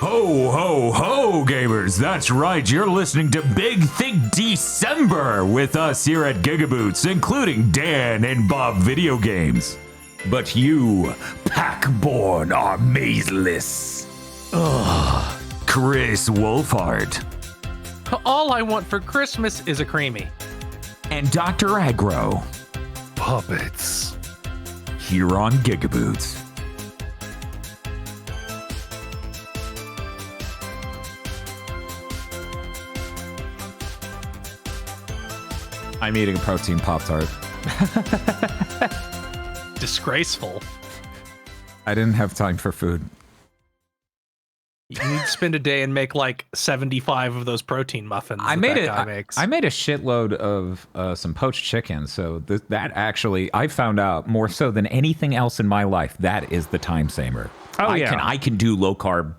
Ho, ho, ho, gamers. That's right. You're listening to Big Thick December with us here at GigaBoots, including Dan and Bob Video Games. But you, Packborn, are mazeless. Ugh. Chris Wolfhard. All I want for Christmas is a creamy. And Dr. Aggro. Puppets. Here on GigaBoots. I'm eating a protein Pop-Tart. Disgraceful. I didn't have time for food. You need to spend a day and make like 75 of those protein muffins. I made a shitload of some poached chicken. So that actually, I found out more so than anything else in my life, that is the time saver. I can do low carb,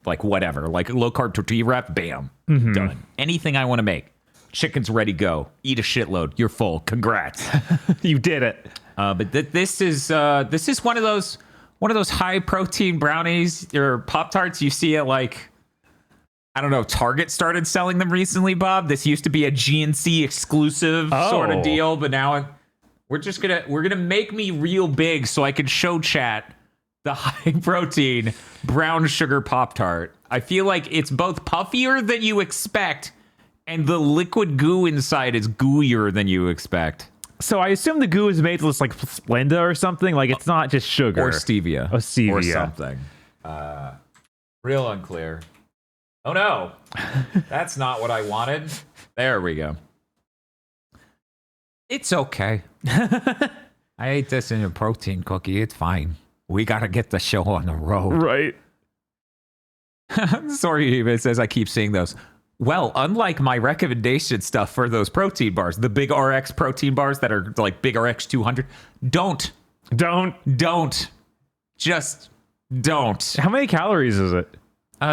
like whatever, like low carb tortilla wrap, bam, done. Anything I want to make. Chicken's ready, go. Eat a shitload. You're full. Congrats. You did it. But this is one of those high protein brownies or Pop-Tarts you see at like, I don't know, Target started selling them recently, Bob. This used to be a GNC exclusive sort of deal, but now we're gonna make me real big so I can show chat the high protein brown sugar Pop-Tart. I feel like it's both puffier than you expect, and the liquid goo inside is gooier than you expect. So I assume the goo is made with like Splenda or something. Like it's not just sugar or stevia, or something. Real unclear. Oh no, that's not what I wanted. There we go. It's okay. I ate this in a protein cookie. It's fine. We gotta get the show on the road. Right. Sorry, it says I keep seeing those. Well, unlike my recommendation stuff for those protein bars, the big RX protein bars that are like big RX 200, don't. Just don't. How many calories is it?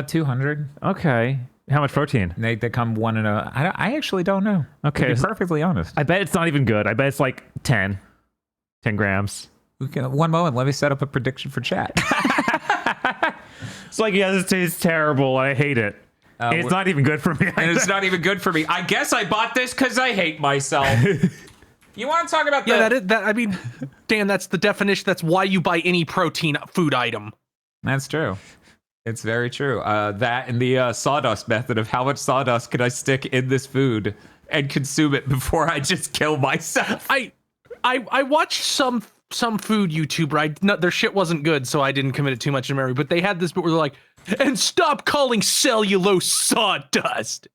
200. Okay. How much protein? They come one in a... I actually don't know. Okay. To be perfectly honest. I bet it's not even good. I bet it's like 10 grams. Okay, one moment. Let me set up a prediction for chat. It's like, yeah, this tastes terrible. I hate it. And it's not even good for me. And it's not even good for me. I guess I bought this because I hate myself. You want to talk about I mean, Dan, that's the definition. That's why you buy any protein food item. That's true. It's very true. That and the sawdust method of how much sawdust can I stick in this food and consume it before I just kill myself. I watched some food YouTuber. Their shit wasn't good, so I didn't commit it too much in memory. But they had this bit where they're like, and stop calling cellulose sawdust.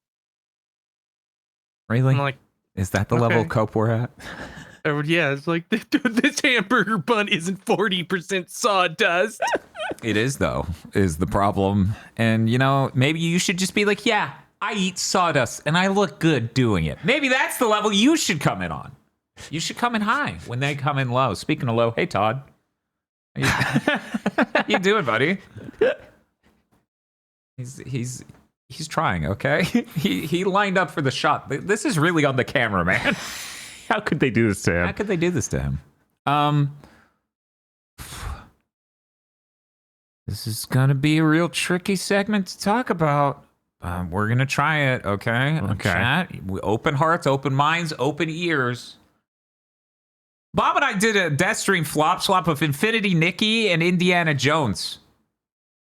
Really? I'm like, is that the level of cope we're at? Yeah, it's like, dude, this hamburger bun isn't 40% sawdust. It is, though, is the problem. And, you know, maybe you should just be like, yeah, I eat sawdust and I look good doing it. Maybe that's the level you should come in on. You should come in high when they come in low. Speaking of low, hey, Todd. How you doing, buddy? He's trying, okay? He lined up for the shot. This is really on the camera, man. How could they do this to him? How could they do this to him? This is gonna be a real tricky segment to talk about. We're gonna try it, okay? Chat. Open hearts, open minds, open ears. Bob and I did a Death Stream flop swap of Infinity Nikki and Indiana Jones.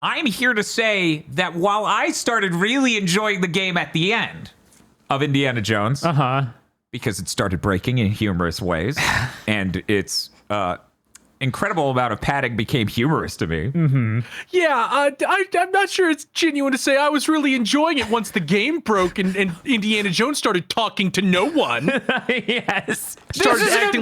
I'm here to say that while I started really enjoying the game at the end of Indiana Jones, because it started breaking in humorous ways, and its incredible amount of padding became humorous to me. Yeah, I'm not sure it's genuine to say I was really enjoying it once the game broke and Indiana Jones started talking to no one. Yes. Started acting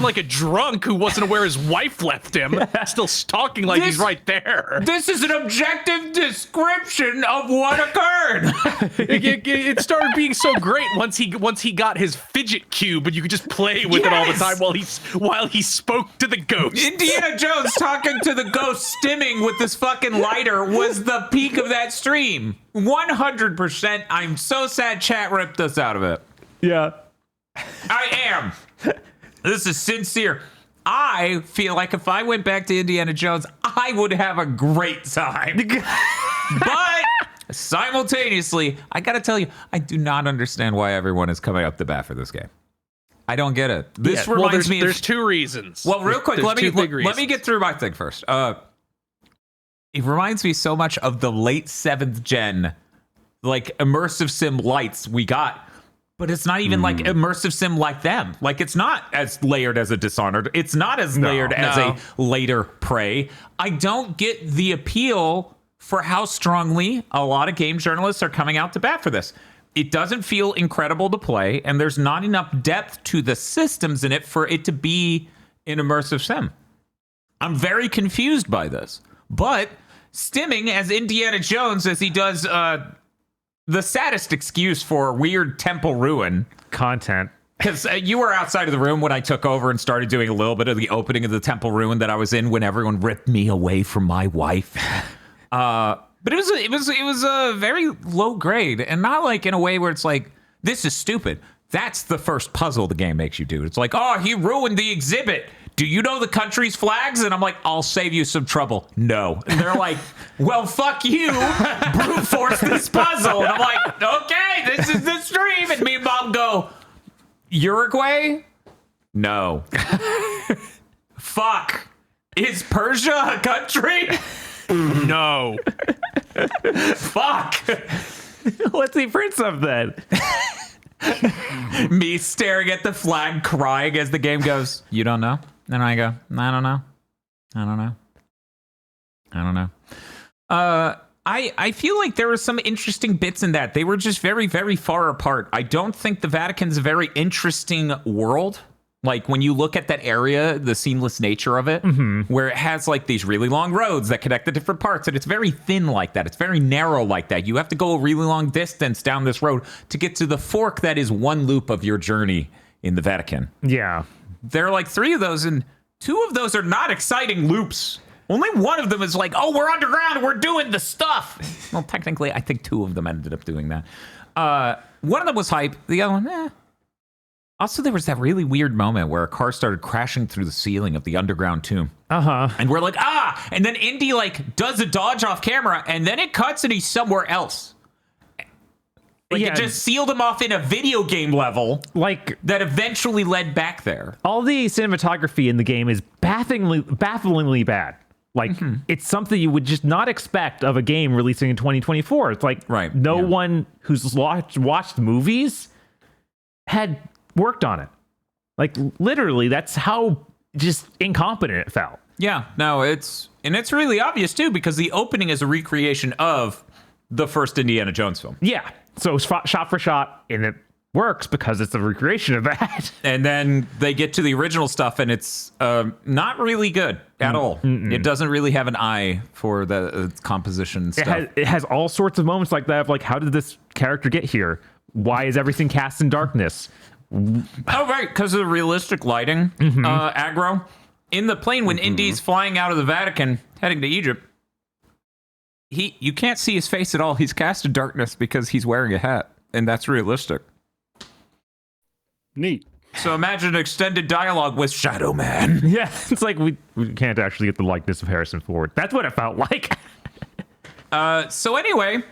like a drunk who wasn't aware his wife left him. Still talking like he's right there. This is an objective description of what occurred. It started being so great once he got his fidget cube, and you could just play with it all the time while he spoke to the ghost. Indiana Jones talking to the ghost, stimming with this fucking lighter was the peak of that stream. 100%. I'm so sad chat ripped us out of it. Yeah. I am. This is sincere. I feel like if I went back to Indiana Jones, I I would have a great time. But simultaneously, I gotta tell you, I do not understand why everyone is coming up the bat for this game. I don't get it. This reminds me of... There's two reasons. Well, real quick, let me get through my thing first. It reminds me so much of the late 7th gen, like, immersive sim lights we got. But it's not even like immersive sim like them. Like, it's not as layered as a Dishonored. It's not as layered as a later Prey. I don't get the appeal for how strongly a lot of game journalists are coming out to bat for this. It doesn't feel incredible to play, and there's not enough depth to the systems in it for it to be an immersive sim. I'm very confused by this. But stimming as Indiana Jones as he does the saddest excuse for weird temple ruin content. Because you were outside of the room when I took over and started doing a little bit of the opening of the temple ruin that I was in when everyone ripped me away from my wife. But it was a very low grade, and not like in a way where it's like, this is stupid. That's the first puzzle the game makes you do. It's like, oh, he ruined the exhibit. Do you know the country's flags? And I'm like, I'll save you some trouble. No. And they're like, well, fuck you. Brute force this puzzle. And I'm like, okay, this is the stream. And me and Mom go, Uruguay? No. Fuck. Is Persia a country? No. Fuck. What's the prince of then? Me staring at the flag, crying as the game goes, you don't know? And I go, I don't know. I feel like there were some interesting bits in that. They were just very, very far apart. I don't think the Vatican's a very interesting world. Like, when you look at that area, the seamless nature of it, where it has, like, these really long roads that connect the different parts, and it's very thin like that. It's very narrow like that. You have to go a really long distance down this road to get to the fork that is one loop of your journey in the Vatican. Yeah. There are, like, 3 of those, and 2 of those are not exciting loops. Only one of them is like, oh, we're underground, we're doing the stuff. Well, technically, I think 2 of them ended up doing that. One of them was hype. The other one, eh. Also, there was that really weird moment where a car started crashing through the ceiling of the underground tomb. And we're like, ah! And then Indy, like, does a dodge off camera, and then it cuts and he's somewhere else. Like, it just sealed him off in a video game level, like, that eventually led back there. All the cinematography in the game is bafflingly bad. Like, it's something you would just not expect of a game releasing in 2024. It's like, no one who's watched movies had worked on it. Like, literally, that's how just incompetent it felt. Yeah, no, it's really obvious too, because the opening is a recreation of the first Indiana Jones film. Yeah, so it's shot for shot, and it works because it's a recreation of that. And then they get to the original stuff, and it's not really good at all. It doesn't really have an eye for the composition stuff. It has all sorts of moments like that of, like, how did this character get here? Why is everything cast in darkness? Oh, right, because of the realistic lighting, aggro. In the plane, when Indy's flying out of the Vatican, heading to Egypt, you can't see his face at all. He's cast in darkness because he's wearing a hat, and that's realistic. Neat. So imagine extended dialogue with Shadow Man. Yeah, it's like we can't actually get the likeness of Harrison Ford. That's what it felt like. So anyway,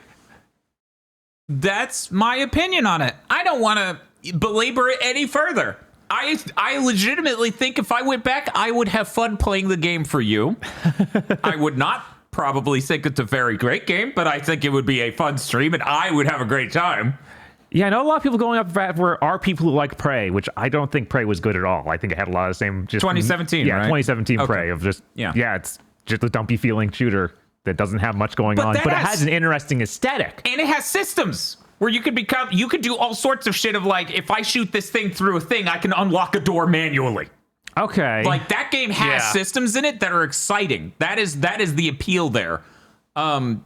that's my opinion on it. I don't want to belabor it any further. I legitimately think if I went back, I would have fun playing the game for you. I would not probably think it's a very great game, but I think it would be a fun stream, and I would have a great time. Yeah, I know a lot of people going up for where are people who like Prey, which I don't think Prey was good at all. I think it had a lot of the same... just 2017, right? 2017 Prey of just... Yeah, it's just a dumpy feeling shooter that doesn't have much going on, but it has an interesting aesthetic. And it has systems where you could do all sorts of shit of, like, if I shoot this thing through a thing, I can unlock a door manually. Okay. Like, that game has systems in it that are exciting. That is the appeal there.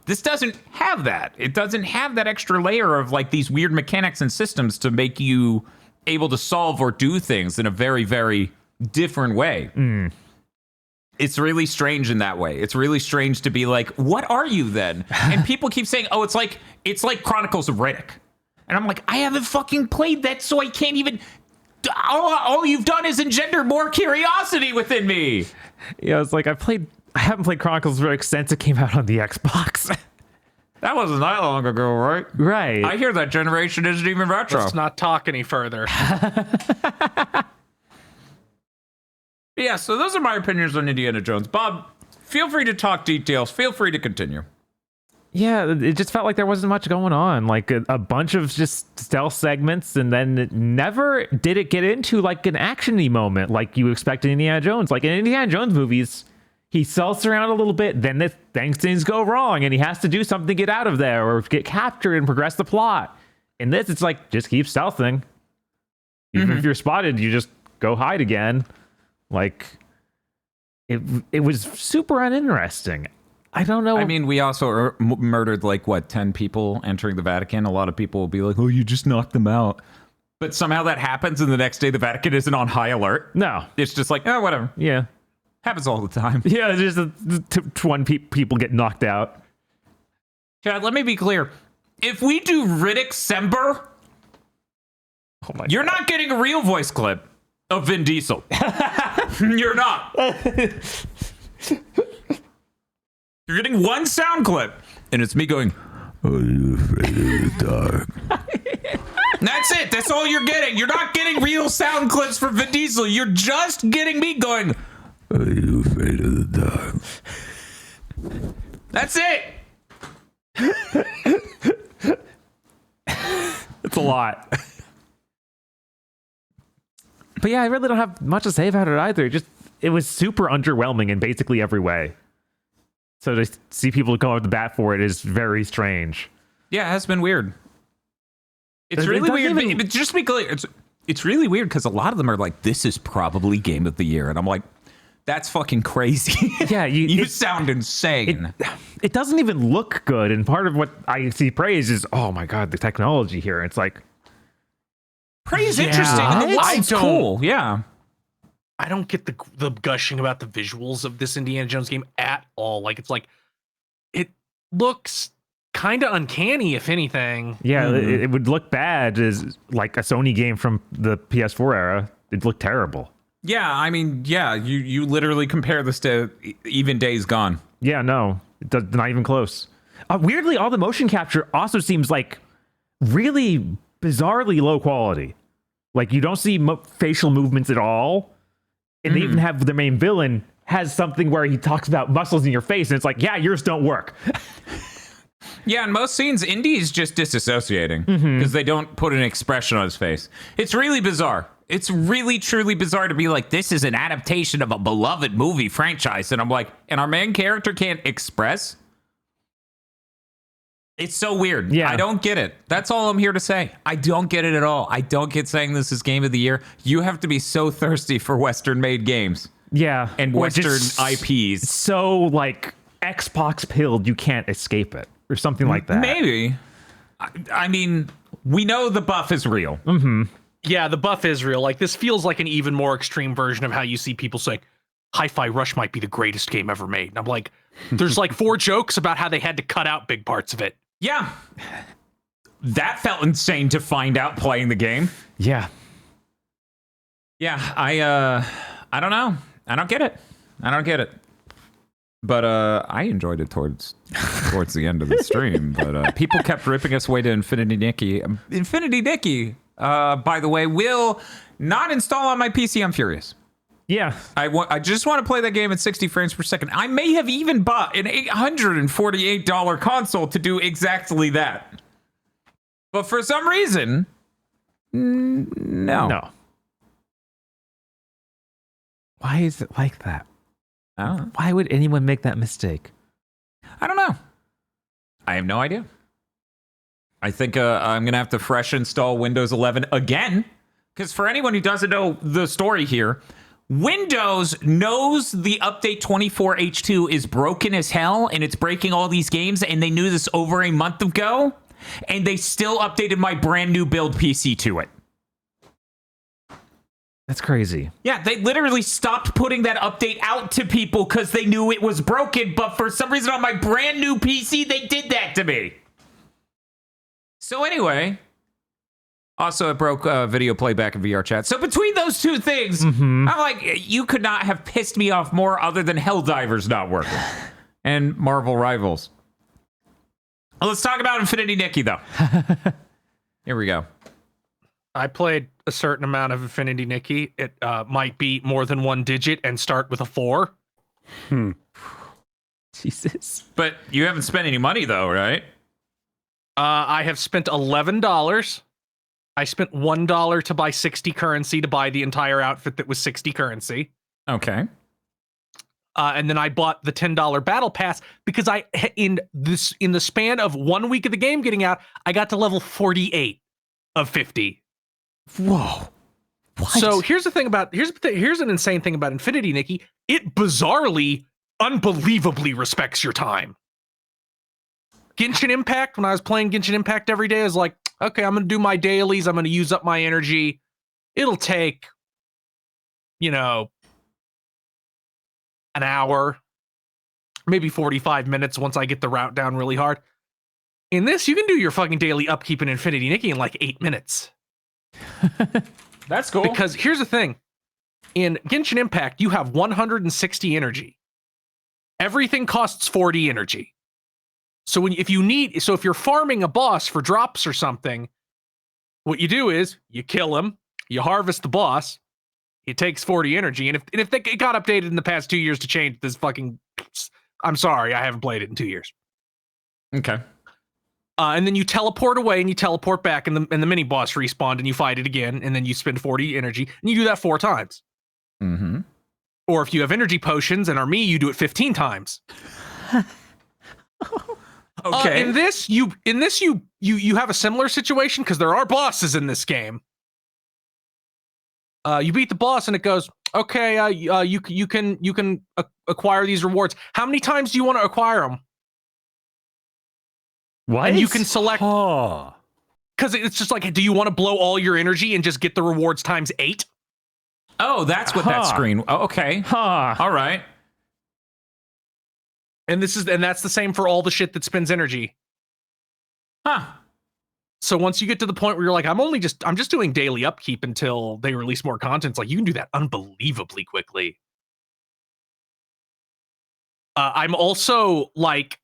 This doesn't have that. It doesn't have that extra layer of, like, these weird mechanics and systems to make you able to solve or do things in a very, very different way. It's really strange in that way. It's really strange to be like, what are you then? And people keep saying, oh, it's like Chronicles of Riddick. And I'm like, I haven't fucking played that, so I can't even... All you've done is engender more curiosity within me. Yeah, it's like I played I haven't played Chronicles of Riddick since it came out on the Xbox. That wasn't that long ago, right? Right. I hear that generation isn't even retro. Let's not talk any further. Yeah, so those are my opinions on Indiana Jones. Bob, feel free to talk details. Feel free to continue. Yeah, it just felt like there wasn't much going on. Like a bunch of just stealth segments, and then never did it get into like an action-y moment like you expect in Indiana Jones. Like in Indiana Jones movies, he salts around a little bit, then things go wrong, and he has to do something to get out of there or get captured and progress the plot. In this, it's like, just keep stealthing. Even if you're spotted, you just go hide again. Like, it was super uninteresting. I don't know. I mean, we also murdered, like, 10 people entering the Vatican? A lot of people will be like, oh, you just knocked them out. But somehow that happens, and the next day the Vatican isn't on high alert. No. It's just like, oh, whatever. Yeah. Happens all the time. Yeah, just 20 people get knocked out. Chad, let me be clear. If we do Riddick Sember, you're not getting a real voice clip of Vin Diesel. You're not. You're getting one sound clip, and it's me going, are you afraid of the dark? That's it. That's all you're getting. You're not getting real sound clips for Vin Diesel. You're just getting me going, are you afraid of the dark? That's it. It's a lot. But yeah, I really don't have much to say about it either. It was super underwhelming in basically every way. So to see people go out the bat for it is very strange. Yeah, it has been weird. It's really weird. But just to be clear, it's really weird because a lot of them are like, this is probably game of the year. And I'm like, that's fucking crazy. Yeah, you sound insane. It doesn't even look good. And part of what I see praise is, oh my God, the technology here. It's like, praise interesting. And the lights cool. Yeah. I don't get the gushing about the visuals of this Indiana Jones game at all. Like, it's like, it looks kind of uncanny, if anything. Yeah, it would look bad as like a Sony game from the PS4 era. It'd look terrible. Yeah, I mean, yeah, you literally compare this to even Days Gone. Yeah, no, not even close. Weirdly, all the motion capture also seems like really bizarrely low quality. Like, you don't see facial movements at all. And they even have the main villain has something where he talks about muscles in your face, and it's like, yeah, yours don't work. Yeah, in most scenes, Indy's just disassociating because they don't put an expression on his face. It's really bizarre. It's really, truly bizarre to be like, this is an adaptation of a beloved movie franchise. And I'm like, and our main character can't express? It's so weird. Yeah. I don't get it. That's all I'm here to say. I don't get it at all. I don't get saying this is game of the year. You have to be so thirsty for Western-made games. Yeah. And Western IPs. So, like, Xbox pilled, you can't escape it. Or something like that. Maybe. I mean, we know the buff is real. Yeah, the buff is real. Like, this feels like an even more extreme version of how you see people saying, Hi-Fi Rush might be the greatest game ever made. And I'm like, there's like 4 jokes about how they had to cut out big parts of it. Yeah. That felt insane to find out playing the game. Yeah. Yeah, I don't know. I don't get it. But I enjoyed it towards the end of the stream. But people kept ripping us away to Infinity Nikki. Infinity Nikki, by the way, will not install on my PC. I'm furious. Yeah. I just want to play that game at 60 frames per second. I may have even bought an $848 console to do exactly that. But for some reason, no. Why is it like that? I don't know. Why would anyone make that mistake? I don't know. I have no idea. I think I'm going to have to fresh install Windows 11 again. Because for anyone who doesn't know the story here, Windows knows the update 24H2 is broken as hell and it's breaking all these games, and they knew this over a month ago, and they still updated my brand new build PC to it. That's crazy. Yeah, they literally stopped putting that update out to people because they knew it was broken, but for some reason on my brand new PC, they did that to me. So anyway, Also, it broke video playback in VR chat. So between those two things, I'm like, you could not have pissed me off more other than Helldivers not working. And Marvel Rivals. Well, let's talk about Infinity Nikki, though. Here we go. I played a certain amount of Infinity Nikki. It might be more than one digit and start with a 4. Jesus. But you haven't spent any money, though, right? I have spent $11. I spent $1 to buy 60 currency to buy the entire outfit that was 60 currency. Okay. And then I bought the $10 battle pass because in the span of 1 week of the game getting out, I got to level 48 of 50. Whoa. What? So here's an insane thing about Infinity Nikki. It bizarrely, unbelievably respects your time. Genshin Impact, when I was playing Genshin Impact every day, I was like, okay, I'm going to do my dailies. I'm going to use up my energy. It'll take, an hour, maybe 45 minutes once I get the route down really hard. In this, you can do your fucking daily upkeep in Infinity Nikki in like 8 minutes. That's cool. Because here's the thing. In Genshin Impact, you have 160 energy. Everything costs 40 energy. So if you're farming a boss for drops or something, what you do is you kill him, you harvest the boss, it takes 40 energy, and if it got updated in the past 2 years to change this fucking, I'm sorry, I haven't played it in 2 years. Okay. And then you teleport away and you teleport back, and the mini boss respawned and you fight it again, and then you spend 40 energy, and you do that 4 times. Mm-hmm. Or if you have energy potions and are me, you do it 15 times. Okay. In this you have a similar situation because there are bosses in this game. You beat the boss and it goes, okay, you can acquire these rewards. How many times do you want to acquire them? What? And you can select, because it's just like, do you want to blow all your energy and just get the rewards times 8? Oh, that's what that screen. Oh, okay. All right. And that's the same for all the shit that spends energy. So once you get to the point where you're like, I'm just doing daily upkeep until they release more content, it's like you can do that unbelievably quickly. I'm also like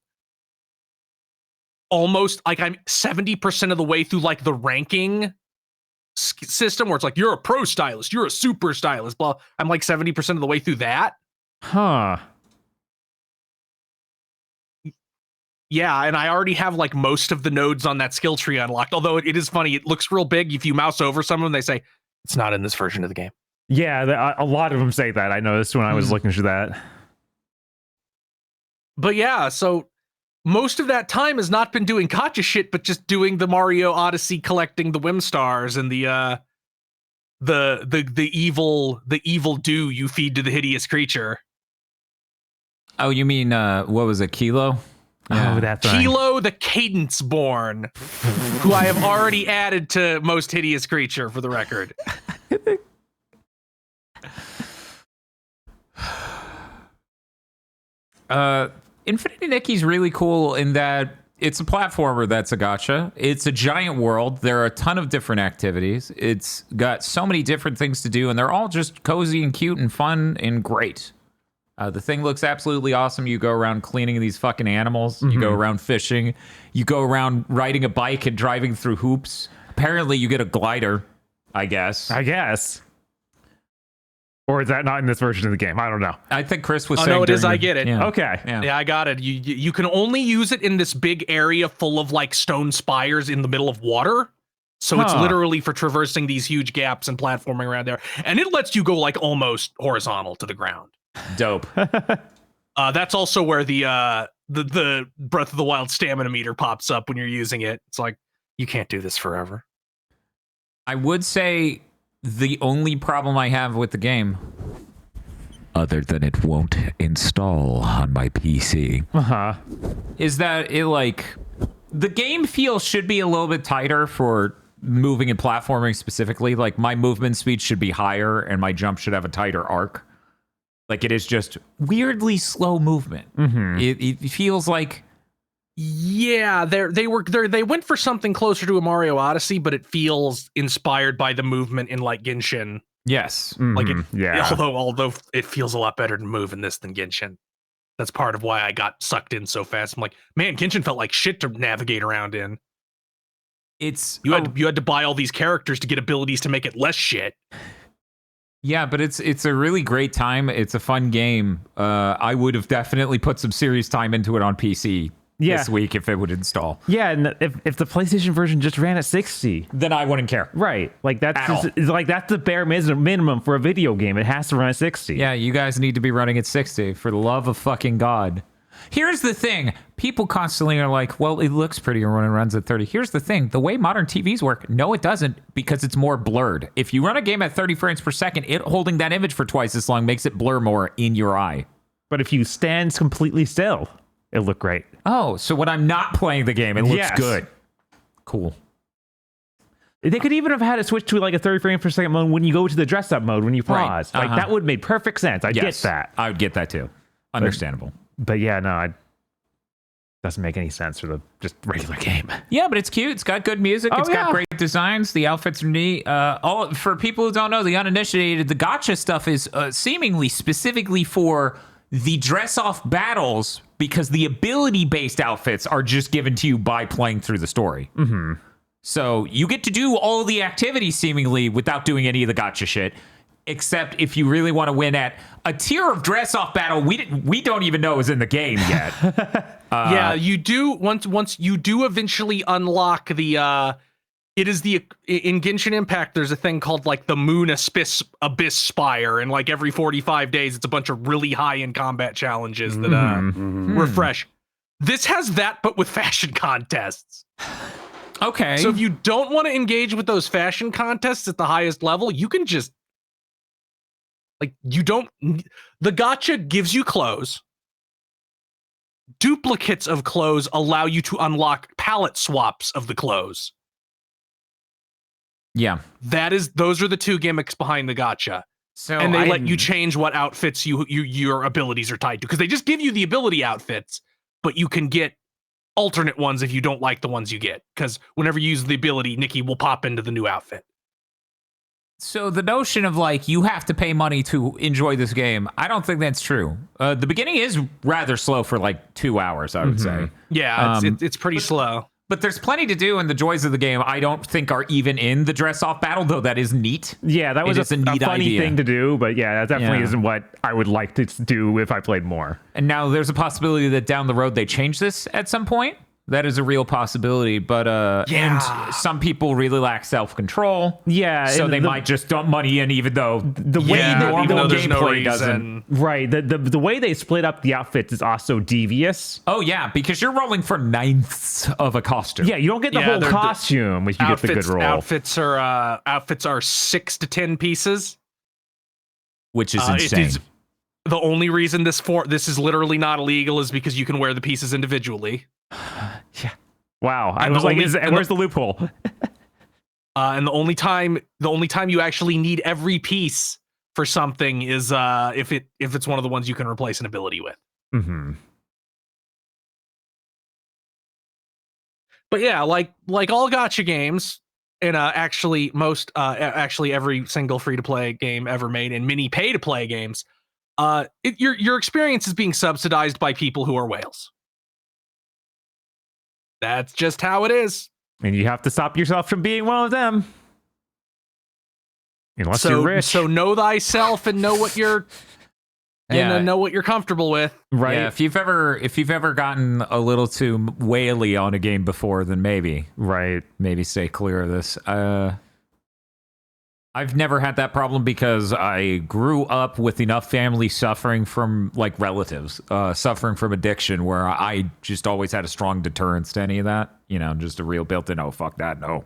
almost like I'm 70% of the way through like the ranking system where it's like you're a pro stylist, you're a super stylist, blah. I'm like 70% of the way through that. Yeah, and I already have like most of the nodes on that skill tree unlocked. Although it is funny, it looks real big. If you mouse over some of them, they say it's not in this version of the game. Yeah, a lot of them say that. I noticed when I was looking through that. But yeah, so most of that time has not been doing gotcha shit, but just doing the Mario Odyssey, collecting the Whim Stars and the evil dew you feed to the hideous creature. Oh, you mean what was it, Kilo? Yeah. Oh, that's right. Kilo the Cadence Born, who I have already added to most hideous creature for the record. Infinity Nikki's really cool in that it's a platformer that's a gacha. It's a giant world. There are a ton of different activities. It's got so many different things to do, and they're all just cozy and cute and fun and great. The thing looks absolutely awesome. You go around cleaning these fucking animals. You go around fishing. You go around riding a bike and driving through hoops. Apparently, you get a glider, I guess. Or is that not in this version of the game? I don't know. I think Chris was saying. No, it is. I get it. Yeah. Okay. Yeah, I got it. You can only use it in this big area full of like stone spires in the middle of water. So it's literally for traversing these huge gaps and platforming around there. And it lets you go like almost horizontal to the ground. Dope. That's also where the Breath of the Wild stamina meter pops up when you're using it. It's like, you can't do this forever. I would say the only problem I have with the game, other than it won't install on my PC, is that it like the game feel should be a little bit tighter for moving and platforming specifically. Like my movement speed should be higher and my jump should have a tighter arc. Like it is just weirdly slow movement. It feels like Yeah, they went for something closer to a Mario Odyssey, but it feels inspired by the movement in like Genshin. Yes. Although it feels a lot better to move in this than Genshin. That's part of why I got sucked in so fast. I'm like, man, Genshin felt like shit to navigate around in. You had to buy all these characters to get abilities to make it less shit. Yeah, but it's a really great time. It's a fun game. I would have definitely put some serious time into it on PC this week if it would install. Yeah, and if the PlayStation version just ran at 60, then I wouldn't care. Right, like that's the bare minimum for a video game. It has to run at 60. Yeah, you guys need to be running at 60 for the love of fucking God. Here's the thing. People constantly are like, well, it looks prettier when it runs at 30. Here's the thing. The way modern TVs work, no, it doesn't, because it's more blurred. If you run a game at 30 frames per second, it holding that image for twice as long makes it blur more in your eye. But if you stand completely still, it'll look great. Oh, so when I'm not playing the game, it looks good. Cool. They could even have had it switch to like a 30 frames per second mode when you go to the dress up mode when you pause. Like that would have made perfect sense. I get that. I would get that too. Understandable. But yeah, no, it doesn't make any sense for the just regular game. Yeah, but it's cute. It's got good music. It's got great designs. The outfits are neat. For people who don't know, the uninitiated, the gacha stuff is seemingly specifically for the dress-off battles because the ability-based outfits are just given to you by playing through the story. Mm-hmm. So you get to do all the activities seemingly without doing any of the gacha shit. Except if you really want to win at a tier of dress-off battle we don't even know is in the game yet. Yeah, you do once you do eventually unlock the it is the in Genshin Impact there's a thing called like the Moon Abyss Spire, and like every 45 days it's a bunch of really high-end combat challenges that refresh. This has that but with fashion contests. Okay. So if you don't want to engage with those fashion contests at the highest level, you can just the gacha gives you clothes. Duplicates of clothes allow you to unlock palette swaps of the clothes. Yeah. Those are the two gimmicks behind the gacha. And they let you change what outfits your abilities are tied to. Because they just give you the ability outfits, but you can get alternate ones if you don't like the ones you get. Because whenever you use the ability, Nikki will pop into the new outfit. So the notion of like you have to pay money to enjoy this game, I don't think that's true. The beginning is rather slow for like 2 hours, I would say. Yeah, it's pretty slow. But there's plenty to do, and the joys of the game I don't think are even in the dress-off battle, though that is neat. Yeah, that was a funny idea. thing to do, but yeah, that definitely isn't what I would like to do if I played more. And now there's a possibility that down the road they change this at some point. That is a real possibility, but and some people really lack self-control. Yeah, so they might just dump money in, even though the way normal gameplay doesn't. Right, the way they split up the outfits is also devious. Oh yeah, because you're rolling for ninths of a costume. Yeah, you don't get the whole costume if you get the good roll. Outfits are 6 to 10 pieces, which is insane. The only reason this is literally not illegal is because you can wear the pieces individually. Yeah. Wow. I was like, where's the loophole? And the only time you actually need every piece for something is if it's one of the ones you can replace an ability with. Mm-hmm. But yeah, like all gacha games, and actually every single free-to-play game ever made, and many pay-to-play games, your experience is being subsidized by people who are whales. That's just how it is. And you have to stop yourself from being one of them. Unless you're rich. So know thyself and know what you're know what you're comfortable with. Right. Yeah, if you've ever gotten a little too whaley on a game before, then maybe stay clear of this. I've never had that problem because I grew up with enough family suffering from like relatives suffering from addiction where I just always had a strong deterrence to any of that, just a real built-in, oh fuck that, no.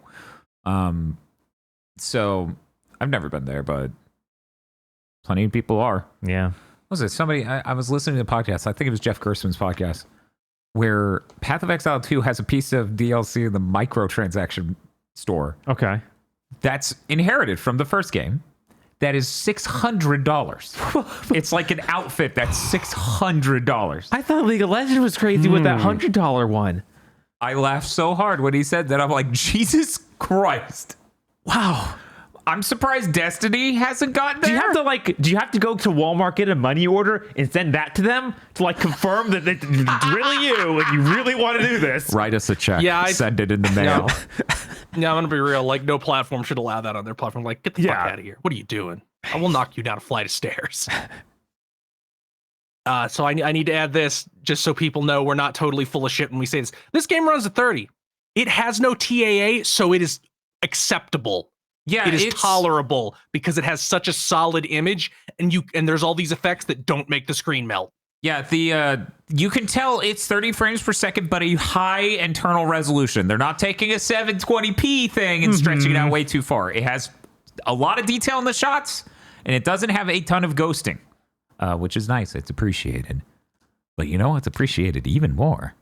So I've never been there, but plenty of people are. Yeah. What was it somebody I was listening to the podcast, I think it was Jeff Gerstmann's podcast, where Path of Exile 2 has a piece of DLC in the microtransaction store. Okay. That's inherited from the first game. that is $600. It's like an outfit that's $600. I thought League of Legends was crazy with that $100 one. I laughed so hard when he said that. I'm like, Jesus Christ. Wow. I'm surprised Destiny hasn't gotten there. Do you have to go to Walmart, get a money order, and send that to them to like confirm that it's really you and you really want to do this? Write us a check. Yeah, send it in the mail. No, I'm gonna be real. Like, no platform should allow that on their platform. Like, get the fuck out of here. What are you doing? I will knock you down a flight of stairs. So I need to add this just so people know we're not totally full of shit when we say this. This game runs at 30. It has no TAA, so it is acceptable. Yeah, it is tolerable because it has such a solid image, and there's all these effects that don't make the screen melt. Yeah, you can tell it's 30 frames per second, but a high internal resolution. They're not taking a 720p thing and stretching it out way too far. It has a lot of detail in the shots, and it doesn't have a ton of ghosting, which is nice. It's appreciated. But you know what's appreciated even more?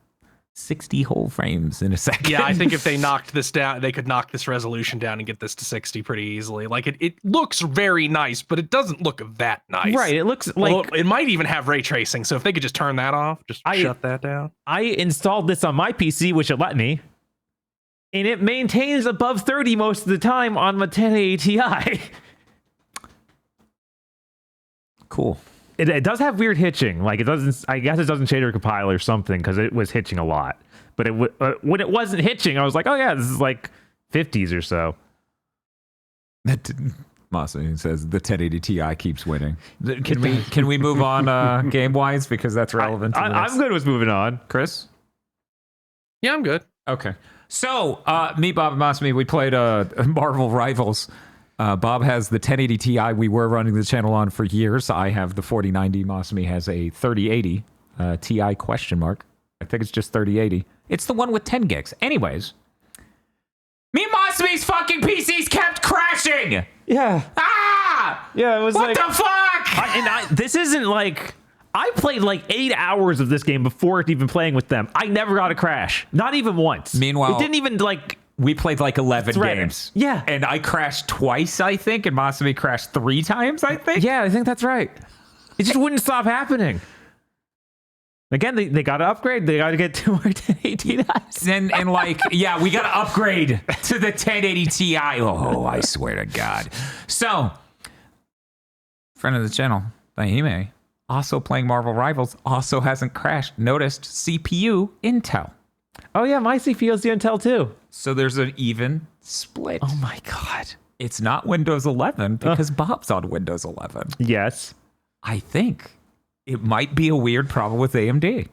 60 whole frames in a second. Yeah, I think if they knocked this down, they could knock this resolution down and get this to 60 pretty easily. Like, it looks very nice, but it doesn't look that nice. Right, it looks like... Well, it might even have ray tracing, so if they could just turn that off, shut that down. I installed this on my PC, which it let me, and it maintains above 30 most of the time on my 1080 Ti. Cool. It does have weird hitching. Like, it doesn't. I guess it doesn't shader compile or something because it was hitching a lot. But when it wasn't hitching, I was like, oh yeah, this is like 50s or so. Mossy says the 1080 Ti keeps winning. Can we move on game wise because that's relevant? I'm good with moving on. Chris? Yeah, I'm good. Okay. So me, Bob, and Mossy, we played Marvel Rivals. Bob has the 1080 Ti we were running the channel on for years. I have the 4090. Mossy has a 3080 Ti question mark. I think it's just 3080. It's the one with 10 gigs. Anyways, me and Mossy's fucking PCs kept crashing. Yeah. Ah! Yeah, it was what the fuck? This isn't like... I played like 8 hours of this game before even playing with them. I never got a crash. Not even once. Meanwhile... It didn't even like... We played like 11 games. Yeah. And I crashed twice, I think, and Mossy crashed 3 times, I think. Yeah, I think that's right. It just wouldn't stop happening. Again, they got to upgrade. They got to get to our 1080 Ti's. And like, yeah, we got to upgrade to the 1080 Ti. Oh, I swear to God. So, friend of the channel, Bahime, also playing Marvel Rivals, also hasn't crashed. Noticed CPU Intel. Oh yeah, my CPU is the Intel too. So there's an even split. Oh my God. It's not Windows 11 because Bob's on Windows 11. Yes. I think it might be a weird problem with AMD.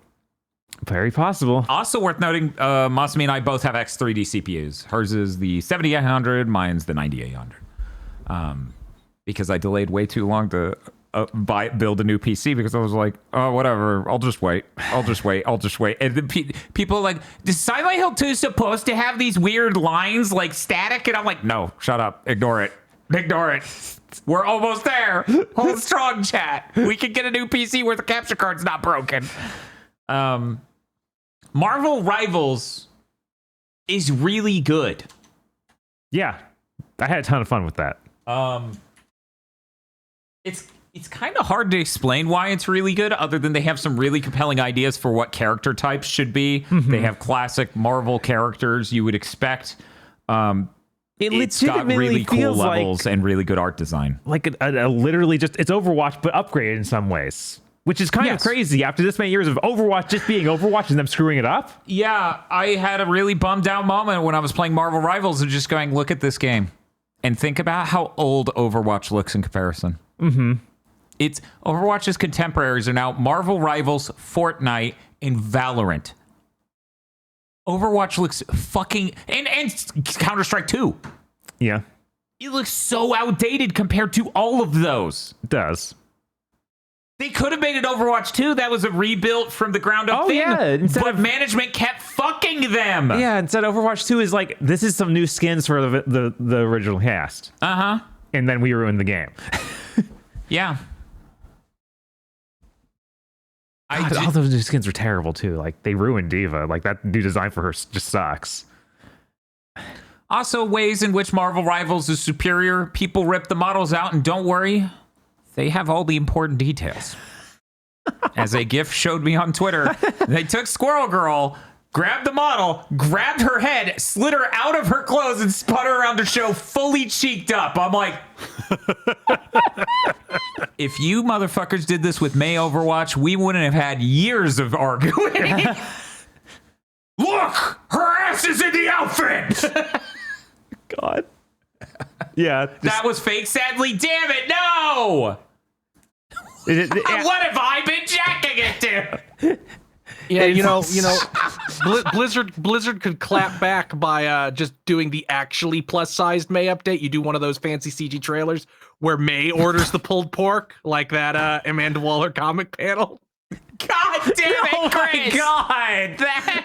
Very possible. Also worth noting, Mossy and I both have X3D CPUs. Hers is the 7800, mine's the 9800. Because I delayed way too long to build a new PC because I was like, oh, whatever, I'll just wait. And the people are like, is Silent Hill 2 supposed to have these weird lines like static? And I'm like, no, shut up, ignore it. We're almost there. Hold strong, chat. We can get a new PC where the capture card's not broken. Marvel Rivals is really good. Yeah, I had a ton of fun with that. It's kind of hard to explain why it's really good, other than they have some really compelling ideas for what character types should be. Mm-hmm. They have classic Marvel characters you would expect. It's got really cool levels and really good art design. Like a literally just, it's Overwatch, but upgraded in some ways. Which is kind of crazy after this many years of Overwatch just being Overwatch and them screwing it up. Yeah, I had a really bummed out moment when I was playing Marvel Rivals and just going, look at this game. And think about how old Overwatch looks in comparison. Mm-hmm. It's Overwatch's contemporaries are now Marvel Rivals, Fortnite, and Valorant. Overwatch looks fucking... And Counter-Strike 2. Yeah. It looks so outdated compared to all of those. It does. They could have made it Overwatch 2. That was a rebuilt from the ground up thing. Yeah. But management kept fucking them. Yeah, instead Overwatch 2 is like, this is some new skins for the original cast. Uh-huh. And then we ruined the game. Yeah. God, all those new skins were terrible too. Like, they ruined Diva. Like, that new design for her just sucks. Also, ways in which Marvel Rivals is superior. People rip the models out, and don't worry, they have all the important details. As a GIF showed me on Twitter, they took Squirrel Girl, grabbed the model, grabbed her head, slid her out of her clothes, and spun her around the show fully cheeked up. I'm like, if you motherfuckers did this with May Overwatch, we wouldn't have had years of arguing. Look, her ass is in the outfit. God. Yeah. That was fake, sadly. Damn it, no. What have I been jacking it to? Yeah, Blizzard could clap back by just doing the actually plus-sized May update. You do one of those fancy CG trailers where May orders the pulled pork, like that Amanda Waller comic panel. God damn it, Chris! Oh my God,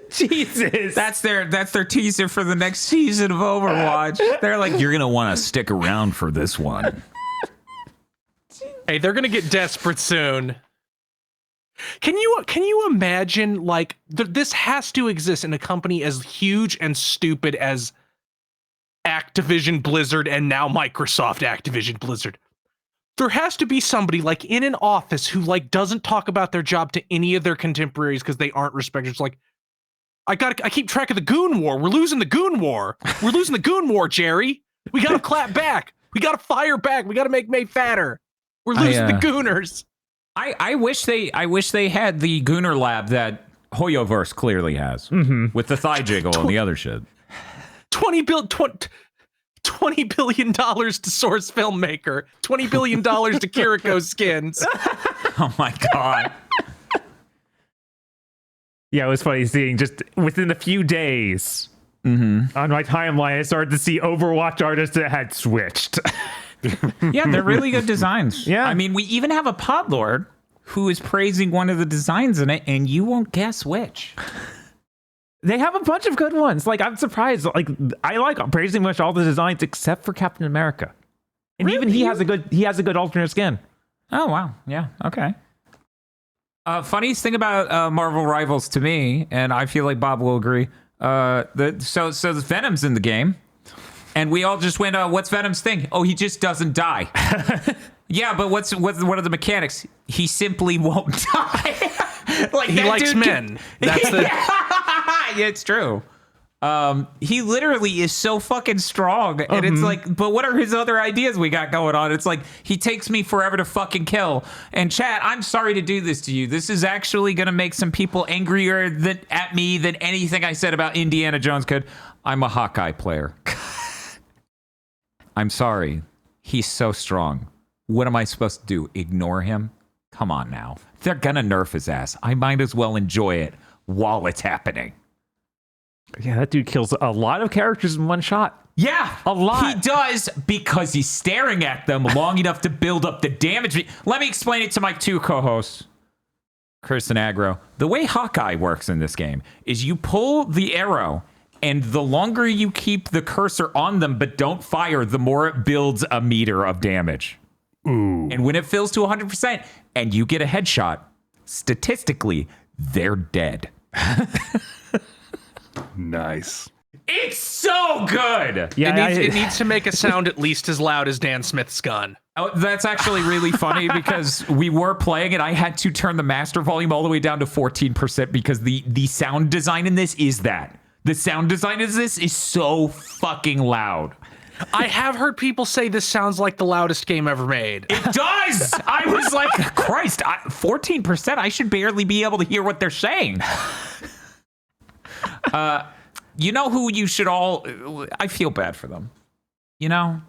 Jesus. That's their teaser for the next season of Overwatch. They're like, you're gonna want to stick around for this one. Hey, they're gonna get desperate soon. Can you imagine, like, this has to exist in a company as huge and stupid as Activision Blizzard and now Microsoft Activision Blizzard. There has to be somebody, like, in an office who, like, doesn't talk about their job to any of their contemporaries because they aren't respected. It's like, I keep track of the Goon War. We're losing the Goon War. We're losing the Goon War, Jerry. We gotta clap back. We gotta fire back. We gotta make May fatter. We're losing the Gooners. I wish they had the Gooner lab that Hoyoverse clearly has, with the thigh jiggle and the other shit. $20 billion to Source Filmmaker, $20 billion to Kiriko Skins. Oh my God. Yeah, it was funny seeing just within a few days on my timeline, I started to see Overwatch artists that had switched. Yeah, they're really good designs. Yeah. I mean, we even have a Podlord who is praising one of the designs in it, and you won't guess which. They have a bunch of good ones. Like, I'm surprised. Like, I like pretty much all the designs except for Captain America. And really? even he has a good alternate skin. Oh, wow. Yeah, okay. Funniest thing about Marvel Rivals to me, and I feel like Bob will agree, so Venom's in the game. And we all just went, what's Venom's thing? Oh, he just doesn't die. Yeah, but what are the mechanics? He simply won't die. Like, he likes men. That's the... Yeah, it's true. He literally is so fucking strong. And it's like, but what are his other ideas we got going on? It's like, he takes me forever to fucking kill. And chat, I'm sorry to do this to you. This is actually going to make some people angrier at me than anything I said about Indiana Jones could. I'm a Hawkeye player. I'm sorry. He's so strong. What am I supposed to do? Ignore him? Come on now. They're gonna nerf his ass. I might as well enjoy it while it's happening. Yeah, that dude kills a lot of characters in one shot. Yeah, a lot. He does, because he's staring at them long enough to build up the damage. Let me explain it to my two co-hosts, Chris and Agro. The way Hawkeye works in this game is you pull the arrow, and the longer you keep the cursor on them but don't fire, the more it builds a meter of damage. Ooh. And when it fills to 100% and you get a headshot, statistically, they're dead. Nice. It's so good. Yeah, it needs to make a sound at least as loud as Dan Smith's gun. Oh, that's actually really funny because we were playing and I had to turn the master volume all the way down to 14% because the sound design in this is that. The sound design in this is so fucking loud. I have heard people say this sounds like the loudest game ever made. It does! I was like, Christ, 14%? I should barely be able to hear what they're saying. You know who you should all... I feel bad for them. You know?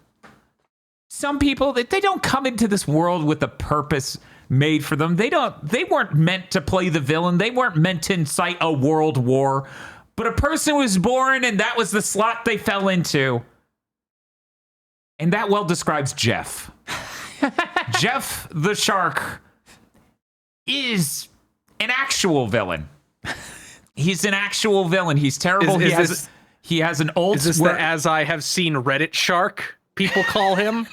Some people, they don't come into this world with a purpose made for them. They weren't meant to play the villain. They weren't meant to incite a world war. But a person was born and that was the slot they fell into. And that well describes Jeff. Jeff the Shark is an actual villain. He's an actual villain. He's terrible. He has an old... Is this the As I Have Seen Reddit Shark people call him?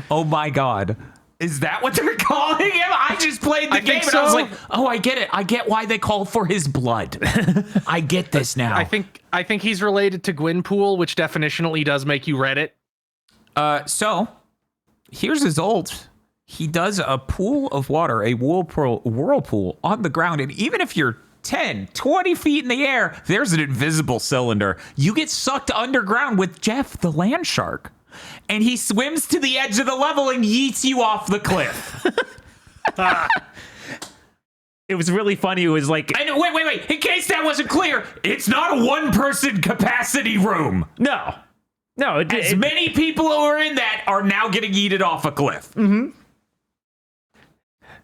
Oh my God. Is that what they're calling him? I just played the game and I was like, oh, I get it. I get why they called for his blood. I get this now. I think he's related to Gwynpool, which definitionally does make you Reddit. So here's his ult. He does a pool of water, a whirlpool on the ground. And even if you're 10, 20 feet in the air, there's an invisible cylinder. You get sucked underground with Jeff, the land shark. And he swims to the edge of the level and yeets you off the cliff. It was really funny. It was like... Wait. In case that wasn't clear, it's not a one-person capacity room. No. As many people who are in that are now getting yeeted off a cliff. Mm-hmm.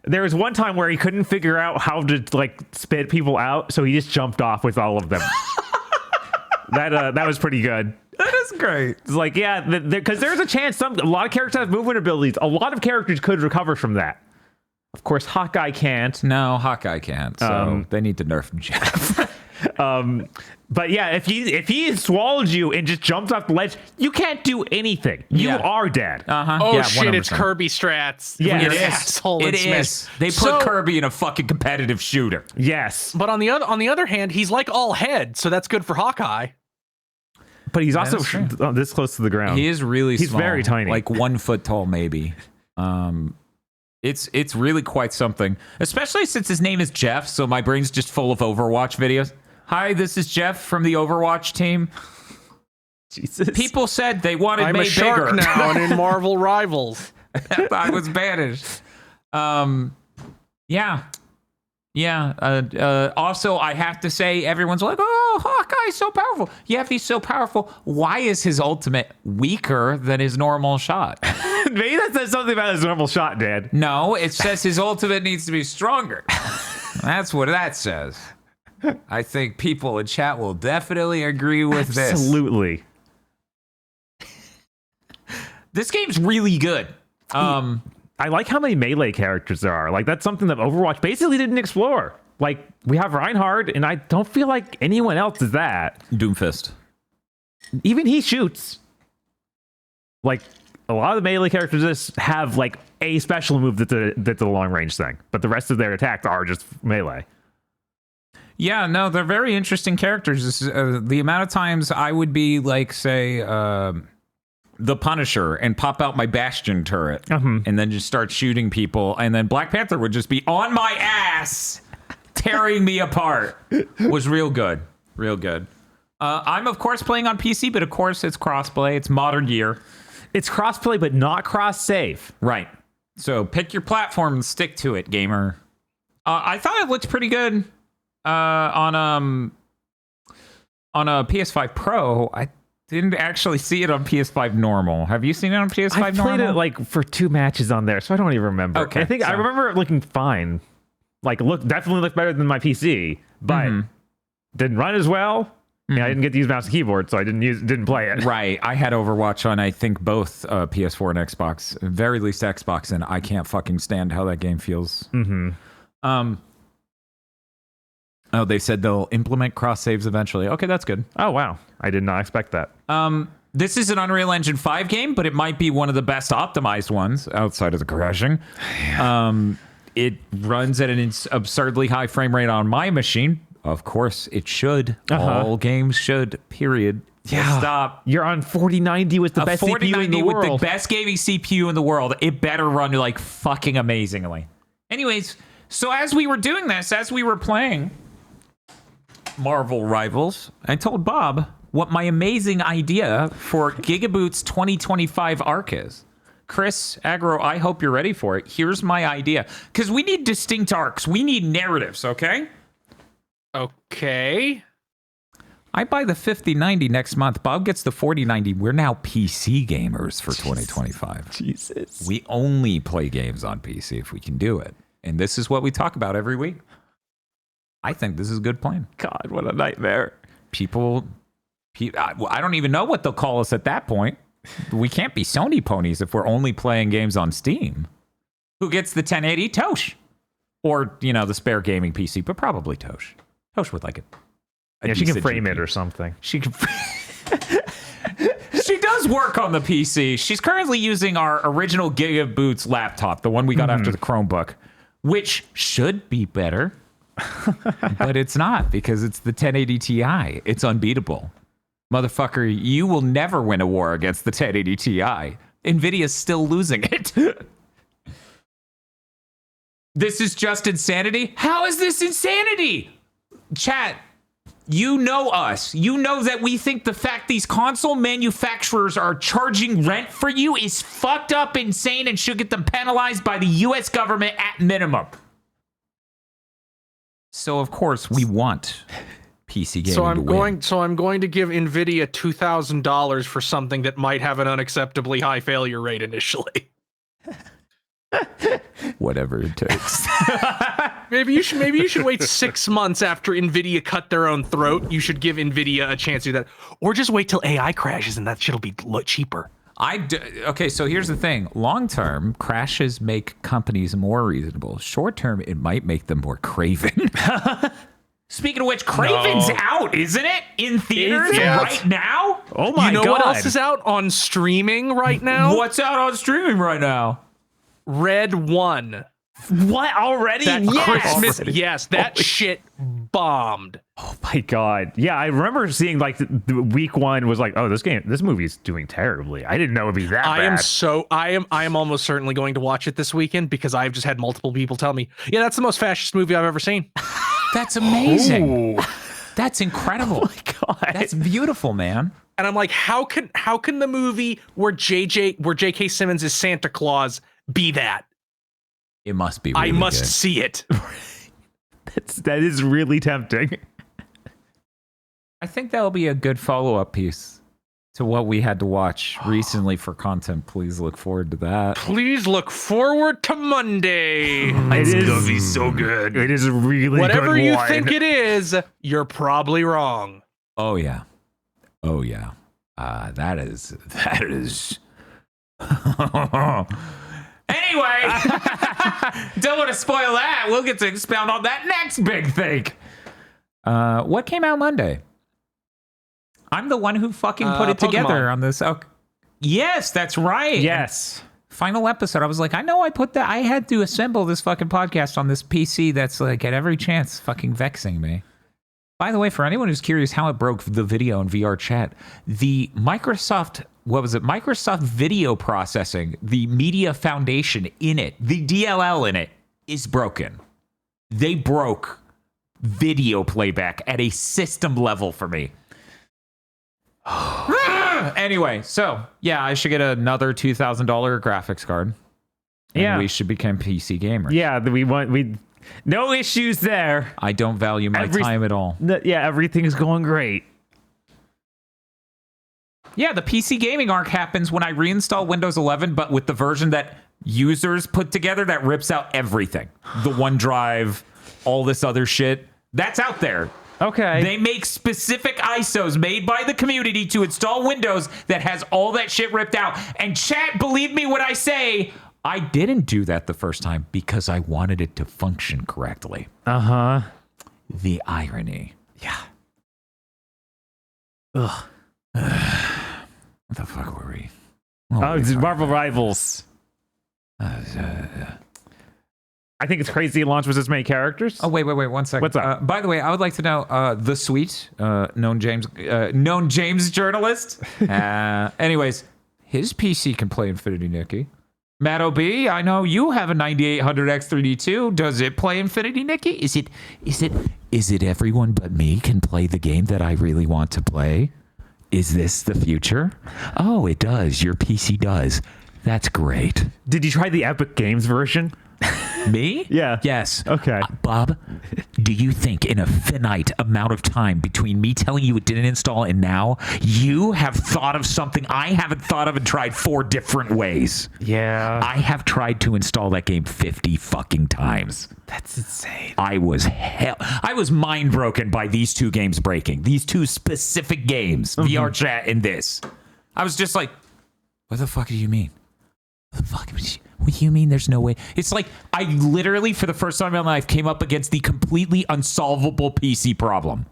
There was one time where he couldn't figure out how to like spit people out, so he just jumped off with all of them. That was pretty good. That is great. It's like, yeah, because there's a chance a lot of characters have movement abilities. A lot of characters could recover from that. Of course, Hawkeye can't. No, Hawkeye can't. So they need to nerf Jeff. But yeah, if he swallowed you and just jumped off the ledge, you can't do anything. You are dead. Oh yeah, shit! 100%. It's Kirby strats. Yeah, It is. It is. They put Kirby in a fucking competitive shooter. Yes, but on the other hand, he's like all head, so that's good for Hawkeye. But he's also this close to the ground. He is really small. He's very tiny, like 1 foot tall, maybe. It's really quite something, especially since his name is Jeff. So my brain's just full of Overwatch videos. Hi, this is Jeff from the Overwatch team. Jesus. People said they wanted I'm me a shark bigger. now and in Marvel Rivals. I was banished. Also, I have to say, everyone's like, oh, Hawkeye's so powerful. Yeah, if he's so powerful, why is his ultimate weaker than his normal shot? Maybe that says something about his normal shot, Dad. No, it says his ultimate needs to be stronger. That's what that says. I think people in chat will definitely agree with this. Absolutely. This game's really good. I like how many melee characters there are. Like, that's something that Overwatch basically didn't explore. Like, we have Reinhardt, and I don't feel like anyone else is that. Doomfist. Even he shoots. Like, a lot of the melee characters just have, like, a special move that's a long-range thing. But the rest of their attacks are just melee. Yeah, no, they're very interesting characters. This is, the amount of times I would be, like, say... the Punisher and pop out my Bastion turret and then just start shooting people, and then Black Panther would just be on my ass tearing me apart. Was real good. I'm of course playing on PC, but of course it's crossplay. It's modern year. It's crossplay but not cross save. Right. So pick your platform and stick to it, gamer. I thought it looked pretty good on a PS5 Pro. I didn't actually see it on PS5 normal. Have you seen it on PS5 normal? I played it like for 2 matches on there, so I don't even remember. Okay, I remember it looking fine. Like, definitely looked better than my PC, but didn't run as well. Yeah, I didn't get to use mouse and keyboard, so I didn't play it. Right. I had Overwatch on, I think, both PS4 and Xbox, very least Xbox, and I can't fucking stand how that game feels. Oh, they said they'll implement cross saves eventually. Okay, that's good. Oh, wow. I did not expect that. This is an Unreal Engine 5 game, but it might be one of the best optimized ones outside of the crashing. It runs at an absurdly high frame rate on my machine. Of course, it should. All games should, period. Yeah. Stop. You're on 4090 with the best CPU in the world. With the best gaming CPU in the world. It better run like fucking amazingly. Anyways, so as we were doing this, as we were playing Marvel Rivals, I told Bob what my amazing idea for GigaBoots 2025 arc is. Chris, Agro, I hope you're ready for it. Here's my idea. Because we need distinct arcs. We need narratives, okay? Okay. I buy the 5090 next month. Bob gets the 4090. We're now PC gamers for 2025. Jesus. We only play games on PC if we can do it. And this is what we talk about every week. I think this is a good plan. God, what a nightmare. I don't even know what they'll call us at that point. We can't be Sony ponies if we're only playing games on Steam. Who gets the 1080? Tosh. Or, the spare gaming PC, but probably Tosh. Tosh would like it. Yeah, she can frame it or something. She can. She does work on the PC. She's currently using our original GigaBoots laptop, the one we got after the Chromebook, which should be better, but it's not because it's the 1080 Ti. It's unbeatable. Motherfucker, you will never win a war against the 1080 Ti. NVIDIA's still losing it. This is just insanity? How is this insanity? Chat, you know us. You know that we think the fact these console manufacturers are charging rent for you is fucked up, insane, and should get them penalized by the US government at minimum. So, of course, we want PC gaming So I'm going to give NVIDIA $2,000 for something that might have an unacceptably high failure rate initially. Whatever it takes. Maybe you should wait 6 months after NVIDIA cut their own throat. You should give NVIDIA a chance to do that, or just wait till AI crashes and that shit'll be cheaper. Okay, so here's the thing. Long term, crashes make companies more reasonable. Short term, it might make them more craven. Speaking of which, Craven's out, isn't it? In theaters right now? Oh my God. You know what else is out on streaming right now? What's out on streaming right now? Red 1. What already? That Christmas, Already. yes, that shit bombed. Oh my God. Yeah, I remember seeing like the week 1 was like, oh, this movie's doing terribly. I didn't know it'd be that bad. I am almost certainly going to watch it this weekend because I've just had multiple people tell me, yeah, that's the most fascist movie I've ever seen. That's amazing. Ooh. That's incredible. Oh my God. That's beautiful, man. And I'm like, how can the movie where J.K. Simmons is Santa Claus be that? It must be really I must good. see it. That is really tempting. I think that'll be a good follow-up piece to what we had to watch recently for content. Please look forward to that. Please look forward to Monday. It's gonna be so good. It is a really Whatever good you one. think it is, you're probably wrong. Oh yeah. Oh yeah. That is Anyway, don't want to spoil that. We'll get to expound on that next big thing. What came out Monday? I'm the one who fucking put it together on this. Oh, yes, that's right. Yes. Final episode. I was like, I know I put that. I had to assemble this fucking podcast on this PC that's like at every chance fucking vexing me. By the way, for anyone who's curious how it broke the video and VR chat, the Microsoft video processing, the media foundation in it, the DLL in it is broken. They broke video playback at a system level for me. Anyway, so yeah, I should get another $2,000 graphics card. And we should become PC gamers. Yeah, we no issues there. I don't value my time at all. Yeah, everything's going great. Yeah, the PC gaming arc happens when I reinstall Windows 11, but with the version that users put together that rips out everything. The OneDrive, all this other shit. That's out there. Okay. They make specific ISOs made by the community to install Windows that has all that shit ripped out. And chat, believe me when I say, I didn't do that the first time because I wanted it to function correctly. Uh-huh. The irony. Yeah. Ugh. What the fuck were we? It's Marvel Rivals. I think it's crazy it launched with as many characters. Oh, wait, 1 second. What's up? By the way, I would like to know, the sweet, known James journalist. Anyways, his PC can play Infinity Nikki. Matt OB, I know you have a 9800 X3D2. Does it play Infinity Nikki? Is it everyone but me can play the game that I really want to play? Is this the future? Oh, it does. Your PC does. That's great. Did you try the Epic Games version? Me? Yeah. Yes. Okay. Bob, do you think in a finite amount of time between me telling you it didn't install and now, you have thought of something I haven't thought of and tried 4 different ways? Yeah. I have tried to install that game 50 fucking times. That's insane. I was mind broken by these 2 games breaking. These 2 specific games, VR chat and this. I was just like, what the fuck do you mean? What do you mean there's no way? It's like I literally, for the first time in my life, came up against the completely unsolvable PC problem.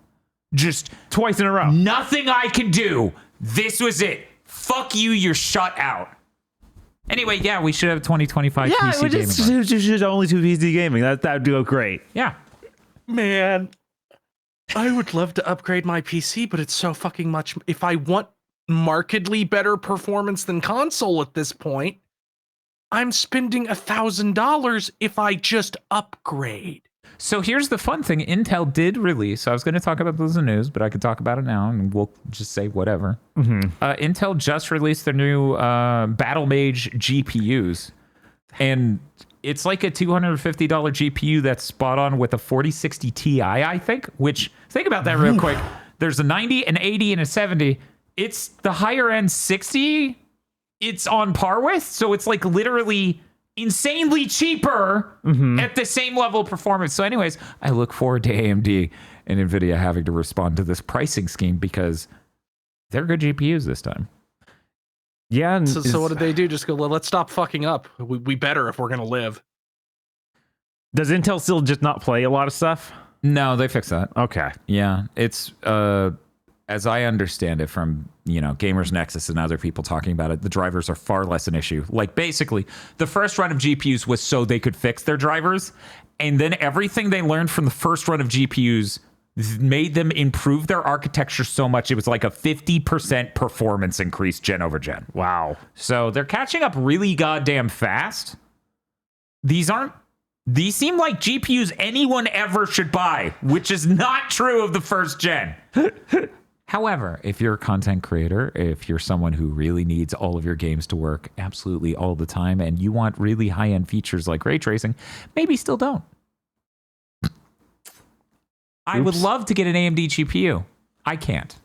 Just twice in a row. Nothing I can do. This was it. fuck you, you're shut out. Anyway, yeah, we should have 2025 Yeah, PC we gaming. just only do PC gaming. That would go great. Yeah. Man, I would love to upgrade my PC, but it's so fucking much. If I want markedly better performance than console at this point, I'm spending $1,000 if I just upgrade. So here's the fun thing. Intel did release, I was going to talk about this in the news, but I could talk about it now and we'll just say whatever. Intel just released their new Battle Mage GPUs. And it's like a $250 GPU that's spot on with a 4060 Ti, I think, which, think about that real quick. There's a 90, an 80, and a 70. It's the higher end 60 it's on par with. So it's like literally insanely cheaper at the same level of performance. So anyways, I look forward to AMD and NVIDIA having to respond to this pricing scheme because they're good GPUs this time. Yeah. And So what did they do? Just go, let's stop fucking up. We better if we're going to live. Does Intel still just not play a lot of stuff? No, they fixed that. Okay. Yeah, it's as I understand it from, Gamers Nexus and other people talking about it, the drivers are far less an issue. Like basically, the first run of GPUs was so they could fix their drivers, and then everything they learned from the first run of GPUs made them improve their architecture so much. It was like a 50% performance increase gen over gen. Wow. So they're catching up really goddamn fast. These seem like GPUs anyone ever should buy, which is not true of the first gen. However, if you're a content creator, if you're someone who really needs all of your games to work absolutely all the time, and you want really high-end features like ray tracing, maybe still don't. I would love to get an AMD GPU. I can't.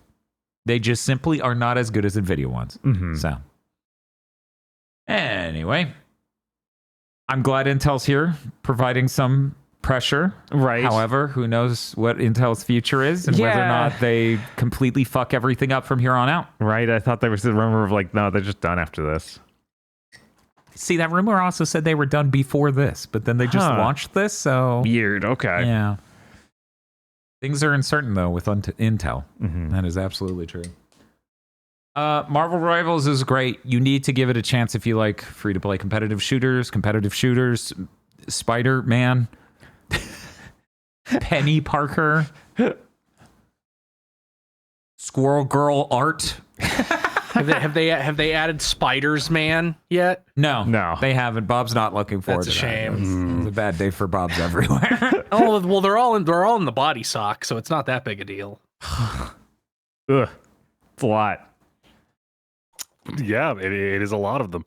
They just simply are not as good as NVIDIA ones. So, anyway, I'm glad Intel's here providing some pressure. Right. However, who knows what Intel's future is and whether or not they completely fuck everything up from here on out. Right. I thought there was a rumor of like, no, they're just done after this. See, that rumor also said they were done before this, but then they just launched this. So weird. Okay. Yeah. Things are uncertain though with Intel. That is absolutely true. Marvel Rivals is great. You need to give it a chance if you like free-to-play competitive shooters, Spider-Man, Penny Parker, Squirrel Girl art. Have they added Spiders Man yet? No, they haven't. Bob's not looking forward to that. That's a shame. It's a bad day for Bob's everywhere. Oh well, they're all in the body sock, so it's not that big a deal. Ugh, it's a lot. Yeah, it is a lot of them.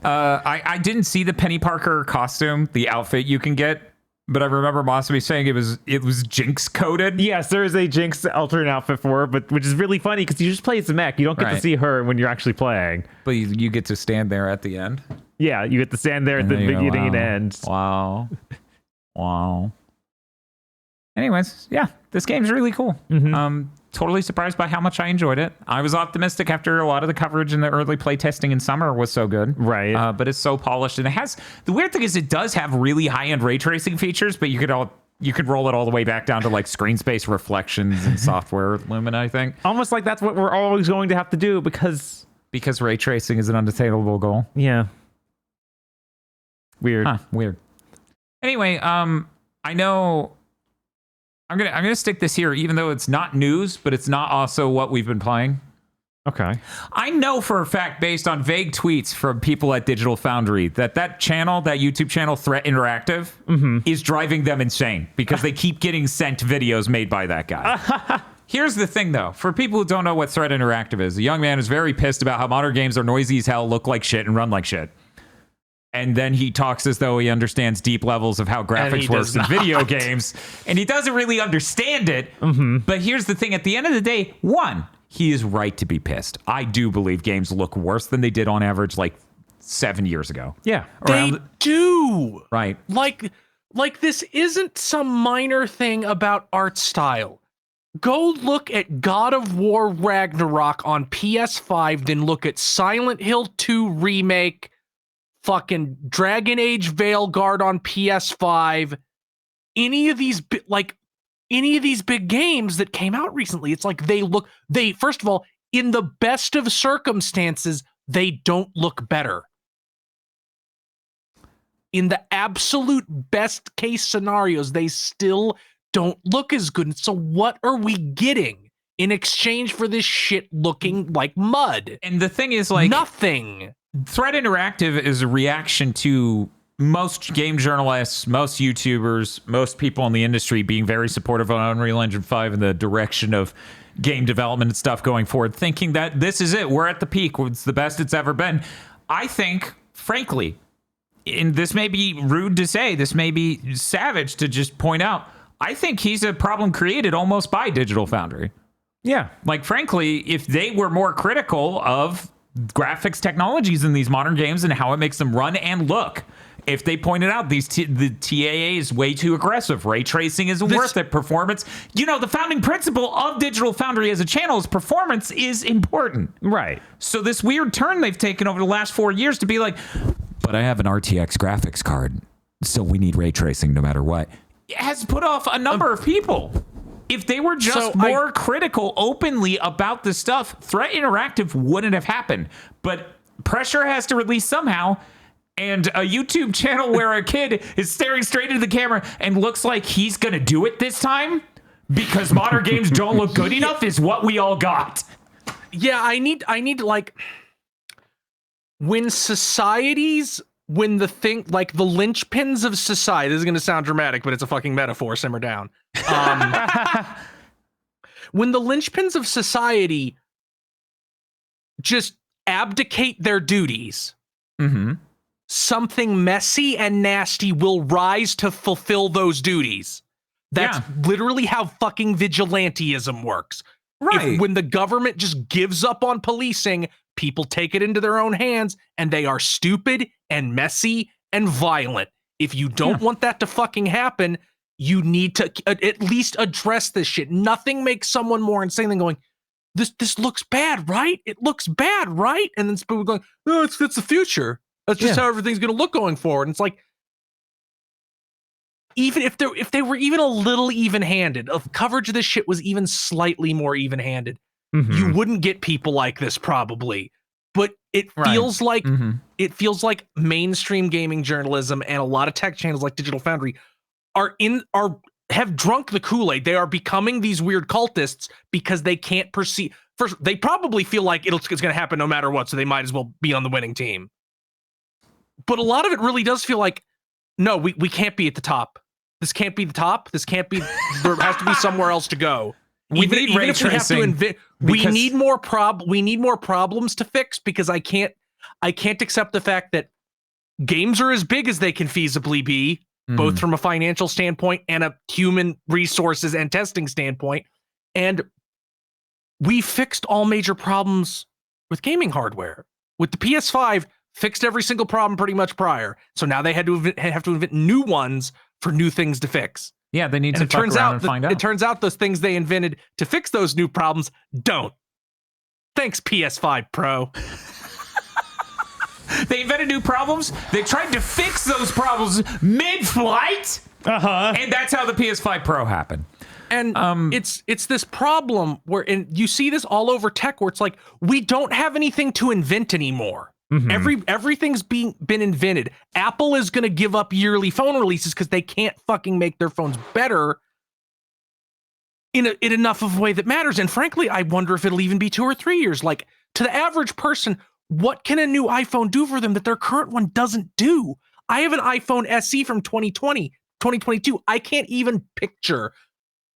I didn't see the Penny Parker costume, the outfit you can get, but I remember Masabi saying it was Jinx coded. Yes, there is a Jinx alternate outfit for her, but which is really funny because you just play as a mech. You don't get to see her when you're actually playing. But you get to stand there at the end. Yeah, you get to stand there at the beginning and end. Wow. Anyways, yeah, this game's really cool. Totally surprised by how much I enjoyed it. I was optimistic after a lot of the coverage in the early play testing in summer was so good. Right. But it's so polished, and it has, the weird thing is it does have really high-end ray tracing features, but you could roll it all the way back down to like screen space reflections and software Lumen, I think. Almost like that's what we're always going to have to do because ray tracing is an unattainable goal. Yeah. Weird. Weird. Anyway, I know I'm gonna stick this here, even though it's not news, but it's not also what we've been playing. Okay. I know for a fact, based on vague tweets from people at Digital Foundry, that channel, that YouTube channel, Threat Interactive, is driving them insane because they keep getting sent videos made by that guy. Here's the thing, though. For people who don't know what Threat Interactive is, a young man is very pissed about how modern games are noisy as hell, look like shit, and run like shit. And then he talks as though he understands deep levels of how graphics works in video games. And he doesn't really understand it. But here's the thing. At the end of the day, one, he is right to be pissed. I do believe games look worse than they did on average like 7 years ago. Yeah. They do. Right. Like this isn't some minor thing about art style. Go look at God of War Ragnarok on PS5, then look at Silent Hill 2 Remake, fucking Dragon Age Veilguard on PS5, any of these big games that came out recently. It's like first of all, in the best of circumstances, they don't look better. In the absolute best case scenarios, they still don't look as good. So what are we getting in exchange for this shit looking like mud? And the thing is, like, nothing. Threat Interactive is a reaction to most game journalists, most YouTubers, most people in the industry being very supportive of Unreal Engine 5 in the direction of game development and stuff going forward, thinking that this is it. We're at the peak. It's the best it's ever been. I think, frankly, and this may be rude to say, this may be savage to just point out, I think he's a problem created almost by Digital Foundry. Yeah. Like, frankly, if they were more critical of graphics technologies in these modern games and how it makes them run and look, if they pointed out the TAA is way too aggressive, ray tracing isn't worth it, performance, the founding principle of Digital Foundry as a channel is performance is important. Right. So this weird turn they've taken over the last 4 years to be like, but I have an RTX graphics card, so we need ray tracing no matter what, it has put off a number of people. If they were just more critical openly about this stuff, Threat Interactive wouldn't have happened. But pressure has to release somehow. And a YouTube channel where a kid is staring straight into the camera and looks like he's going to do it this time because modern games don't look good enough is what we all got. Yeah, I need like, when the thing, like the linchpins of society, this is going to sound dramatic, but it's a fucking metaphor, simmer down. When the linchpins of society just abdicate their duties, something messy and nasty will rise to fulfill those duties. That's literally how fucking vigilantism works. Right. When the government just gives up on policing, people take it into their own hands and they are stupid and messy and violent. If you don't want that to fucking happen, you need to at least address this shit. Nothing makes someone more insane than going, this looks bad, right? It looks bad, right? And then people going, oh, that's the future. That's just how everything's going to look going forward. And it's like, even if they were even a little even-handed, if coverage of this shit was even slightly more even-handed, you wouldn't get people like this probably. But it feels like mainstream gaming journalism and a lot of tech channels like Digital Foundry have drunk the Kool-Aid. They are becoming these weird cultists because they can't perceive. First, they probably feel like it's going to happen no matter what, so they might as well be on the winning team. But a lot of it really does feel like, no, we can't be at the top. This can't be the top. This can't be. There has to be somewhere else to go. Even if we have to we need more problems to fix, because I can't accept the fact that games are as big as they can feasibly be, both from a financial standpoint and a human resources and testing standpoint. And we fixed all major problems with gaming hardware. With the PS5, fixed every single problem pretty much prior. So now they have to invent new ones for new things to fix. Yeah, they need to fuck around and find out. It turns out those things they invented to fix those new problems don't. Thanks, PS5 Pro. They invented new problems. They tried to fix those problems mid-flight. And that's how the PS5 Pro happened. And it's this problem where, and you see this all over tech, where it's like, we don't have anything to invent anymore. Everything's been invented. Apple is going to give up yearly phone releases because they can't fucking make their phones better in enough of a way that matters. And frankly, I wonder if it'll even be 2 or 3 years. Like, to the average person, what can a new iPhone do for them that their current one doesn't do? I have an iPhone SE from 2022. I can't even picture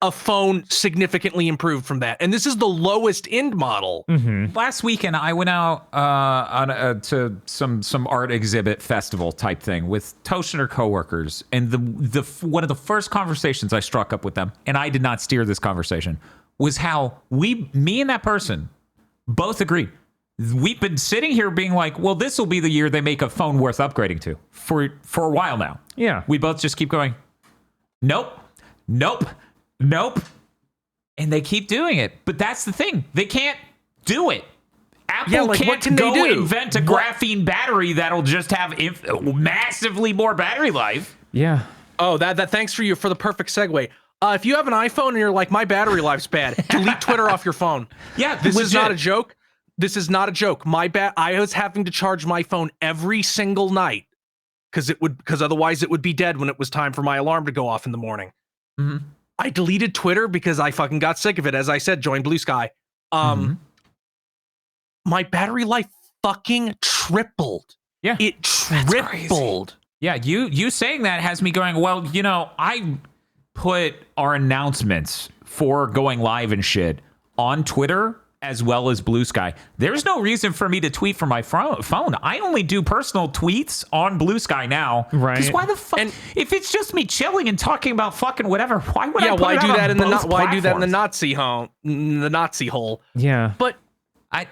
a phone significantly improved from that. And this is the lowest end model. Last weekend, I went out to some art exhibit festival type thing with Toshner coworkers. And the one of the first conversations I struck up with them, and I did not steer this conversation, was how me and that person both agreed. We've been sitting here being like, well, this will be the year they make a phone worth upgrading to for a while now. Yeah. We both just keep going, nope. And they keep doing it. But that's the thing. They can't do it. Apple can't go invent a graphene battery that'll just have massively more battery life. Yeah. Oh, that thanks for the perfect segue. If you have an iPhone and you're like, my battery life's bad, delete Twitter off your phone. Yeah, this is not a joke. This is not a joke. I was having to charge my phone every single night because otherwise it would be dead when it was time for my alarm to go off in the morning. Mm-hmm. I deleted Twitter because I fucking got sick of it. As I said, join Blue Sky. My battery life fucking tripled. Yeah, it tripled. Yeah, you saying that has me going, well, I put our announcements for going live and shit on Twitter as well as Blue Sky. There's no reason for me to tweet from my phone. I only do personal tweets on Blue Sky now. Right. Because why the fuck? If it's just me chilling and talking about fucking whatever, why would I put why it do out that on in the both why do that in the platforms? Nazi hole? Yeah. But I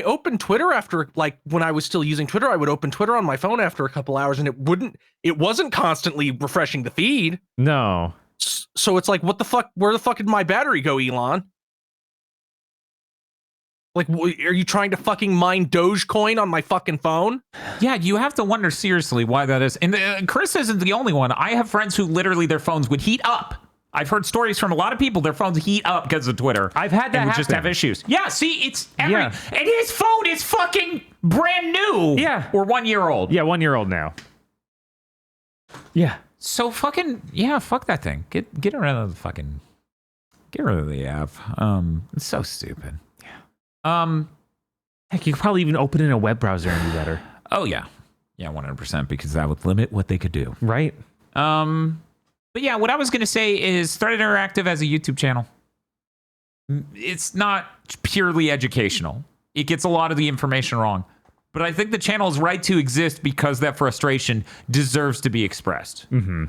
opened Twitter after, like, when I was still using Twitter, I would open Twitter on my phone after a couple hours and it wasn't constantly refreshing the feed. No. So it's like, what the fuck? Where the fuck did my battery go, Elon? Like, are you trying to fucking mine Dogecoin on my fucking phone? Yeah, you have to wonder seriously why that is. And Chris isn't the only one. I have friends who literally their phones would heat up. I've heard stories from a lot of people. Their phones heat up because of Twitter. I've had that and would happen. just have issues. Yeah, see, it's and his phone is fucking brand new. Yeah, or 1 year old. Yeah, 1 year old now. Yeah. So fucking fuck that thing. Get rid of the app. It's so stupid. Yeah. Heck, you could probably even open it in a web browser and do better. Oh yeah. Yeah, 100%, because that would limit what they could do. Right. But yeah, what I was going to say is Thread Interactive as a YouTube channel. It's not purely educational. It gets a lot of the information wrong. But I think the channel is right to exist because that frustration deserves to be expressed. Mm-hmm.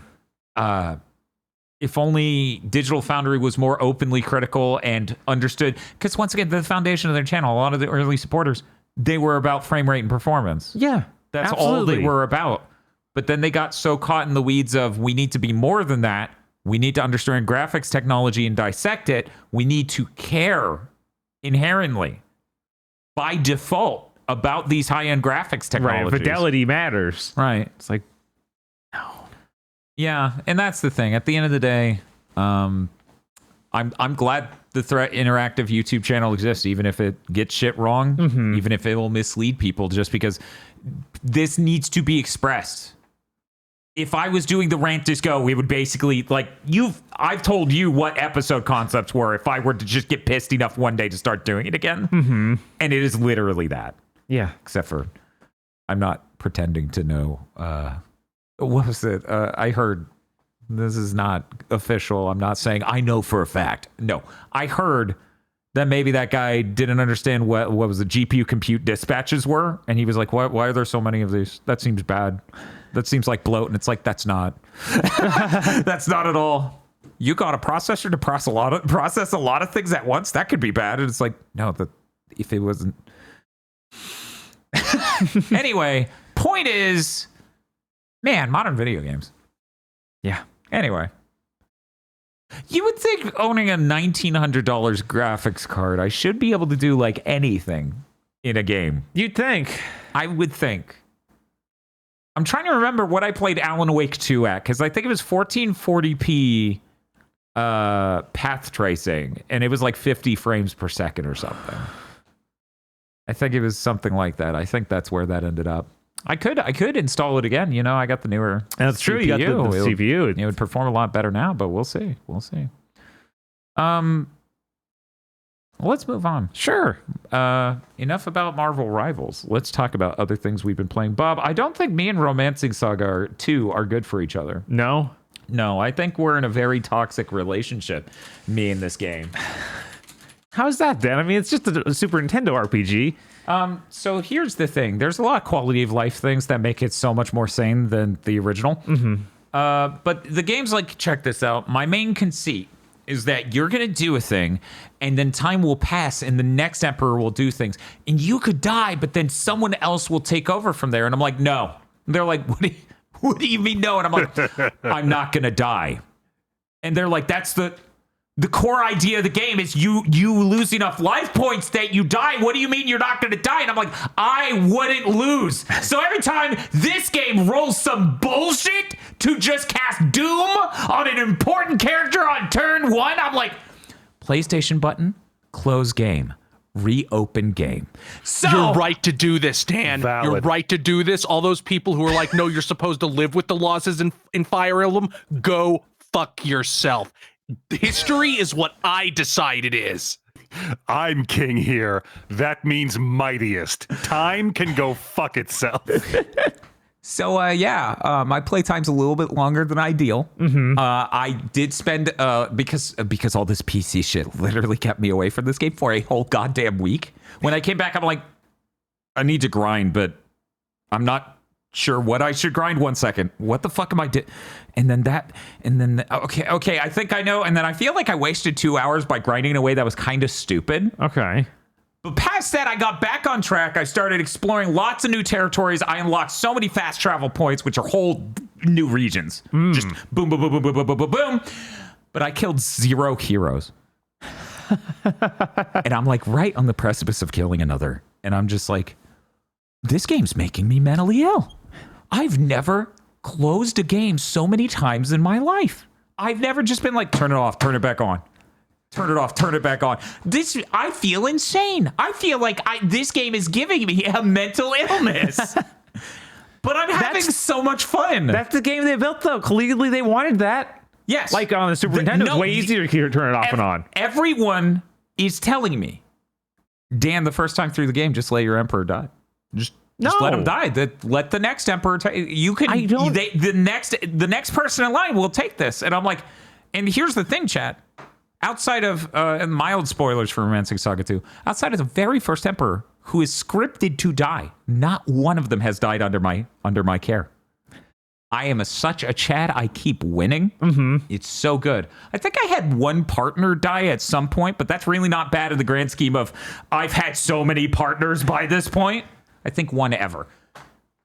If only Digital Foundry was more openly critical and understood. Because once again, the foundation of their channel, a lot of the early supporters, they were about frame rate and performance. Yeah, that's absolutely all they were about. But then they got so caught in the weeds of, we need to be more than that. We need to understand graphics technology and dissect it. We need to care inherently by default about these high-end graphics technologies. Right, fidelity matters. Right. It's like, no. Yeah, and that's the thing. At the end of the day, I'm glad the Threat Interactive YouTube channel exists, even if it gets shit wrong, even if it will mislead people, just because this needs to be expressed. If I was doing the Rant Disco, we would basically, like, I've told you what episode concepts were if I were to just get pissed enough one day to start doing it again. And it is literally that. Yeah. Except for I'm not pretending to know. What was it? I heard, this is not official. I'm not saying I know for a fact. No, I heard that maybe that guy didn't understand what was the GPU compute dispatches were. And he was like, why are there so many of these? That seems bad. That seems like bloat. And it's like, that's not. That's not at all. You got a processor to process a lot of things at once? That could be bad. And it's like, no, if it wasn't. Anyway, point is, man, modern video games. Yeah. Anyway. You would think owning a $1,900 graphics card, I should be able to do like anything in a game. You'd think. I would think. I'm trying to remember what I played Alan Wake 2 at, because I think it was 1440p path tracing, and it was like 50 frames per second or something. I think it was something like that. I think that's where that ended up. I could install it again. You know, I got the newer. That's CPU. true. You got the CPU. It would perform a lot better now, but we'll see. We'll see. Let's move on. Sure. Enough about Marvel Rivals. Let's talk about other things we've been playing. Bob, I don't think me and Romancing Saga 2 are good for each other. No? No, I think we're in a very toxic relationship, me and this game. How's that, Dan? I mean, it's just a Super Nintendo RPG. So here's the thing. There's a lot of quality of life things that make it so much more sane than the original. But the game's like, check this out. My main conceit is that you're going to do a thing, and then time will pass, and the next emperor will do things. And you could die, but then someone else will take over from there. And I'm like, no. And they're like, what do you mean no? And I'm like, I'm not going to die. And they're like, that's the The core idea of the game is you lose enough life points that you die. What do you mean you're not going to die? And I'm like, I wouldn't lose. So every time this game rolls some bullshit to just cast Doom on an important character on turn 1, I'm like, PlayStation button, close game. Reopen game. So you're right to do this, Dan. Valid. You're right to do this. All those people who are like, no, you're supposed to live with the losses in Fire Emblem, go fuck yourself. History is what I decide it is. I'm king here. That means mightiest. Time can go fuck itself. So my playtime's a little bit longer than ideal. I did spend because all this PC shit literally kept me away from this game for a whole goddamn week. When I came back, I'm like, I need to grind, but I'm not sure what I should grind. 1 second. What the fuck am I doing? Okay, I think I know. And then I feel like I wasted 2 hours by grinding in a way that was kind of stupid. Okay. But past that, I got back on track. I started exploring lots of new territories. I unlocked so many fast travel points, which are whole new regions. Just boom, boom, boom, boom, boom, boom, boom, boom, boom. But I killed 0 heroes. And I'm like right on the precipice of killing another. And I'm just like, this game's making me mentally ill. I've never closed a game so many times in my life. I've never just been like, turn it off, turn it back on. Turn it off, turn it back on. I feel insane. I feel like this game is giving me a mental illness. But I'm having so much fun. That's the game they built, though. Clearly, they wanted that. Yes. Like on the Super Nintendo, it's way easier to turn it off and on. Everyone is telling me, Dan, the first time through the game, just let your Emperor die. Just let him die. Let the next Emperor you can. I don't. The next person in line will take this. And I'm like, and here's the thing, chat. Outside of and mild spoilers for Romancing Saga 2, outside of the very first Emperor who is scripted to die, not one of them has died under my care. I am such a Chad. I keep winning. It's so good. I think I had one partner die at some point, but that's really not bad in the grand scheme of I've had so many partners by this point. I think one ever.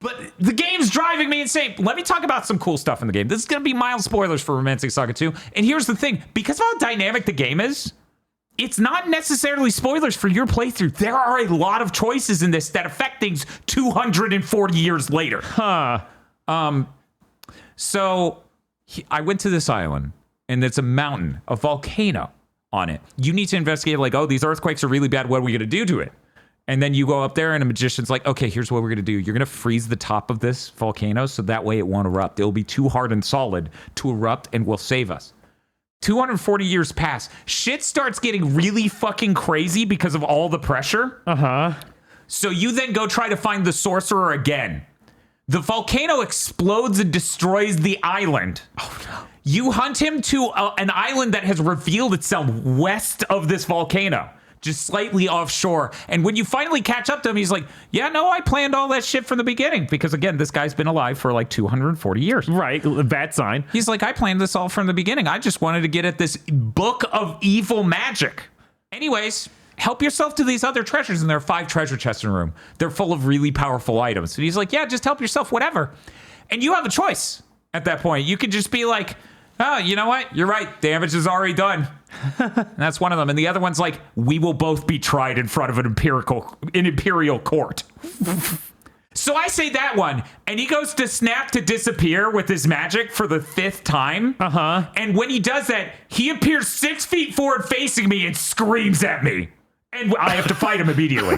But the game's driving me insane. Let me talk about some cool stuff in the game. This is going to be mild spoilers for Romancing Saga 2. And here's the thing. Because of how dynamic the game is, it's not necessarily spoilers for your playthrough. There are a lot of choices in this that affect things 240 years later. So I went to this island, and it's a mountain, a volcano on it. You need to investigate, like, oh, these earthquakes are really bad. What are we going to do to it? And then you go up there and a magician's like, okay, here's what we're going to do. You're going to freeze the top of this volcano so that way it won't erupt. It'll be too hard and solid to erupt and will save us. 240 years pass. Shit starts getting really fucking crazy because of all the pressure. So you then go try to find the sorcerer again. The volcano explodes and destroys the island. Oh, no. You hunt him to an island that has revealed itself west of this volcano. Just slightly offshore. And when you finally catch up to him, he's like, yeah, no, I planned all that shit from the beginning. Because again, this guy's been alive for like 240 years. Right. Bad sign. He's like, I planned this all from the beginning. I just wanted to get at this book of evil magic. Anyways, help yourself to these other treasures. And there are 5 treasure chests in the room. They're full of really powerful items. And he's like, yeah, just help yourself, whatever. And you have a choice at that point. You could just be like, oh, you know what? You're right. Damage is already done. And that's one of them. And the other one's like, we will both be tried in front of an imperial court. So I say that one, and he goes to snap to disappear with his magic for the 5th time. And when he does that, he appears 6 feet forward facing me and screams at me. And I have to fight him immediately.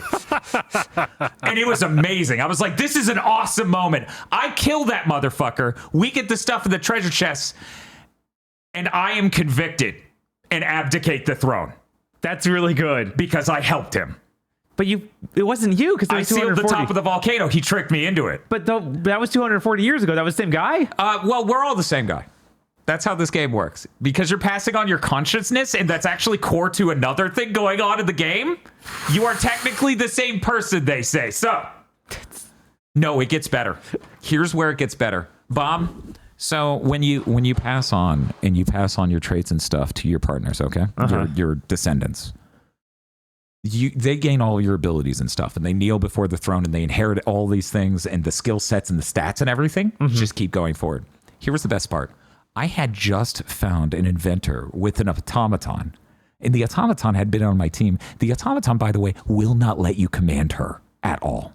And it was amazing. I was like, this is an awesome moment. I kill that motherfucker. We get the stuff in the treasure chests. And I am convicted and abdicate the throne. That's really good. Because I helped him. But it wasn't you, because I sealed the top of the volcano. He tricked me into it. But that was 240 years ago. That was the same guy? Well, we're all the same guy. That's how this game works. Because you're passing on your consciousness, and that's actually core to another thing going on in the game. You are technically the same person, they say. So, no, it gets better. Here's where it gets better. Bob, so when you pass on, and you pass on your traits and stuff to your partners, okay? Your descendants. They gain all your abilities and stuff, and they kneel before the throne, and they inherit all these things, and the skill sets and the stats and everything. Just keep going forward. Here's the best part. I had just found an inventor with an automaton, and the automaton had been on my team. The automaton, by the way, will not let you command her at all.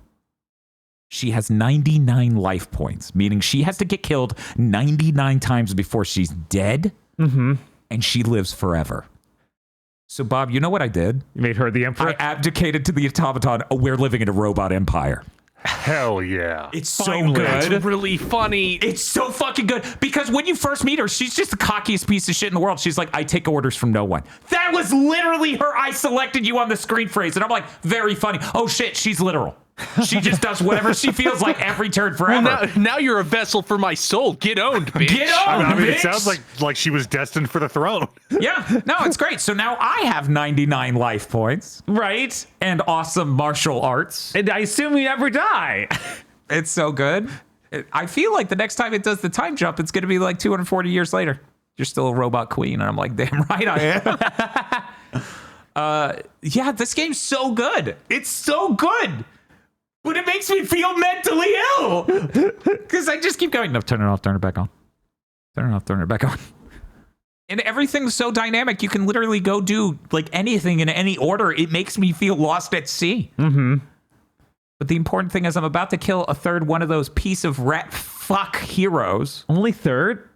She has 99 life points, meaning she has to get killed 99 times before she's dead, and she lives forever. So, Bob, you know what I did? You made her the emperor? I abdicated to the automaton. We're living in a robot empire. Hell yeah. It's so Finally, good. It's really funny. It's so fucking good. Because when you first meet her, she's just the cockiest piece of shit in the world. She's like, I take orders from no one. That was literally her I selected you on the screen phrase. And I'm like, very funny. Oh shit, she's literal. She just does whatever she feels like every turn forever. Well, now you're a vessel for my soul. Get owned, bitch. Get owned, I mean, bitch. it sounds like she was destined for the throne. Yeah, no, it's great. So now I have 99 life points. Right. And awesome martial arts. And I assume you never die. It's so good. I feel like the next time it does the time jump, it's going to be like 240 years later. You're still a robot queen. And I'm like, damn right I am. Yeah, this game's so good. It's so good. But it makes me feel mentally ill. Because I just keep going, no, turn it off, turn it back on. Turn it off, turn it back on. And everything's so dynamic. You can literally go do like anything in any order. It makes me feel lost at sea. But the important thing is I'm about to kill a third one of those piece of rat fuck heroes. Only third?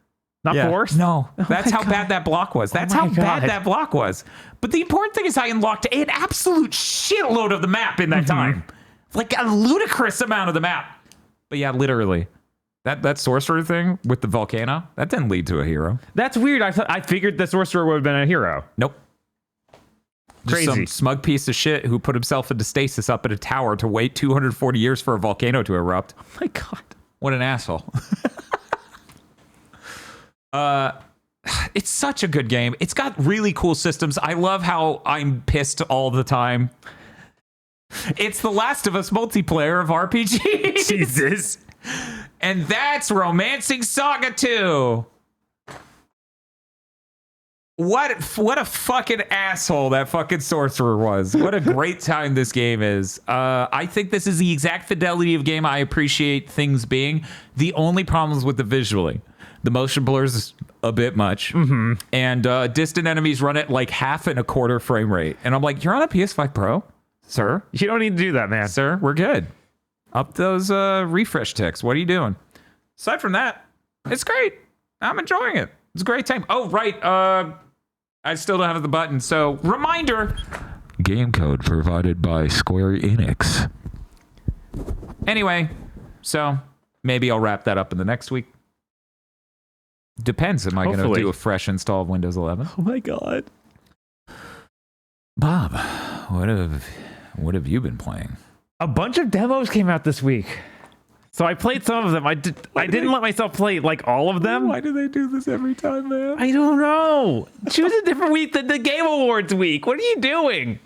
Not fourth? No, that's how bad that block was. That's how bad that block was. But the important thing is I unlocked an absolute shitload of the map in that time. Like a ludicrous amount of the map. But yeah, literally. That sorcerer thing with the volcano, that didn't lead to a hero. That's weird. I figured the sorcerer would have been a hero. Nope. Crazy. Just some smug piece of shit who put himself into stasis up at a tower to wait 240 years for a volcano to erupt. Oh my God. What an asshole. It's such a good game. It's got really cool systems. I love how I'm pissed all the time. It's the Last of Us multiplayer of RPGs. Jesus. And that's romancing SaGa 2. What a fucking asshole that fucking sorcerer was. What a great time this game is. I think this is the exact fidelity of game I appreciate things being. The only problems with the visually. The motion blurs a bit much. And distant enemies run at like 1/2 and 1/4 frame rate. And I'm like, you're on a PS5 Pro? Sir? You don't need to do that, man. Sir, we're good. Up those refresh ticks. What are you doing? Aside from that, it's great. I'm enjoying it. It's a great time. Oh, right. I still don't have the button. So, reminder. Game code provided by Square Enix. Anyway, so maybe I'll wrap that up in the next week. Depends. Am I going to do a fresh install of Windows 11? Oh my God. Bob, what have you been playing? A bunch of demos came out this week. So I played some of them. I didn't let myself play like all of them. Why do they do this every time, man? I don't know. Choose a different week than the Game Awards week. What are you doing?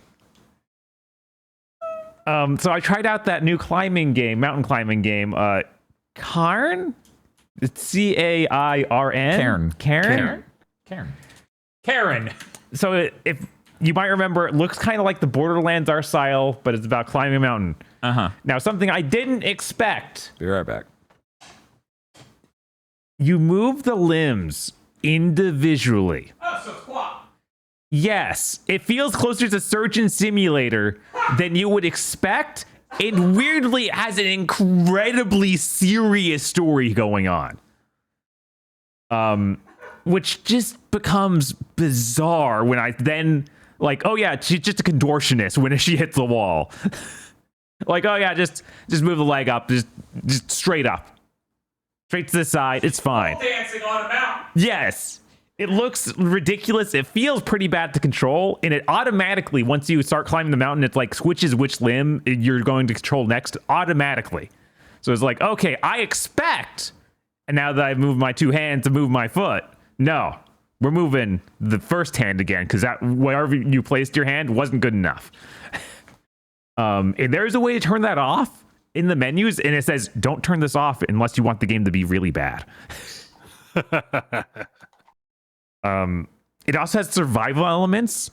So I tried out that new climbing game, mountain climbing game. Cairn? It's Cairn. Karen. So if you might remember, it looks kind of like the Borderlands art style, but it's about climbing a mountain. Now, something I didn't expect. Be right back. You move the limbs individually. Oh, so it's quad. Yes, it feels closer to Surgeon Simulator than you would expect. It weirdly has an incredibly serious story going on. Which just becomes bizarre when I then like, oh yeah, she's just a contortionist when she hits the wall. Like, oh yeah, just move the leg up, just straight up. Straight to the side, it's fine. Dancing on a mountain. Yes. It looks ridiculous. It feels pretty bad to control. And it automatically, once you start climbing the mountain, it like switches which limb you're going to control next automatically. So it's like, okay, I expect, and now that I've moved my two hands to move my foot, no, we're moving the first hand again because that wherever you placed your hand wasn't good enough. And there's a way to turn that off in the menus, and it says, don't turn this off unless you want the game to be really bad. It also has survival elements.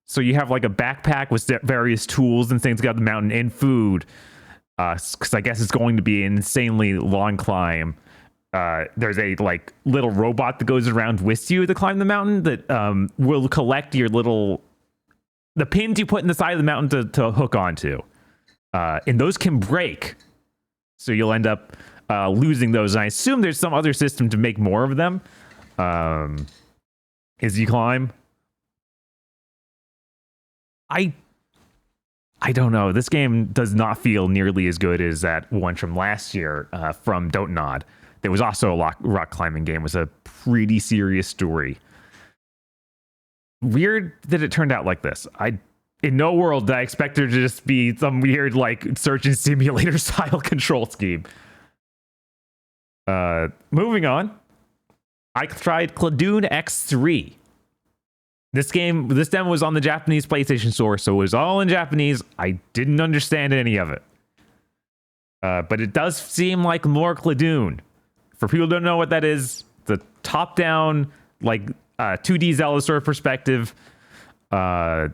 So you have like a backpack with various tools and things to get up the mountain and food. Because I guess it's going to be an insanely long climb. there's a like little robot that goes around with you to climb the mountain that will collect your the pins you put in the side of the mountain to hook onto. And those can break. So you'll end up losing those. And I assume there's some other system to make more of them as you climb. I don't know. This game does not feel nearly as good as that one from last year from Don't Nod. There was also a rock climbing game. It was a pretty serious story. Weird that it turned out like this. In no world did I expect there to just be some weird like surgeon simulator style control scheme. Moving on. I tried Cladoon X3. This demo was on the Japanese PlayStation Store, so it was all in Japanese. I didn't understand any of it. But it does seem like more Cladoon. For people who don't know what that is, the top-down, like, 2D Zelda sort of perspective. And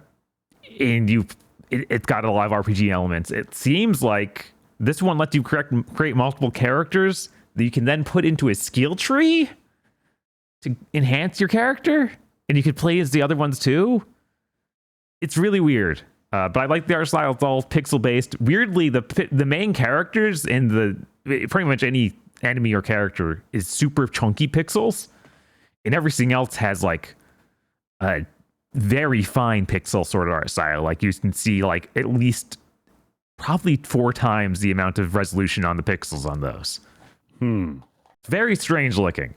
it's got a lot of RPG elements. It seems like this one lets you create multiple characters that you can then put into a skill tree to enhance your character. And you could play as the other ones too. It's really weird. But I like the art style. It's all pixel-based. Weirdly, the main characters and pretty much any enemy or character is super chunky pixels. And everything else has like a very fine pixel sort of art style. Like you can see like at least probably 4 times the amount of resolution on the pixels on those. Very strange looking.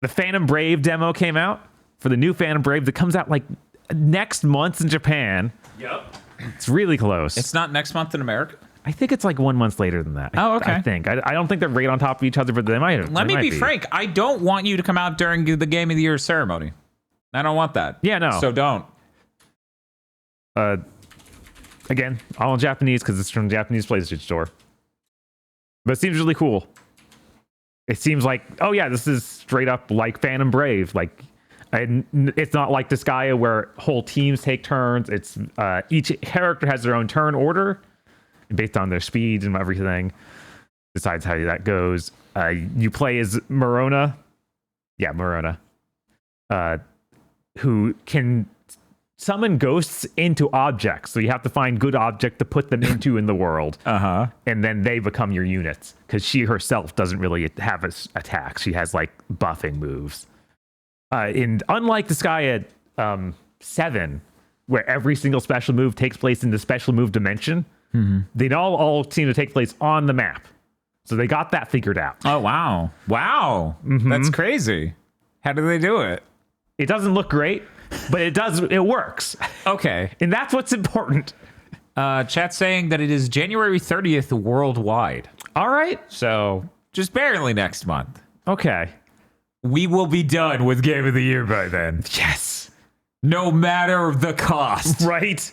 The Phantom Brave demo came out for the new Phantom Brave that comes out like next month in Japan. Yep. It's really close. It's not next month in America? I think it's like 1 month later than that. Oh, okay. I think. I don't think they're right on top of each other, but they might. Let me be frank. I don't want you to come out during the Game of the Year ceremony. I don't want that. Yeah, no. So don't. Again, all in Japanese because it's from the Japanese PlayStation Store. But it seems really cool. It seems like, oh yeah, this is straight up like Phantom Brave. Like, it's not like Disgaea where whole teams take turns. It's each character has their own turn order based on their speeds and everything. Decides how that goes. You play as Morona. Yeah, Morona. Who can summon ghosts into objects. So you have to find good object to put them into in the world. And then they become your units. Because she herself doesn't really have attacks. She has like buffing moves. And unlike Disgaea 7, where every single special move takes place in the special move dimension, they all seem to take place on the map. So they got that figured out. Oh, wow. Wow. That's crazy. How do they do it? It doesn't look great, but it works. Okay. And that's what's important. Chat's saying that it is January 30th worldwide. All right. So just barely next month. Okay. We will be done with Game of the Year by then. Yes. No matter the cost. Right.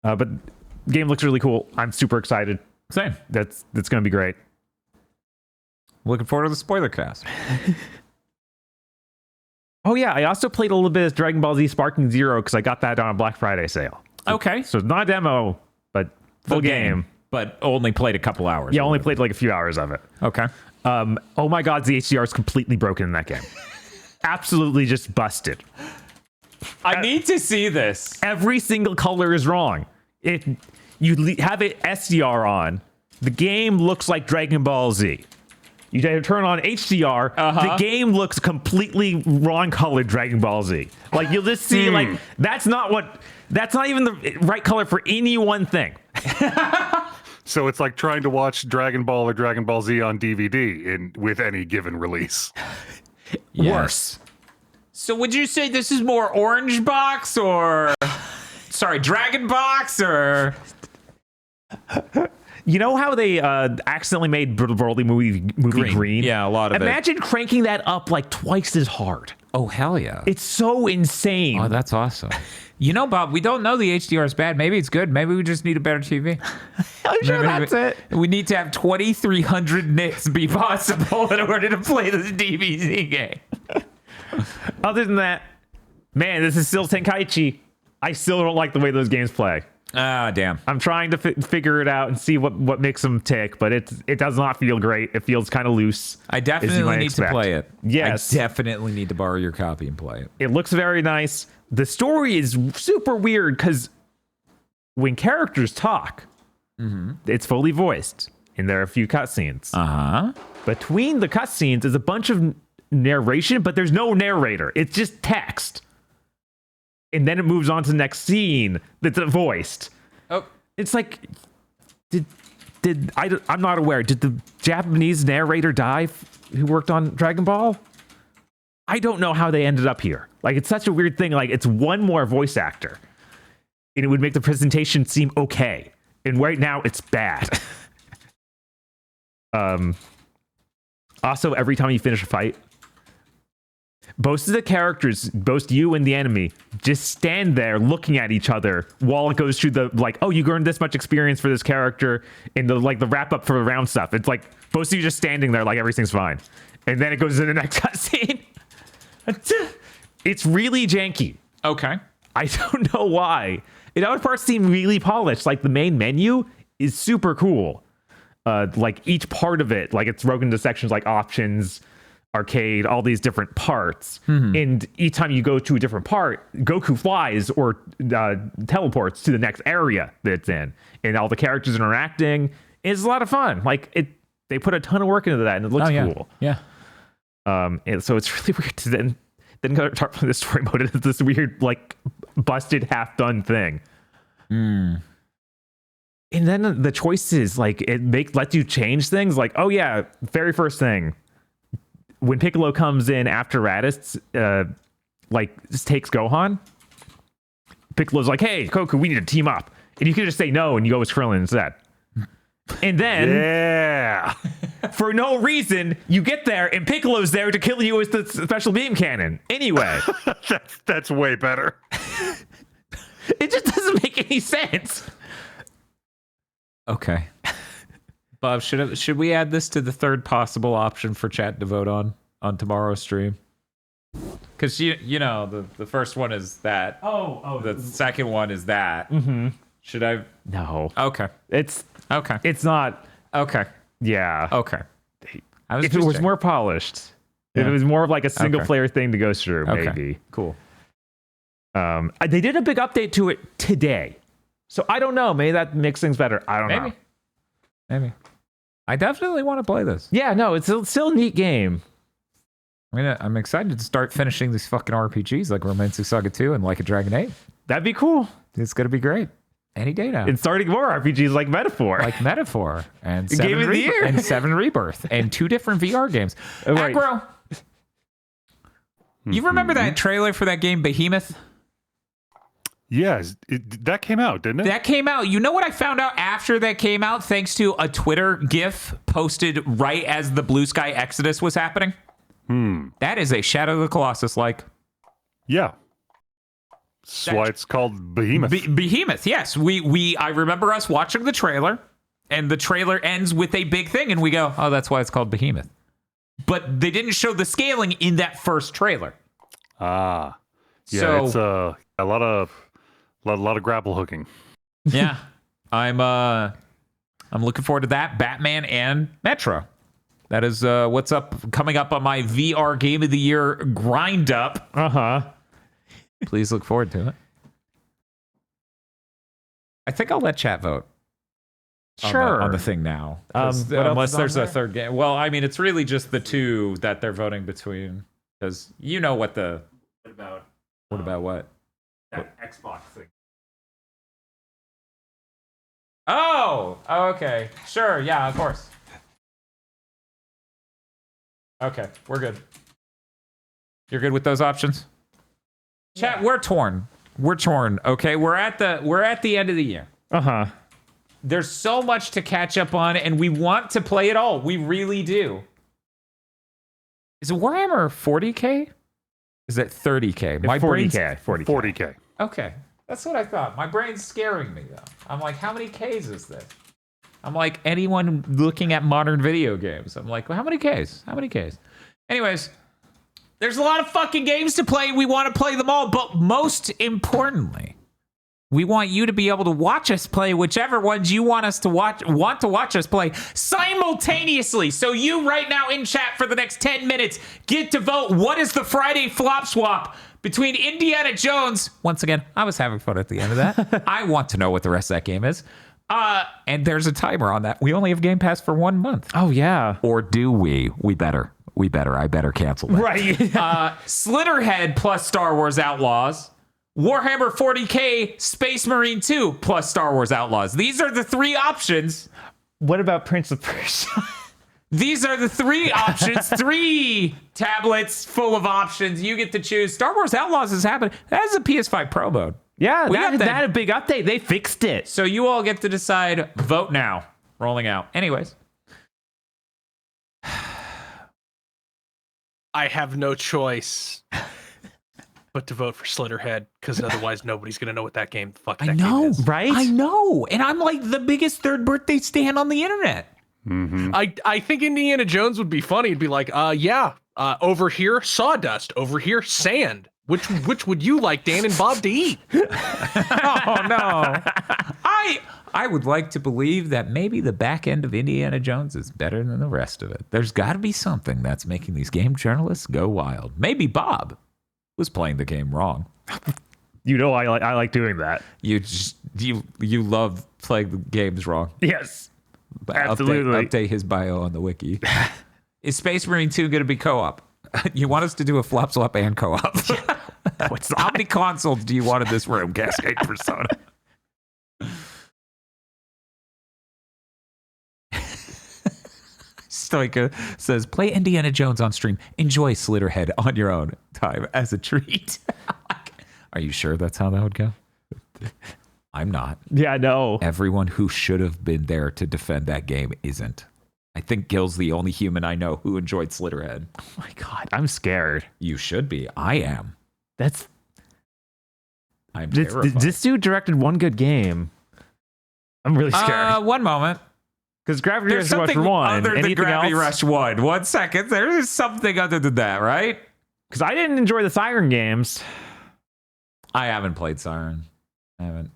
But the game looks really cool. I'm super excited. Same. That's going to be great. Looking forward to the spoiler cast. Oh yeah, I also played a little bit of Dragon Ball Z Sparking Zero because I got that on a Black Friday sale. Okay. So it's not a demo, but full game. But only played a couple hours. Yeah, only played like a few hours of it. Okay. Oh my god, the HDR is completely broken in that game. Absolutely just busted. I need to see this. Every single color is wrong. You have it SDR on. The game looks like Dragon Ball Z. You turn on HDR, the game looks completely wrong colored Dragon Ball Z. Like you'll just see like that's not even the right color for any one thing. So it's like trying to watch Dragon Ball or Dragon Ball Z on DVD with any given release. Yes. Worse. So would you say this is more Orange Box or Dragon Box or You know how they accidentally made the Broly movie green? Yeah, a lot of Imagine cranking that up like twice as hard. Oh, hell yeah. It's so insane. Oh, that's awesome. You know, Bob, we don't know the HDR is bad. Maybe it's good. Maybe we just need a better TV. I'm sure that's it. We need to have 2,300 nits be possible in order to play this DBZ game. Other than that, man, this is still Tenkaichi. I still don't like the way those games play. Ah, damn. I'm trying to figure it out and see what makes them tick, but it does not feel great. It feels kind of loose. I definitely need to play it. Yes. I definitely need to borrow your copy and play it. It looks very nice. The story is super weird because when characters talk, it's fully voiced, and there are a few cutscenes. Between the cutscenes is a bunch of narration, but there's no narrator. It's just text. And then it moves on to the next scene that's voiced. Oh, it's like, I'm not aware. Did the Japanese narrator die who worked on Dragon Ball? I don't know how they ended up here. Like, it's such a weird thing. Like, it's one more voice actor, and it would make the presentation seem okay. And right now, it's bad. Also, every time you finish a fight, most of the characters, both you and the enemy, just stand there looking at each other while it goes through the, like, oh, you earned this much experience for this character, and the wrap up for the round stuff. It's like both of you just standing there like everything's fine. And then it goes to the next cutscene. It's really janky. Okay. I don't know why. And other parts seem really polished. Like, the main menu is super cool. Like, each part of it, like, it's broken into sections like options, arcade, all these different parts. And each time you go to a different part, Goku flies or teleports to the next area that it's in. And all the characters interacting. It's a lot of fun. Like, they put a ton of work into that, and it looks cool. Yeah. And so it's really weird to then go talk about the story mode. It's this weird, like, busted, half-done thing. And then the choices, like, it lets you change things. Like, oh yeah, very first thing, when Piccolo comes in after Raditz, just takes Gohan, Piccolo's like, hey, Goku, we need to team up. And you can just say no, and you go with Krillin instead. And then, for no reason, you get there, and Piccolo's there to kill you with the special beam cannon. Anyway. That's way better. It just doesn't make any sense. Okay. Bob, should we add this to the third possible option for chat to vote on tomorrow's stream? Because you know the first one is that. Oh. The second one is that. Should I? No. Okay. It's okay. It's not. Okay. Yeah. Okay. If it was more polished, if it was more of like a single player thing to go through, maybe. Cool. They did a big update to it today, so I don't know. Maybe that makes things better. I don't know. Maybe. I definitely want to play this. Yeah, no, it's still a neat game. I'm excited to start finishing these fucking RPGs like Romantic SaGa 2 and Like a Dragon 8. That'd be cool. It's gonna be great. Any day now. And starting more RPGs like Metaphor. And Game of the Year. And 7 Rebirth. And 2 different VR games. Right. Aggro. You remember that trailer for that game Behemoth? Yes, that came out, didn't it? That came out. You know what I found out after that came out, thanks to a Twitter GIF posted right as the Blue Sky Exodus was happening? That is a Shadow of the Colossus like. Yeah. That's why it's called Behemoth. Behemoth, yes. I remember us watching the trailer, and the trailer ends with a big thing, and we go, oh, that's why it's called Behemoth. But they didn't show the scaling in that first trailer. Yeah, so, it's a lot of grapple hooking. Yeah. I'm looking forward to that. Batman and Metro. That is what's coming up on my VR Game of the Year grind up. Please look forward to it. I think I'll let chat vote. Sure. On the thing now. Unless there's a third game. Well, I mean, it's really just the two that they're voting between. Because you know what the... What about what? That Xbox thing. Oh, okay. Sure, yeah, of course. Okay, we're good. You're good with those options? Chat, we're torn. Okay, we're at the end of the year. There's so much to catch up on, and we want to play it all. We really do. Is it Warhammer 40K? Is it 30K? My 40K. 40K. Okay, that's what I thought. My brain's scaring me though. I'm like, how many Ks is this? I'm like anyone looking at modern video games. I'm like, well, how many Ks? Anyways, there's a lot of fucking games to play. We want to play them all, but most importantly, We want you to be able to watch us play whichever ones you want to watch us play simultaneously. So you right now in chat for the next 10 minutes get to vote. What is the Friday flop swap between Indiana Jones? Once again, I was having fun at the end of that. I want to know what the rest of that game is. And there's a timer on that. We only have Game Pass for 1 month. Oh, yeah. Or do we? We better. I better cancel that. Right. Slitterhead plus Star Wars Outlaws. Warhammer 40K Space Marine 2 plus Star Wars Outlaws. These are the 3 options. What about Prince of Persia? These are the 3 options. 3 tablets full of options. You get to choose. Star Wars Outlaws is happening. That's a PS5 Pro mode. Yeah, that had a big update. They fixed it. So you all get to decide. Vote now. Rolling out. Anyways. I have no choice but to vote for Slitterhead, because otherwise nobody's going to know what that game fucking game is. Right? I know. And I'm like the biggest third birthday stan on the internet. Mm-hmm. I think Indiana Jones would be funny. It'd be like, over here, sawdust. Over here, sand. Which would you like Dan and Bob to eat? Oh, no. I would like to believe that maybe the back end of Indiana Jones is better than the rest of it. There's got to be something that's making these game journalists go wild. Maybe Bob was playing the game wrong. You know, I like doing that. You love playing the games wrong. Yes, absolutely. Update his bio on the wiki. Is Space Marine 2 going to be co-op? You want us to do a flop swap and co-op? How many consoles do you want in this room? Cascade Persona. Stoika says, play Indiana Jones on stream. Enjoy Slitterhead on your own time as a treat. Are you sure that's how that would go? I'm not. Yeah, no. Everyone who should have been there to defend that game isn't. I think Gil's the only human I know who enjoyed Slitterhead. Oh my God, I'm scared. You should be. I am. I'm terrified. This dude directed one good game. I'm really scared. One moment. Because Gravity There's Rush something 1. other than Anything Gravity else? Rush 1. 1 second. There is something other than that, right? Because I didn't enjoy the Siren games. I haven't played Siren. I haven't.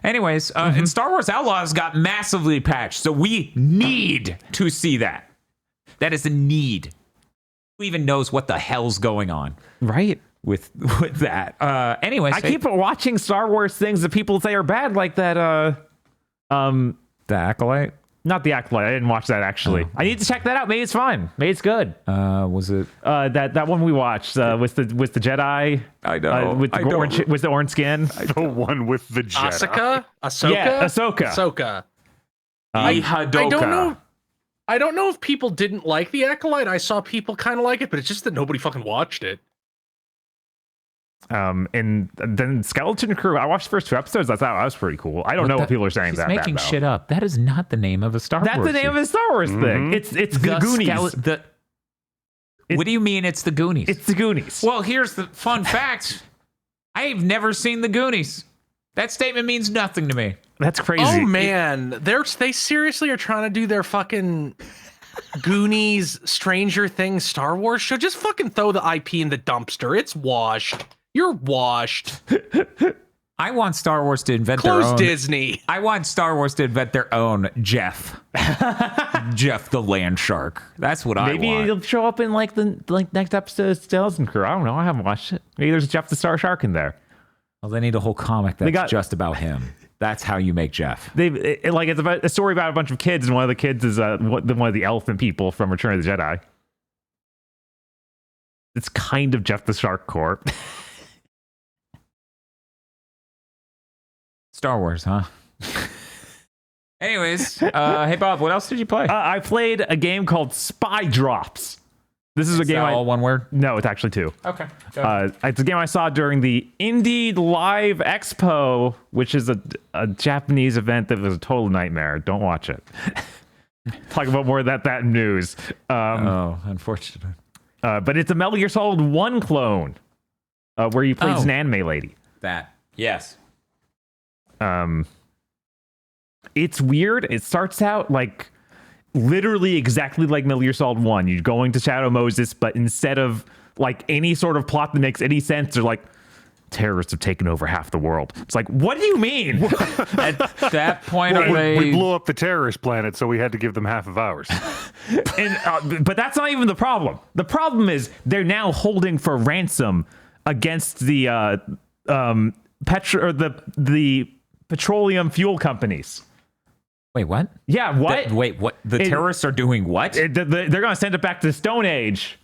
Anyways, and Star Wars Outlaws got massively patched, so we need to see that. That is a need. Who even knows what the hell's going on? Right. With that. Anyways, I keep watching Star Wars things that people say are bad, like that The Acolyte? not the Acolyte. I didn't watch that actually. I need to check that out. Maybe it's fine. Maybe it's good. Was it that one we watched with the Jedi? I know. With the orange skin. The one with the Jedi. Ahsoka? Yeah, Ahsoka. I don't know. I don't know if people didn't like the Acolyte. I saw people kind of like it, but it's just that nobody fucking watched it. And then Skeleton Crew. I watched the first 2 episodes. I thought that was pretty cool. I don't know what people are saying. He's that making bad shit up. That is not the name of a Star Wars. That's the name of a Star Wars thing. It's the Goonies. What do you mean it's the Goonies? It's the Goonies. Well, here's the fun fact. I've never seen the Goonies. That statement means nothing to me. That's crazy. Oh man, they seriously are trying to do their fucking Goonies, Stranger Things, Star Wars show. Just fucking throw the IP in the dumpster. It's washed. You're washed. I want Star Wars to invent their Close own. Disney. I want Star Wars to invent their own Jeff. Jeff the Land Shark. That's what I want. Maybe it'll show up in like next episode of Skeleton Crew. I don't know. I haven't watched it. Maybe there's Jeff the Star Shark in there. Well, they need a whole comic that's just about him. That's how you make Jeff. It's about a story about a bunch of kids, and one of the kids is one of the elephant people from Return of the Jedi. It's kind of Jeff the Shark Corps. Star Wars, huh? Anyways, hey Bob, what else did you play? I played a game called Spy Drops. This is a game. All one word? No, it's actually 2. Okay. It's a game I saw during the Indie Live Expo, which is a Japanese event that was a total nightmare. Don't watch it. Talk about more of that news. Unfortunate. But it's a Metal Gear Solid 1 clone where you play as an anime lady. Yes. It's weird. It starts out like literally exactly like Metal Gear Solid 1. You're going to Shadow Moses, but instead of like any sort of plot that makes any sense, they're like, terrorists have taken over half the world. It's like, what do you mean? At that point, we blew up the terrorist planet, so we had to give them half of ours. But that's not even the problem. The problem is they're now holding for ransom against the petroleum fuel companies. Wait, what? Yeah, what? Wait, what? The terrorists are doing what? They're going to send it back to the Stone Age.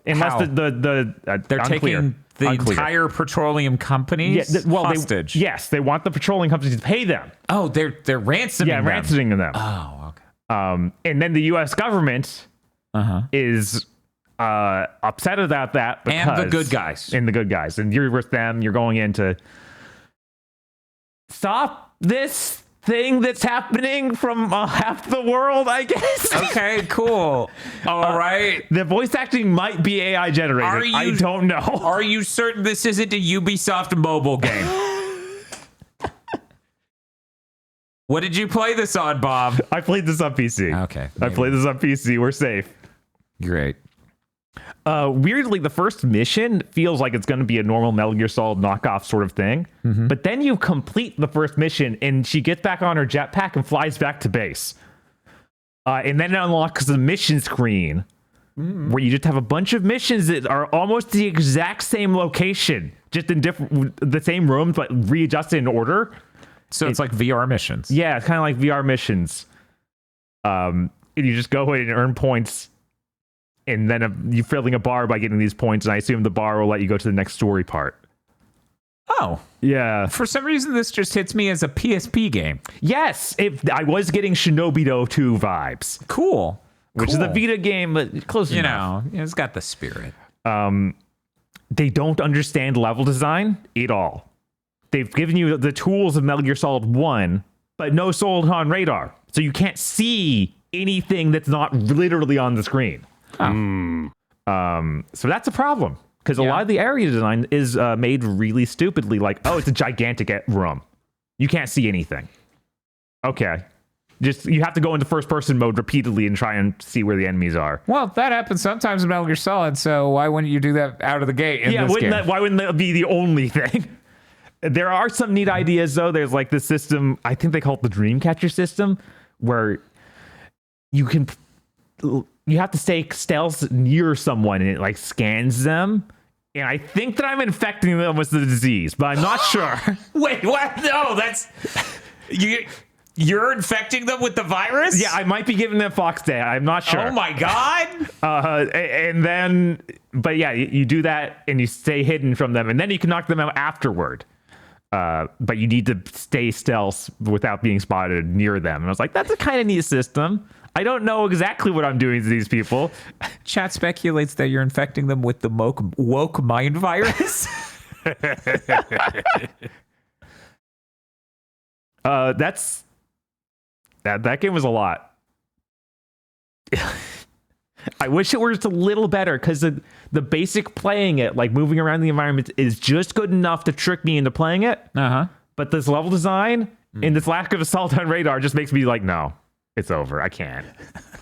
Unless how? They're They're taking the entire petroleum companies hostage. They want the petroleum companies to pay them. Oh, they're ransoming them. Ransoming them. Oh, okay. And then the U.S. government is upset about that. And the good guys. And you're with them. You're going in to stop this thing that's happening from half the world, I guess. Okay, cool. All right. The voice acting might be AI generated. I don't know. Are you certain this isn't a Ubisoft mobile game? What did you play this on, Bob? I played this on PC. Okay. I played this on PC. We're safe. Great. Weirdly, the first mission feels like it's going to be a normal Metal Gear Solid knockoff sort of thing. But then you complete the first mission and she gets back on her jetpack and flies back to base. And then it unlocks the mission screen where you just have a bunch of missions that are almost the exact same location, just in the same rooms, but readjusted in order. So it's like VR missions. Yeah, it's kind of like VR missions. And you just go in and earn points. And then you're filling a bar by getting these points, and I assume the bar will let you go to the next story part. Oh. Yeah. For some reason, this just hits me as a PSP game. Yes. I was getting Shinobi 2 vibes. Cool. Which is a Vita game, but close enough. You know, it's got the spirit. They don't understand level design at all. They've given you the tools of Metal Gear Solid 1, but no Solid radar. So you can't see anything that's not literally on the screen. So that's a problem because a lot of the area design is made really stupidly. Like, oh, it's a gigantic room. You can't see anything. Okay. Just you have to go into first person mode repeatedly and try and see where the enemies are. Well, that happens sometimes in Metal Gear Solid, so why wouldn't you do that out of the gate in this game? Why wouldn't that be the only thing? There are some neat ideas though. There's like this system, I think they call it the Dreamcatcher system, where you have to stay stealth near someone and it like scans them. And I think that I'm infecting them with the disease, but I'm not sure. Wait, what? No, that's... You're infecting them with the virus? Yeah, I might be giving them Fox Day. I'm not sure. Oh my God. And then, but yeah, you do that and you stay hidden from them and then you can knock them out afterward. But you need to stay stealth without being spotted near them. And I was like, that's a kind of neat system. I don't know exactly what I'm doing to these people. Chat speculates that you're infecting them with the woke mind virus. That game was a lot. I wish it were just a little better because the basic playing it, like moving around the environment, is just good enough to trick me into playing it. But this level design and this lack of assault on radar just makes me like, no, it's over. I can't.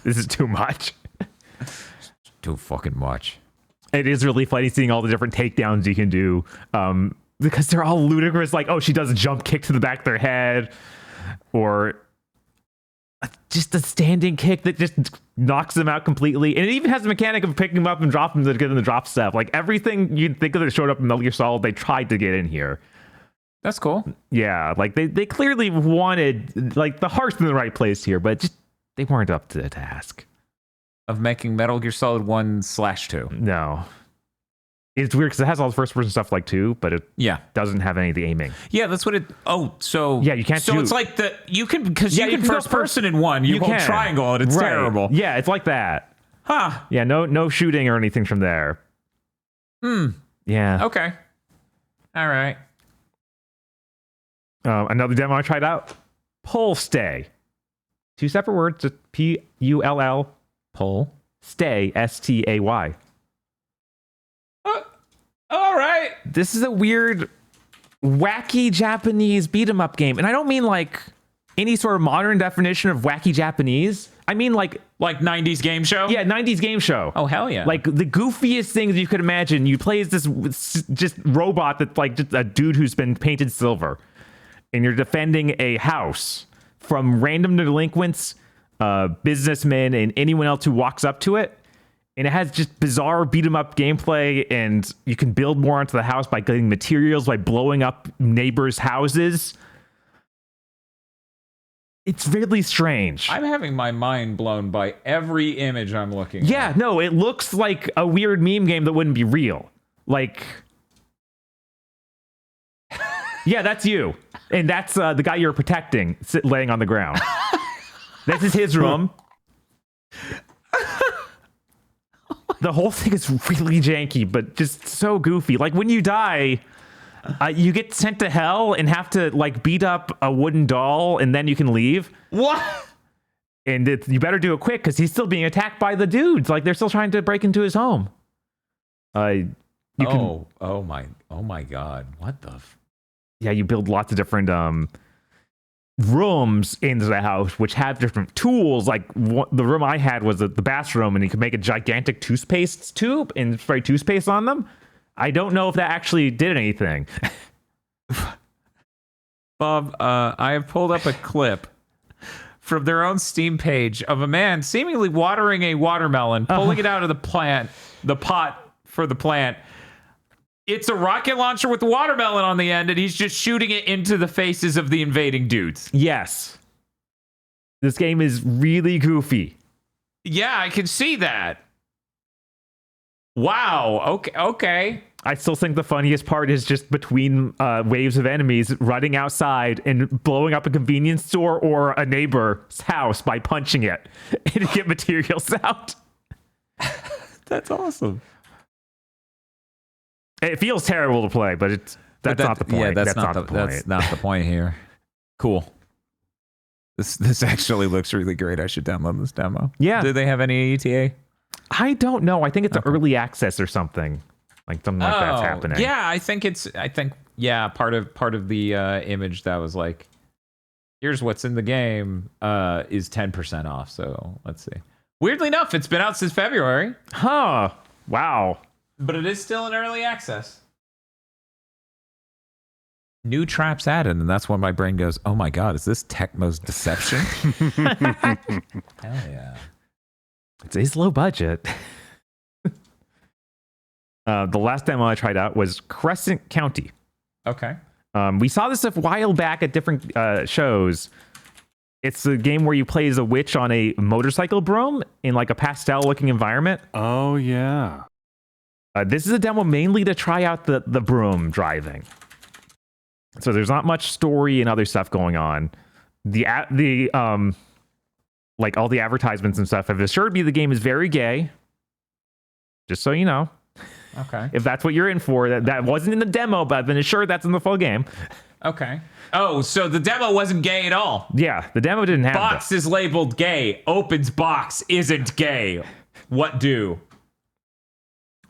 This is too much. Too fucking much. It is really funny seeing all the different takedowns you can do because they're all ludicrous. Like, oh, she does a jump kick to the back of their head, or just a standing kick that just knocks them out completely. And it even has the mechanic of picking them up and dropping them to get them the drop step. Like everything you'd think of that showed up in Metal Gear Solid, they tried to get in here. That's cool. Yeah, like they clearly wanted like the heart's in the right place here, but just they weren't up to the task of making Metal Gear Solid 1/2. No. It's weird because it has all the first person stuff like 2, but it doesn't have any of the aiming. Yeah, that's what it. Oh, so yeah, you can't. So shoot. It's like you can because you can first person in 1. You hold triangle and it's terrible. Yeah, it's like that. Huh? Yeah, no shooting or anything from there. Yeah. Okay. All right. Another demo I tried out. Pull stay. 2 separate words. Just PULL. Pull stay. STAY. All right. This is a weird, wacky Japanese beat 'em up game, and I don't mean like any sort of modern definition of wacky Japanese, I mean like 90s game show? Yeah, 90s game show. Oh, hell yeah. Like the goofiest things you could imagine. You play as this just robot that's like just a dude who's been painted silver. And you're defending a house from random delinquents, businessmen, and anyone else who walks up to it. And it has just bizarre beat 'em up gameplay, and you can build more onto the house by getting materials, by blowing up neighbors' houses. It's really strange. I'm having my mind blown by every image I'm looking at. Yeah, no, it looks like a weird meme game that wouldn't be real. Like, yeah, that's you. And that's the guy you're protecting laying on the ground. This is his room. The whole thing is really janky, but just so goofy. Like when you die, you get sent to hell and have to like beat up a wooden doll, and then you can leave. What? And you better do it quick because he's still being attacked by the dudes. Like they're still trying to break into his home. Oh my God! What the? Yeah, you build lots of different rooms into the house, which have different tools. Like the room I had was the bathroom, and you could make a gigantic toothpaste tube and spray toothpaste on them. I don't know if that actually did anything. Bob, I have pulled up a clip from their own Steam page of a man seemingly watering a watermelon, pulling it out of the pot for the plant. It's a rocket launcher with a watermelon on the end, and he's just shooting it into the faces of the invading dudes. Yes. This game is really goofy. Yeah, I can see that. Wow. Okay. I still think the funniest part is just between waves of enemies running outside and blowing up a convenience store or a neighbor's house by punching it and get materials out. That's awesome. It feels terrible to play, but that's not the point. Yeah, that's not the point. That's not the point here. Cool. This actually looks really great. I should download this demo. Yeah. Do they have any ETA? I don't know. I think it's an early access or something. Like something like that's happening. Yeah, I think part of the image that was like, here's what's in the game is 10% off. So let's see. Weirdly enough, it's been out since February. Huh. Wow. But it is still in early access. New traps added, and that's when my brain goes, oh my God, is this Tecmo's Deception? Hell yeah. It's low budget. The last demo I tried out was Crescent County. Okay. We saw this a while back at different shows. It's a game where you play as a witch on a motorcycle broom in like a pastel-looking environment. Oh, yeah. This is a demo mainly to try out the broom driving. So there's not much story and other stuff going on. Like all the advertisements and stuff have assured me the game is very gay. Just so you know. Okay. If that's what you're in for, that wasn't in the demo, but I've been assured that's in the full game. Okay. Oh, so the demo wasn't gay at all. Yeah, the demo didn't have Box is labeled gay. Opens box isn't gay. What do?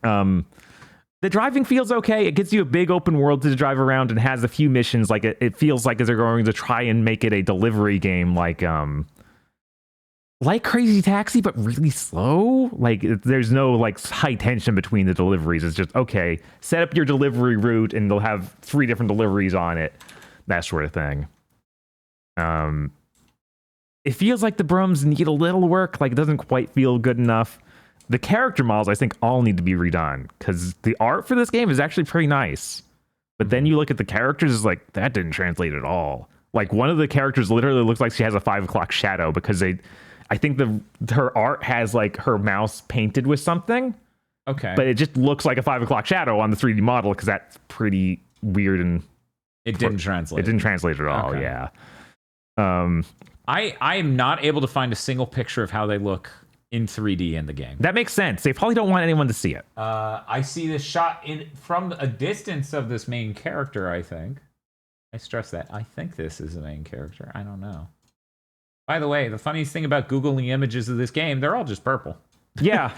The driving feels okay. It gives you a big open world to drive around and has a few missions. Like it feels like they're going to try and make it a delivery game, like Crazy Taxi, but really slow. Like there's no like high tension between the deliveries. It's just okay. Set up your delivery route, and they'll have 3 different deliveries on it. That sort of thing. It feels like the brooms need a little work. Like it doesn't quite feel good enough. The character models, I think, all need to be redone because the art for this game is actually pretty nice. But then you look at the characters, it's like, that didn't translate at all. Like, one of the characters literally looks like she has a 5 o'clock shadow because I think her art has, like, her mouse painted with something. Okay. But it just looks like a 5 o'clock shadow on the 3D model because that's pretty weird and... It didn't translate. It didn't translate at all, okay. Yeah. I am not able to find a single picture of how they look in 3D in the game. That makes sense. They probably don't want anyone to see it. I see this shot from a distance of this main character, I think. I stress that. I think this is the main character. I don't know. By the way, the funniest thing about Googling images of this game, they're all just purple. Yeah.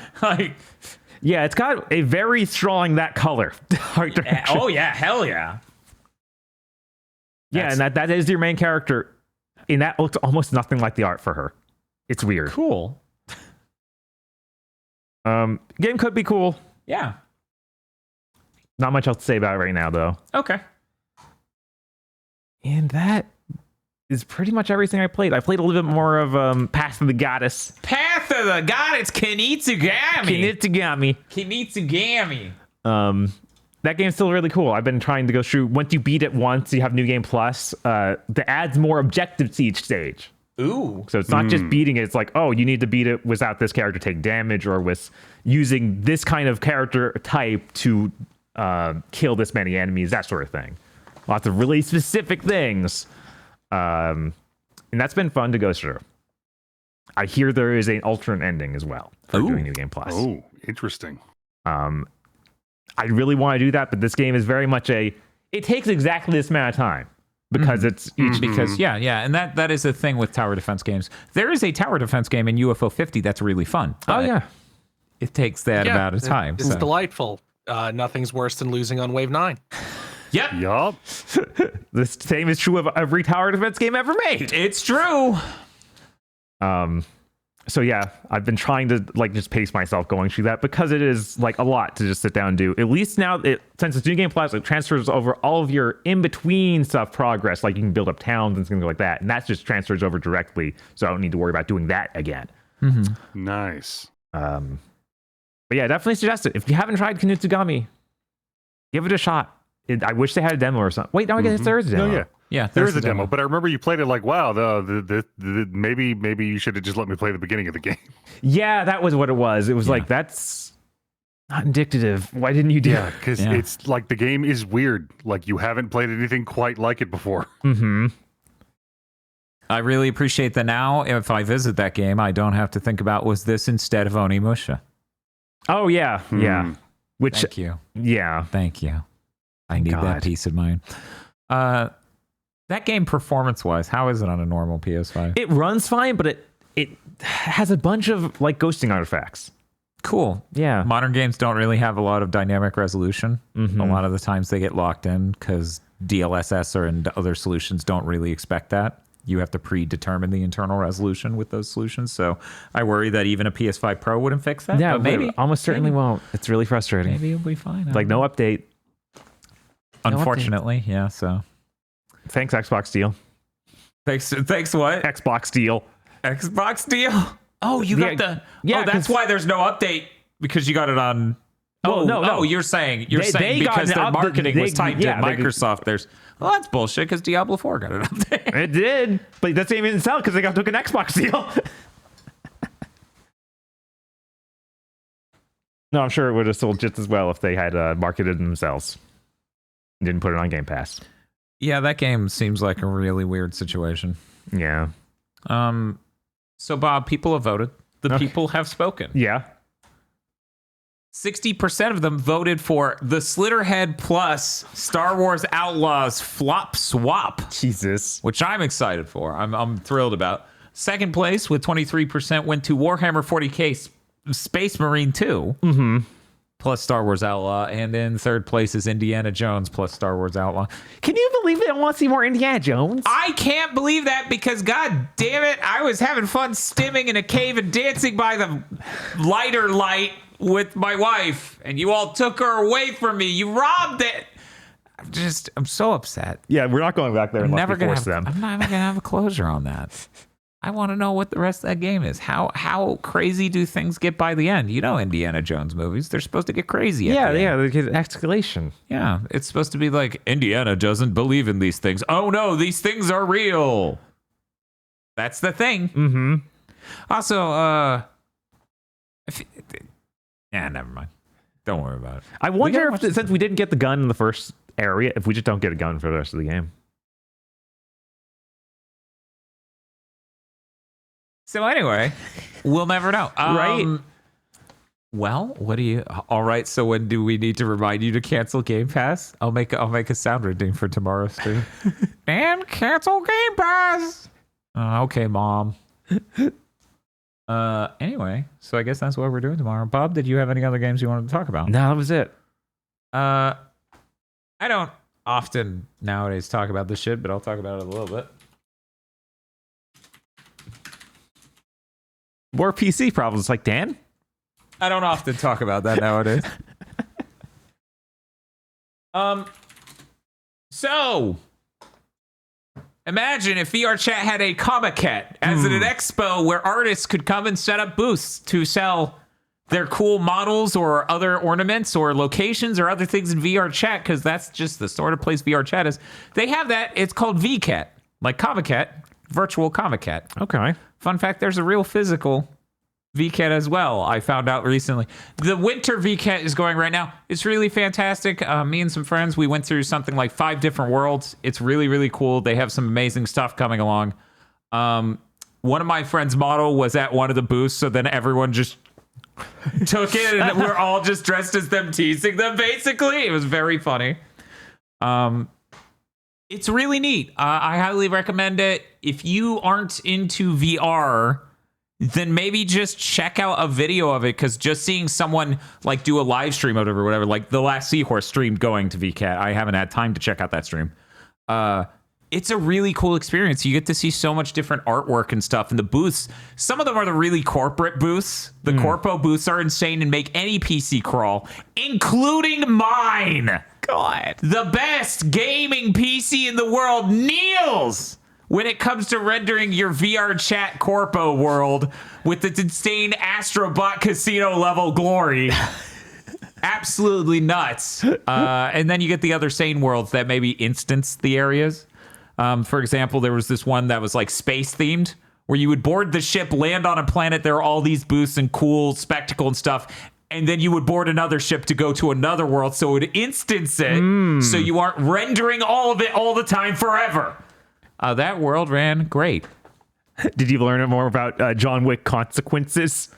Yeah, it's got a very strong that color art direction. Oh, yeah. Hell yeah. Yeah, and that is your main character. and that looks almost nothing like the art for her. It's weird. Cool. Game could be cool. Yeah. Not much else to say about it right now, though. Okay. And that is pretty much everything I played. I played a little bit more of Path of the Goddess. Path of the Goddess Kinitsugami. That game's still really cool. I've been trying to go through. Once you beat it once, you have New Game Plus. That adds more objectives to each stage. Ooh. So it's not just beating it. It's like, oh, you need to beat it without this character take damage or with using this kind of character type to kill this many enemies, that sort of thing. Lots of really specific things. And that's been fun to go through. I hear there is an alternate ending as well for doing New Game Plus. Oh, interesting. I really want to do that, but this game is very much it takes exactly this amount of time because it's each. Because, and that is the thing with tower defense games. There is a tower defense game in UFO 50 that's really fun. Oh, yeah. It takes that amount of time. It's delightful. Nothing's worse than losing on Wave 9. Yep. Yup. The same is true of every tower defense game ever made. It's true. So yeah, I've been trying to just pace myself going through that because it is a lot to just sit down and do. At least now, since it's New Game Plus, it transfers over all of your in-between stuff progress. Like you can build up towns and things like that, and that just transfers over directly. So I don't need to worry about doing that again. Nice. But yeah, definitely suggest it. If you haven't tried Kinutsugami, give it a shot. I wish they had a demo or something. Wait, no, I guess there is a demo. No, yeah, there is a demo. But I remember you played it like, wow, maybe you should have just let me play the beginning of the game. Yeah, that was what it was. It was like, that's not indicative. Why didn't you do it? Because it's like the game is weird. Like you haven't played anything quite like it before. I really appreciate that now. If I visit that game, I don't have to think about, was this instead of Onimusha? Oh, yeah. Yeah. Which, Thank you. Yeah. Thank you. I need that peace of mind. That game, performance-wise, how is it on a normal PS5? It runs fine, but it has a bunch of ghosting artifacts. Cool. Yeah. Modern games don't really have a lot of dynamic resolution. A lot of the times they get locked in because DLSS and other solutions don't really expect that. You have to predetermine the internal resolution with those solutions. So I worry that even a PS5 Pro wouldn't fix that. Yeah, but maybe. Almost certainly won't. It's really frustrating. Maybe it'll be fine. No update. Unfortunately, yeah. So, thanks Xbox deal. Thanks what? Xbox deal. Xbox deal. Oh, you got the. Yeah, oh, that's why there's no update because you got it on. Oh no! You're saying because their marketing was tied to Microsoft. That's bullshit because Diablo 4 got an update. It did, but that didn't even sell because they took an Xbox deal. No, I'm sure it would have sold just as well if they had marketed themselves. Didn't put it on Game Pass. Yeah, that game seems like a really weird situation. Yeah. So Bob, people have voted. The people have spoken. Yeah. 60% of them voted for the Slitterhead Plus Star Wars Outlaws Flop Swap. Jesus. Which I'm excited for. I'm thrilled about. Second place with 23% went to Warhammer 40K Space Marine 2. Plus Star Wars Outlaw, and in third place is Indiana Jones plus Star Wars Outlaw. Can you believe they don't want to see more Indiana Jones? I can't believe that because, god damn it, I was having fun stimming in a cave and dancing by the lighter light with my wife, and you all took her away from me. You robbed it. I'm so upset. Yeah, we're not going back there unless we force them. I'm not even gonna have a closure on that. I want to know what the rest of that game is. How crazy do things get by the end? You know, Indiana Jones movies, they're supposed to get crazy. They get escalation. Yeah, it's supposed to be like, Indiana doesn't believe in these things. Oh no, these things are real. That's the thing. Also, never mind. Don't worry about it. I wonder if, since we didn't get the gun in the first area, if we just don't get a gun for the rest of the game. So anyway, we'll never know. Right? Well, what do you? All right. So when do we need to remind you to cancel Game Pass? I'll make a sound reading for tomorrow's stream. And cancel Game Pass. Okay, Mom. Anyway, so I guess that's what we're doing tomorrow. Bob, did you have any other games you wanted to talk about? No, that was it. I don't often nowadays talk about this shit, but I'll talk about it a little bit. More PC problems, like Dan. I don't often talk about that nowadays. So imagine if VR Chat had a Comic-Cat as in an expo where artists could come and set up booths to sell their cool models or other ornaments or locations or other things in VR Chat, because that's just the sort of place VR Chat is. They have that. It's called VCat, like Comic-Cat, virtual Comic-Cat. Okay. Fun fact, there's a real physical VCat as well, I found out recently. The winter VCat is going right now. It's really fantastic. Me and some friends, we went through something like 5 different worlds. It's really, really cool. They have some amazing stuff coming along. One of my friends' model was at one of the booths, so then everyone just took it, and we're all just dressed as them, teasing them, basically. It was very funny. It's really neat. I highly recommend it. If you aren't into VR, then maybe just check out a video of it, because just seeing someone like do a live stream of it or whatever, like the last Seahorse streamed going to VCat. I haven't had time to check out that stream. It's a really cool experience. You get to see so much different artwork and stuff. And the booths, some of them are the really corporate booths. The corpo booths are insane and make any PC crawl, including mine. God. The best gaming PC in the world kneels when it comes to rendering your VR Chat corpo world with its insane Astrobot casino level glory. Absolutely nuts. And then you get the other sane worlds that maybe instance the areas. For example, there was this one that was like space themed, where you would board the ship, land on a planet. There are all these booths and cool spectacle and stuff. And then you would board another ship to go to another world. So it would instance it. So you aren't rendering all of it all the time forever. That world ran great. Did you learn more about John Wick consequences?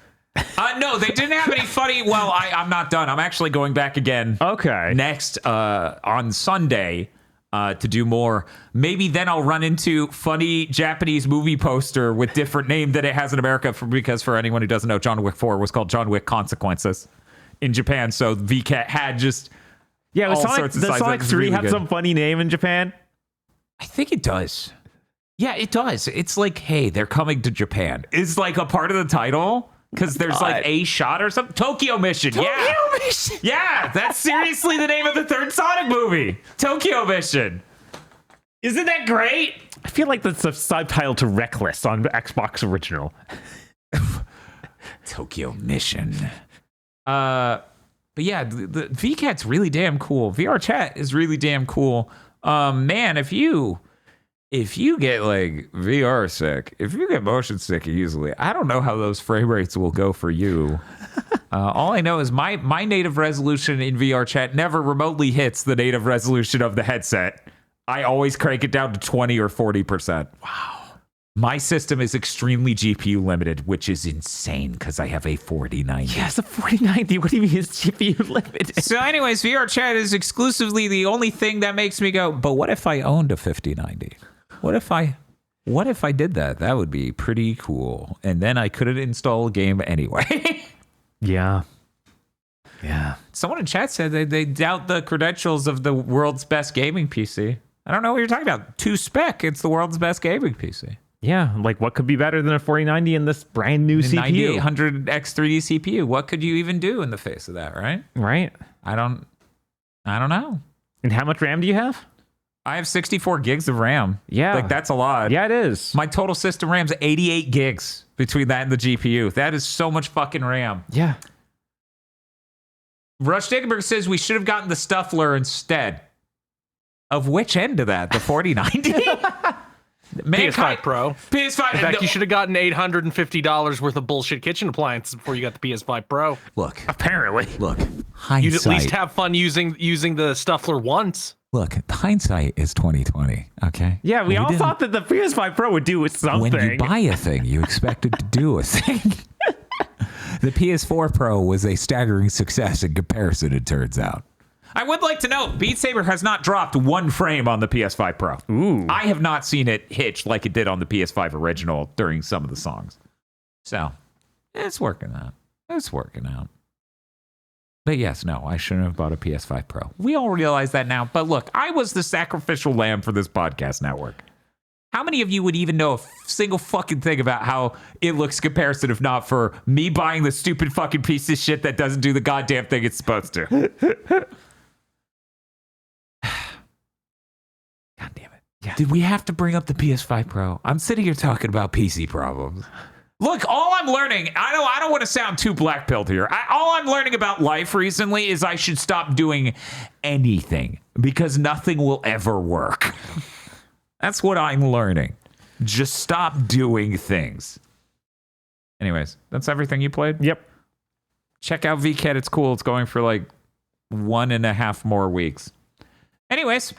No, they didn't have any funny. Well, I'm not done. I'm actually going back again. Okay. Next on Sunday to do more. Maybe then I'll run into funny Japanese movie poster with different name than it has in America. Because for anyone who doesn't know, John Wick 4 was called John Wick Consequences in Japan. So VCat had just all sorts of sizes. Sonic 3 really have some funny name in Japan? I think it does. Yeah, it does. It's like, hey, they're coming to Japan. It's like a part of the title. Because there's like a shot or something. Tokyo Mission. Mission. Yeah, that's seriously the name of the third Sonic movie. Tokyo Mission. Isn't that great? I feel like that's a subtitle to Reckless on Xbox Original. Tokyo Mission. But yeah, the VCat's really damn cool. VR Chat is really damn cool. Man, if you get like VR sick, if you get motion sick easily, I don't know how those frame rates will go for you. All I know is my native resolution in VR Chat never remotely hits the native resolution of the headset. I always crank it down to 20 or 40%. Wow. My system is extremely GPU limited, which is insane because I have a 4090. Yes, a 4090. What do you mean it's GPU limited? So anyways, VR Chat is exclusively the only thing that makes me go, but what if I owned a 5090? What if I did that? That would be pretty cool. And then I couldn't install a game anyway. Yeah. Someone in chat said they doubt the credentials of the world's best gaming PC. I don't know what you're talking about. 2-spec, it's the world's best gaming PC. Yeah, like what could be better than a 4090 in this brand new CPU? 9800X3D CPU. What could you even do in the face of that, right? Right. I don't know. And how much RAM do you have? I have 64 gigs of RAM. Yeah. Like, that's a lot. Yeah, it is. My total system RAM's 88 gigs between that and the GPU. That is so much fucking RAM. Yeah. Rush Dickenberg says we should have gotten the Stuffler instead. Of which end of that? The 4090? PS5 Pro. PS5. In fact, you should have gotten $850 worth of bullshit kitchen appliances before you got the PS5 Pro. Look. Apparently. Look. Hindsight. You'd at least have fun using the Stuffler once. Look, hindsight is 2020, okay? Yeah, we all thought that the PS5 Pro would do something. When you buy a thing, you expect it to do a thing. The PS4 Pro was a staggering success in comparison, it turns out. I would like to note, Beat Saber has not dropped one frame on the PS5 Pro. Ooh. I have not seen it hitch like it did on the PS5 original during some of the songs. So, it's working out. But yes, no, I shouldn't have bought a PS5 Pro. We all realize that now. But look, I was the sacrificial lamb for this podcast network. How many of you would even know a single fucking thing about how it looks comparison if not for me buying the stupid fucking piece of shit that doesn't do the goddamn thing it's supposed to? God damn it. Yeah. Did we have to bring up the PS5 Pro? I'm sitting here talking about PC problems. Look, all I'm learning, I don't want to sound too black-pilled here. All I'm learning about life recently is I should stop doing anything because nothing will ever work. That's what I'm learning. Just stop doing things. Anyways, that's everything you played? Yep. Check out VCAT. It's cool. It's going for like 1.5 more weeks. Anyways,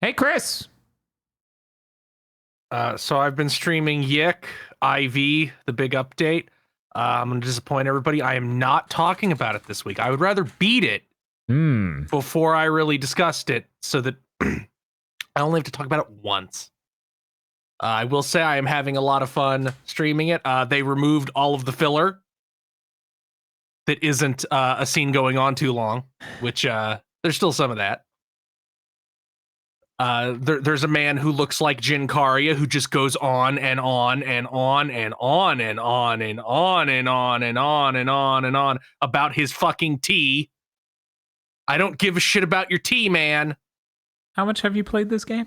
hey, Chris. So I've been streaming YIIK IV, the big update. I'm going to disappoint everybody. I am not talking about it this week. I would rather beat it before I really discussed it so that I only have to talk about it once. I will say I am having a lot of fun streaming it. They removed all of the filler that isn't a scene going on too long, which there's still some of that. There's a man who looks like Jin Karya who just goes on and on and on and on and on and on and on and on and on and on about his fucking tea. I don't give a shit about your tea, man. How much have you played this game?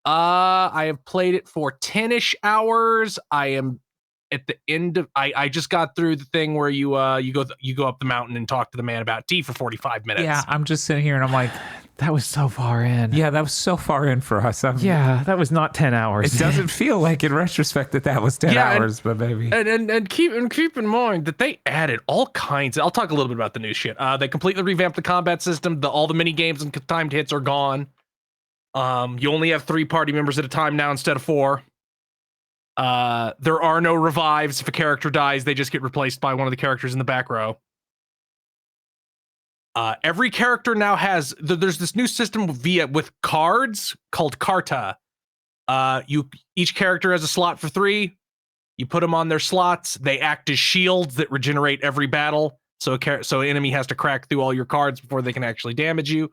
I have played it for 10-ish hours. I am at the end of I just got through the thing where you go up the mountain and talk to the man about tea for 45 minutes. Yeah, I'm just sitting here and I'm like, that was so far in. Yeah, that was so far in for us. Yeah, that was not 10 hours. It doesn't feel like in retrospect that was 10 hours, but maybe. And keep in mind that they added all kinds. I'll talk a little bit about the new shit. They completely revamped the combat system. All the mini games and timed hits are gone. You only have 3 party members at a time now instead of 4. There are no revives. If a character dies, they just get replaced by one of the characters in the back row. Every character now has there's this new system with cards called Karta. Each character has a slot for 3. You put them on their slots. They act as shields that regenerate every battle. So an enemy has to crack through all your cards before they can actually damage you.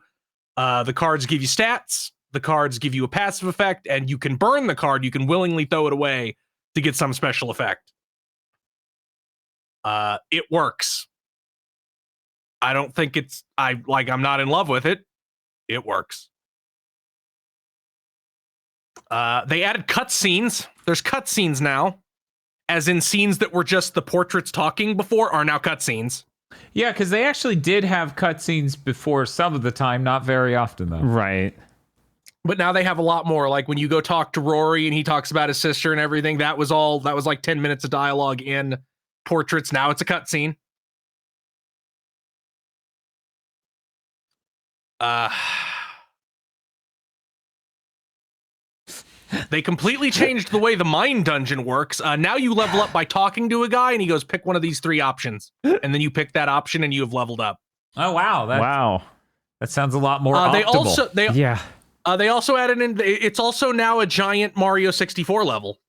The cards give you stats. The cards give you a passive effect, and you can burn the card. You can willingly throw it away to get some special effect. It works. I don't think I'm not in love with it. It works. They added cutscenes. There's cutscenes now, as in scenes that were just the portraits talking before are now cutscenes. Yeah, because they actually did have cutscenes before some of the time, not very often though. Right. But now they have a lot more. Like when you go talk to Rory and he talks about his sister and everything, that was like 10 minutes of dialogue in portraits. Now it's a cutscene. They completely changed the way the mine dungeon works. Now you level up by talking to a guy and he goes, pick one of these 3 options. And then you pick that option and you have leveled up. Oh, wow. Wow. That sounds a lot more optimal. They also added in, it's also now a giant Mario 64 level.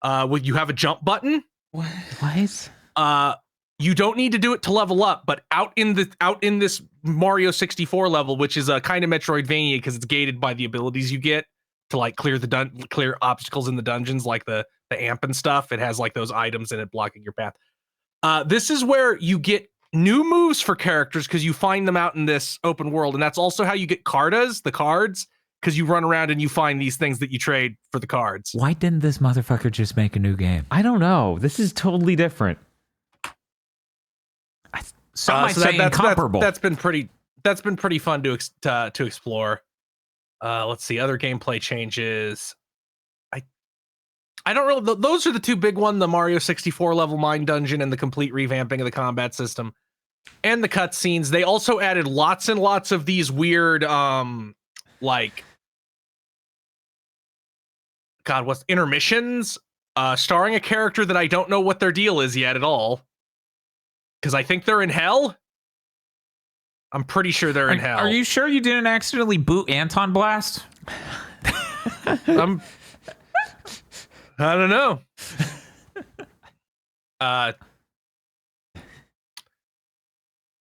You have a jump button. What? You don't need to do it to level up, but out in this Mario 64 level, which is a kind of Metroidvania because it's gated by the abilities you get to like clear obstacles in the dungeons, like the amp and stuff. It has like those items in it blocking your path. This is where you get new moves for characters because you find them out in this open world, and that's also how you get the cards, because you run around and you find these things that you trade for the cards. Why didn't this motherfucker just make a new game? I don't know. This is totally different. Some might say incomparable. That's been pretty fun to explore. Let's see, other gameplay changes. I don't really. Those are the 2 big ones: the Mario 64 level mine dungeon and the complete revamping of the combat system and the cutscenes. They also added lots and lots of these weird, what's intermissions? Starring a character that I don't know what their deal is yet at all. Because I think they're in hell. I'm pretty sure they're in hell. Are you sure you didn't accidentally boot Anton Blast? I don't know.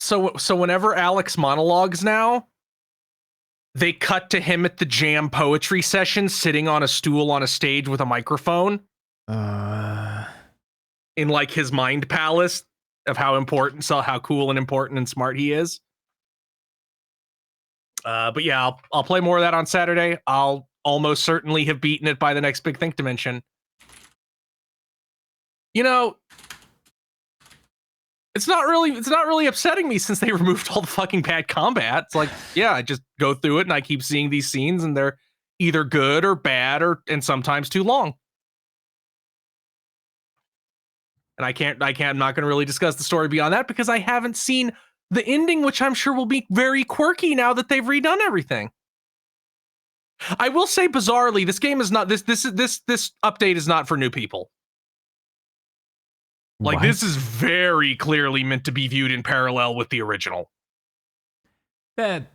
So whenever Alex monologues now, they cut to him at the jam poetry session, sitting on a stool on a stage with a microphone. In like his mind palace of how important, so how cool and important and smart he is. But yeah, I'll play more of that on Saturday. I'll almost certainly have beaten it by the next big thing to mention. You know, it's not really upsetting me since they removed all the fucking bad combat. It's like, yeah, I just go through it and I keep seeing these scenes and they're either good or bad and sometimes too long. And I'm not going to really discuss the story beyond that because I haven't seen the ending, which I'm sure will be very quirky now that they've redone everything. I will say, bizarrely, this game is not this update is not for new people. Like, What? this is very clearly meant to be viewed in parallel with the original. That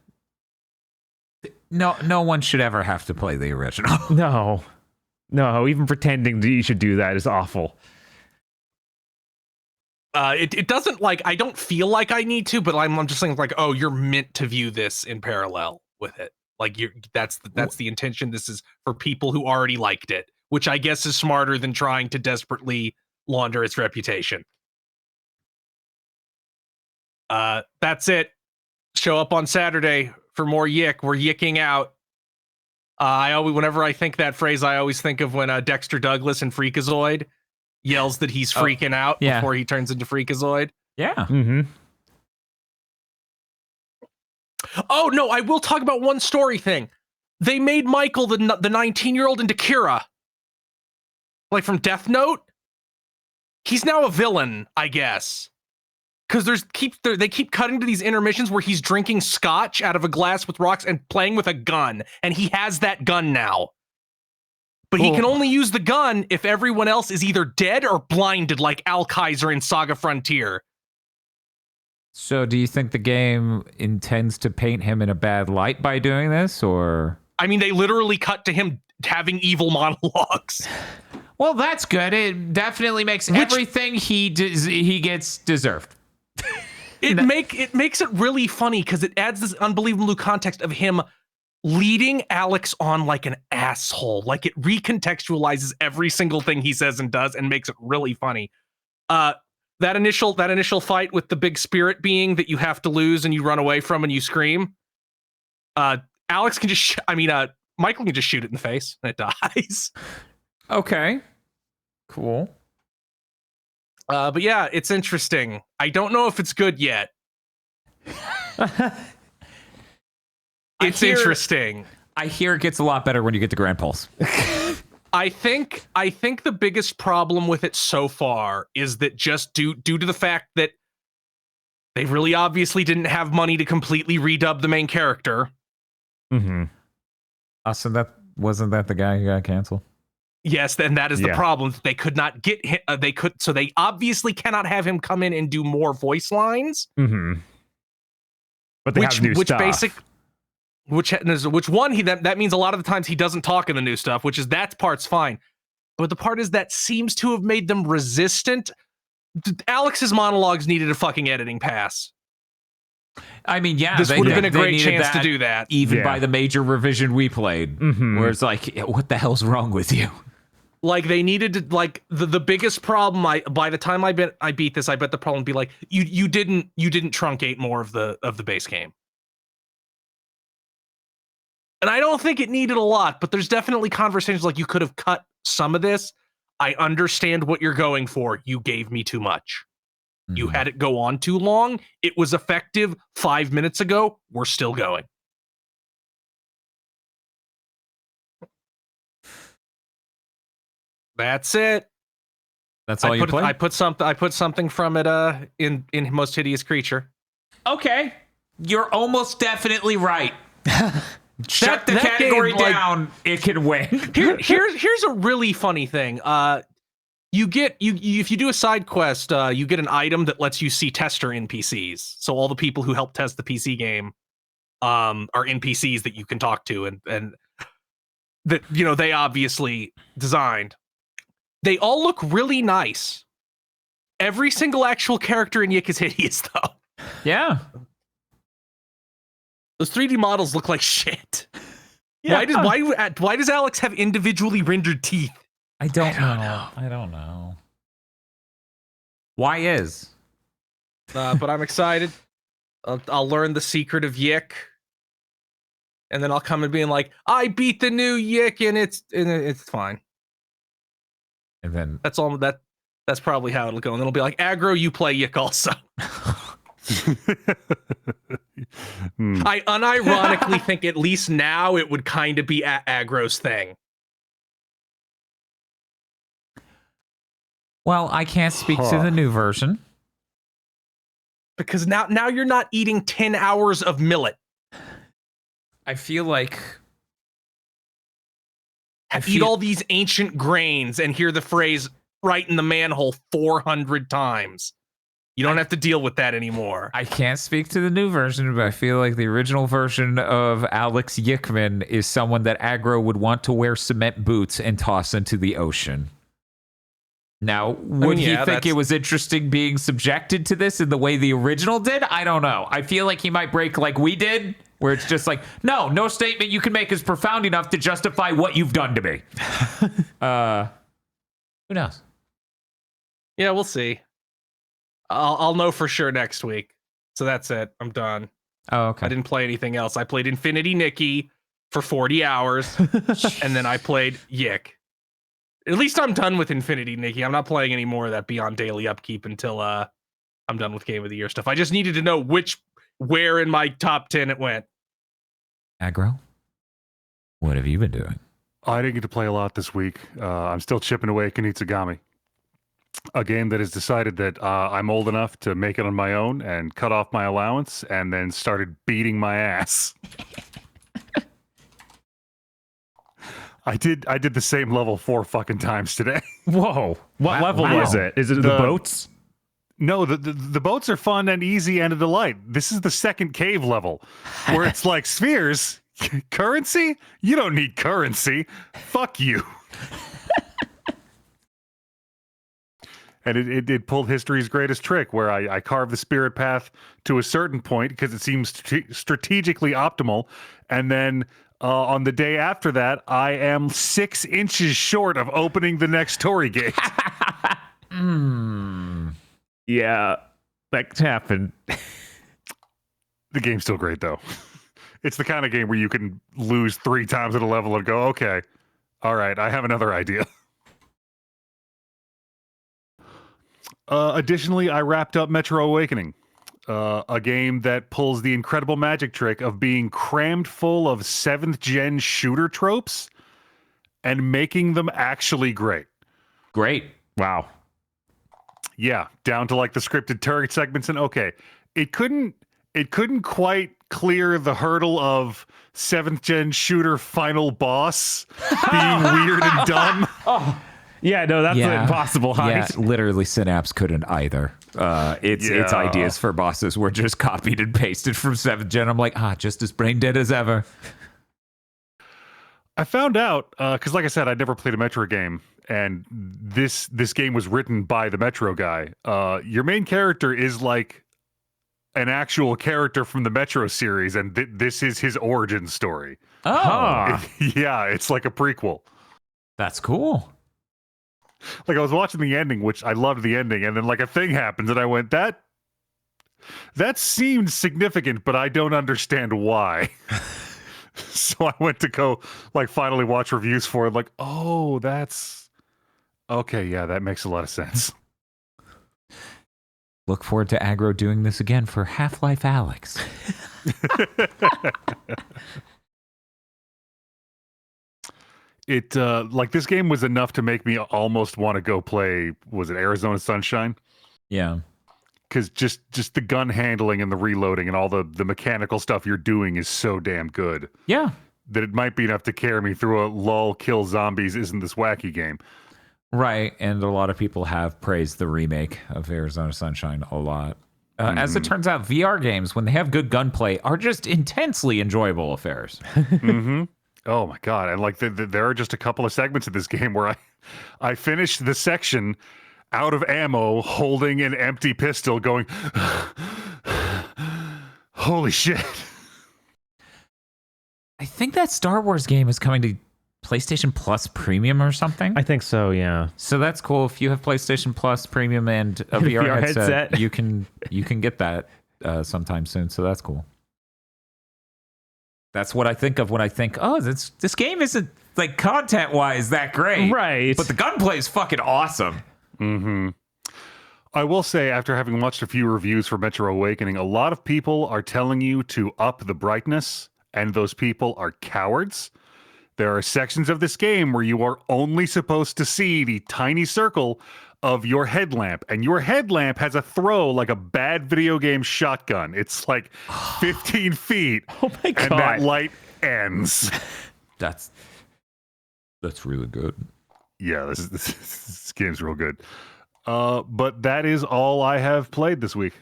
no one should ever have to play the original. No, even pretending that you should do that is awful. It doesn't, like, I don't feel like I need to, but I'm just saying, like, oh, you're meant to view this in parallel with it. Like, that's the intention. This is for people who already liked it, which I guess is smarter than trying to desperately launder its reputation. That's it. Show up on Saturday for more YIIK. We're yicking out. Whenever I think that phrase, I always think of when Dexter Douglas in Freakazoid yells that he's freaking out before he turns into Freakazoid. Yeah. Mm-hmm. Oh, no, I will talk about one story thing. They made Michael, the 19-year-old, into Kira. Like from Death Note. He's now a villain, I guess. Because they keep cutting to these intermissions where he's drinking scotch out of a glass with rocks and playing with a gun. And he has that gun now. But he can only use the gun if everyone else is either dead or blinded, like Al Kaiser in SaGa Frontier. So do you think the game intends to paint him in a bad light by doing this, or? I mean, they literally cut to him having evil monologues. Well, that's good. It definitely makes everything he gets deserved. It makes it really funny because it adds this unbelievable new context of him leading Alex on like an asshole. Like, it recontextualizes every single thing he says and does and makes it really funny. That initial fight with the big spirit being that you have to lose and you run away from and you scream. Alex can just Michael can just shoot it in the face and it dies. Okay. Cool. But yeah, it's interesting. I don't know if it's good yet. It's interesting. I hear it gets a lot better when you get to Grand Pulse. I think the biggest problem with it so far is that just due to the fact that they really obviously didn't have money to completely redub the main character. Mm-hmm. So wasn't that the guy who got canceled? Yes, then that is the problem. They could not get him. So they obviously cannot have him come in and do more voice lines. Mm-hmm. But they have new stuff. That means a lot of the times he doesn't talk in the new stuff, that part's fine. But the part is that seems to have made them resistant. Alex's monologues needed a fucking editing pass. I mean, yeah, this would have been a great chance to do that. Even by the major revision we played, where it's like, what the hell's wrong with you? Like, they needed to, like, the biggest problem. By the time I beat this, I bet the problem would be like, you didn't truncate more of the base game. And I don't think it needed a lot, but there's definitely conversations like, you could have cut some of this. I understand what you're going for. You gave me too much. You had it go on too long. It was effective 5 minutes ago. We're still going. That's it. That's all you play? I put something from it in Most Hideous Creature. Okay. You're almost definitely right. Shut the category game, down. Like, it can win. Here's a really funny thing. If you do a side quest, you get an item that lets you see tester NPCs. So all the people who help test the PC game are NPCs that you can talk to and that they obviously designed. They all look really nice. Every single actual character in YIIK is hideous though. Yeah. Those 3D models look like shit. Yeah. Why does Alex have individually rendered teeth? I don't know. Why is? But I'm excited. I'll learn the secret of YIIK, and then I'll come and being like, I beat the new YIIK, and it's fine. And then That's all. That's probably how it'll go. And then it'll be like, aggro, you play YIIK also. I unironically think at least now it would kind of be aggro's thing. Well, I can't speak to the new version. Because now you're not eating 10 hours of millet. I feel like Eat all these ancient grains and hear the phrase right in the manhole 400 times. You don't have to deal with that anymore. I can't speak to the new version, but I feel like the original version of Alex Yickman is someone that aggro would want to wear cement boots and toss into the ocean. Now, would he think it was interesting being subjected to this in the way the original did? I don't know. I feel like he might break like we did, where it's just like, no statement you can make is profound enough to justify what you've done to me. Who knows? Yeah, we'll see. I'll know for sure next week. So that's it. I'm done. Oh, okay. I didn't play anything else. I played Infinity Nikki for 40 hours, and then I played YIIK. At least I'm done with Infinity Nikki. I'm not playing any more of that beyond daily upkeep until I'm done with Game of the Year stuff. I just needed to know where in my top 10 it went. Aggro, what have you been doing? I didn't get to play a lot this week. I'm still chipping away at Kunitsugami, a game that has decided that I'm old enough to make it on my own and cut off my allowance, and then started beating my ass. I did the same level 4 fucking times today. Whoa. What level was it? Is it the boats? No, the boats are fun and easy and a delight. This is the second cave level, where it's like, spheres, currency? You don't need currency. Fuck you. And it pulled history's greatest trick, where I carved the spirit path to a certain point because it seems strategically optimal, and then on the day after that, I am 6 inches short of opening the next Torii gate. Yeah, that happened. The game's still great, though. It's the kind of game where you can lose 3 times at a level and go, okay, all right, I have another idea. Additionally, I wrapped up Metro Awakening, a game that pulls the incredible magic trick of being crammed full of 7th gen shooter tropes and making them actually great. Great. Wow. Yeah, down to like the scripted turret segments, and okay, it couldn't quite clear the hurdle of 7th gen shooter final boss being weird and dumb. Oh. Yeah, no, that's an impossible height. Yeah, literally Synapse couldn't either. Its ideas for bosses were just copied and pasted from 7th gen. I'm like, just as brain dead as ever. I found out, because like I said, I'd never played a Metro game, and this game was written by the Metro guy. Your main character is like an actual character from the Metro series, and this is his origin story. Oh. Yeah, it's like a prequel. That's cool. Like, I was watching the ending, which I loved the ending, and then like a thing happens, and I went, that seemed significant, but I don't understand why. So I went to go like finally watch reviews for it, like, oh, that's okay, yeah, that makes a lot of sense. Look forward to Aggro doing this again for Half-Life Alyx. It like this game was enough to make me almost want to go play, was it Arizona Sunshine? Yeah. Because just the gun handling and the reloading and all the mechanical stuff you're doing is so damn good. Yeah. That it might be enough to carry me through a lol kill zombies isn't this wacky game. Right, and a lot of people have praised the remake of Arizona Sunshine a lot. As it turns out, VR games, when they have good gunplay, are just intensely enjoyable affairs. Mm-hmm. Oh my god! And like there are just a couple of segments of this game where I finished the section out of ammo, holding an empty pistol, going, "Holy shit!" I think that Star Wars game is coming to PlayStation Plus Premium or something. I think so, yeah. So that's cool. If you have PlayStation Plus Premium and a VR headset, you can get that sometime soon. So that's cool. That's what I think of when I think, oh, this game isn't like content wise that great, right? But the gunplay is fucking awesome. Mm-hmm. I will say, after having watched a few reviews for Metro Awakening, a lot of people are telling you to up the brightness, and those people are cowards. There are sections of this game where you are only supposed to see the tiny circle of your headlamp, and your headlamp has a throw like a bad video game shotgun. It's like 15 feet. Oh my God. And that light ends. That's really good. Yeah, this game's real good. But that is all I have played this week.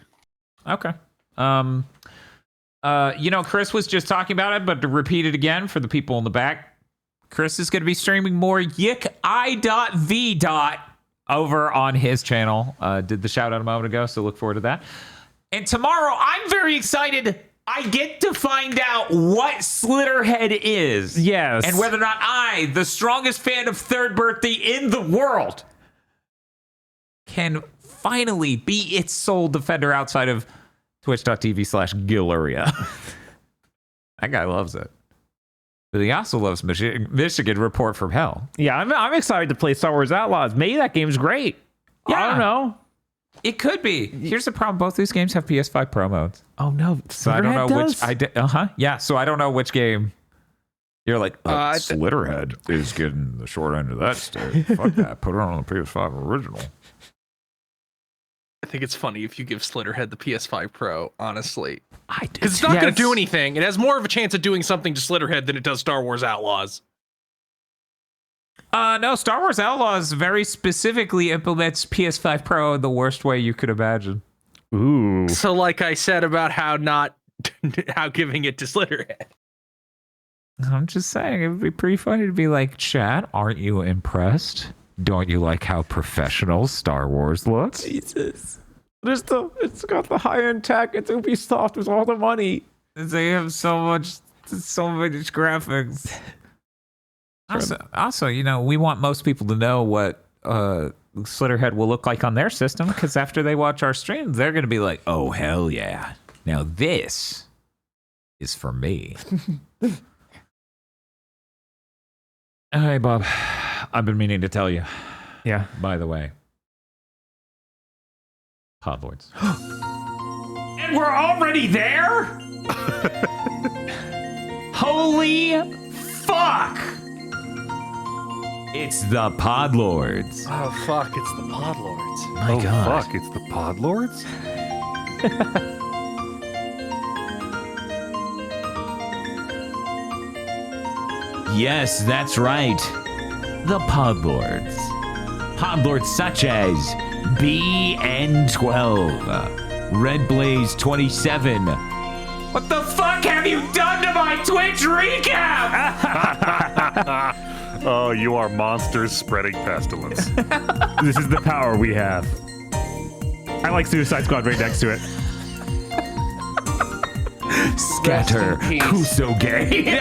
Okay. Chris was just talking about it, but to repeat it again for the people in the back, Chris is going to be streaming more YIIK IV over on his channel. Did the shout out a moment ago, so look forward to that. And tomorrow, I'm very excited. I get to find out what Slitterhead is. Yes. And whether or not I, the strongest fan of Third Birthday in the world, can finally be its sole defender outside of twitch.tv/Gillaria. That guy loves it. But he also loves Michigan Report from Hell. Yeah, I'm excited to play Star Wars Outlaws. Maybe that game's great. Yeah. I don't know. It could be. Here's the problem. Both these games have PS5 Pro modes. Oh, no. So I don't know which... Yeah, so I don't know which game... You're like, Slitterhead is getting the short end of that stick. Fuck that. Put it on the PS5 original. I think it's funny if you give Slitterhead the PS5 Pro, honestly. I do. Because it's not going to do anything. It has more of a chance of doing something to Slitterhead than it does Star Wars Outlaws. No, Star Wars Outlaws very specifically implements PS5 Pro in the worst way you could imagine. Ooh. So like I said about how giving it to Slitterhead. I'm just saying, it would be pretty funny to be like, chat, aren't you impressed? Don't you like how professional Star Wars looks? Jesus. It's got the high-end tech. It's Ubisoft with all the money. They have so much graphics. Also, we want most people to know what Slitterhead will look like on their system, because after they watch our stream, they're going to be like, oh, hell yeah. Now this is for me. Hey, Bob. I've been meaning to tell you. Yeah. By the way. Podlords. And we're already there? Holy fuck! It's the Podlords. Oh, fuck. It's the Podlords. My God. Fuck, it's the Podlords? Yes, that's right. The Podlords. Podlords such as BN12, Red Blaze 27. What the fuck have you done to my Twitch recap? Oh, you are monsters spreading pestilence. This is the power we have. I like Suicide Squad right next to it. Scatter Kusoge.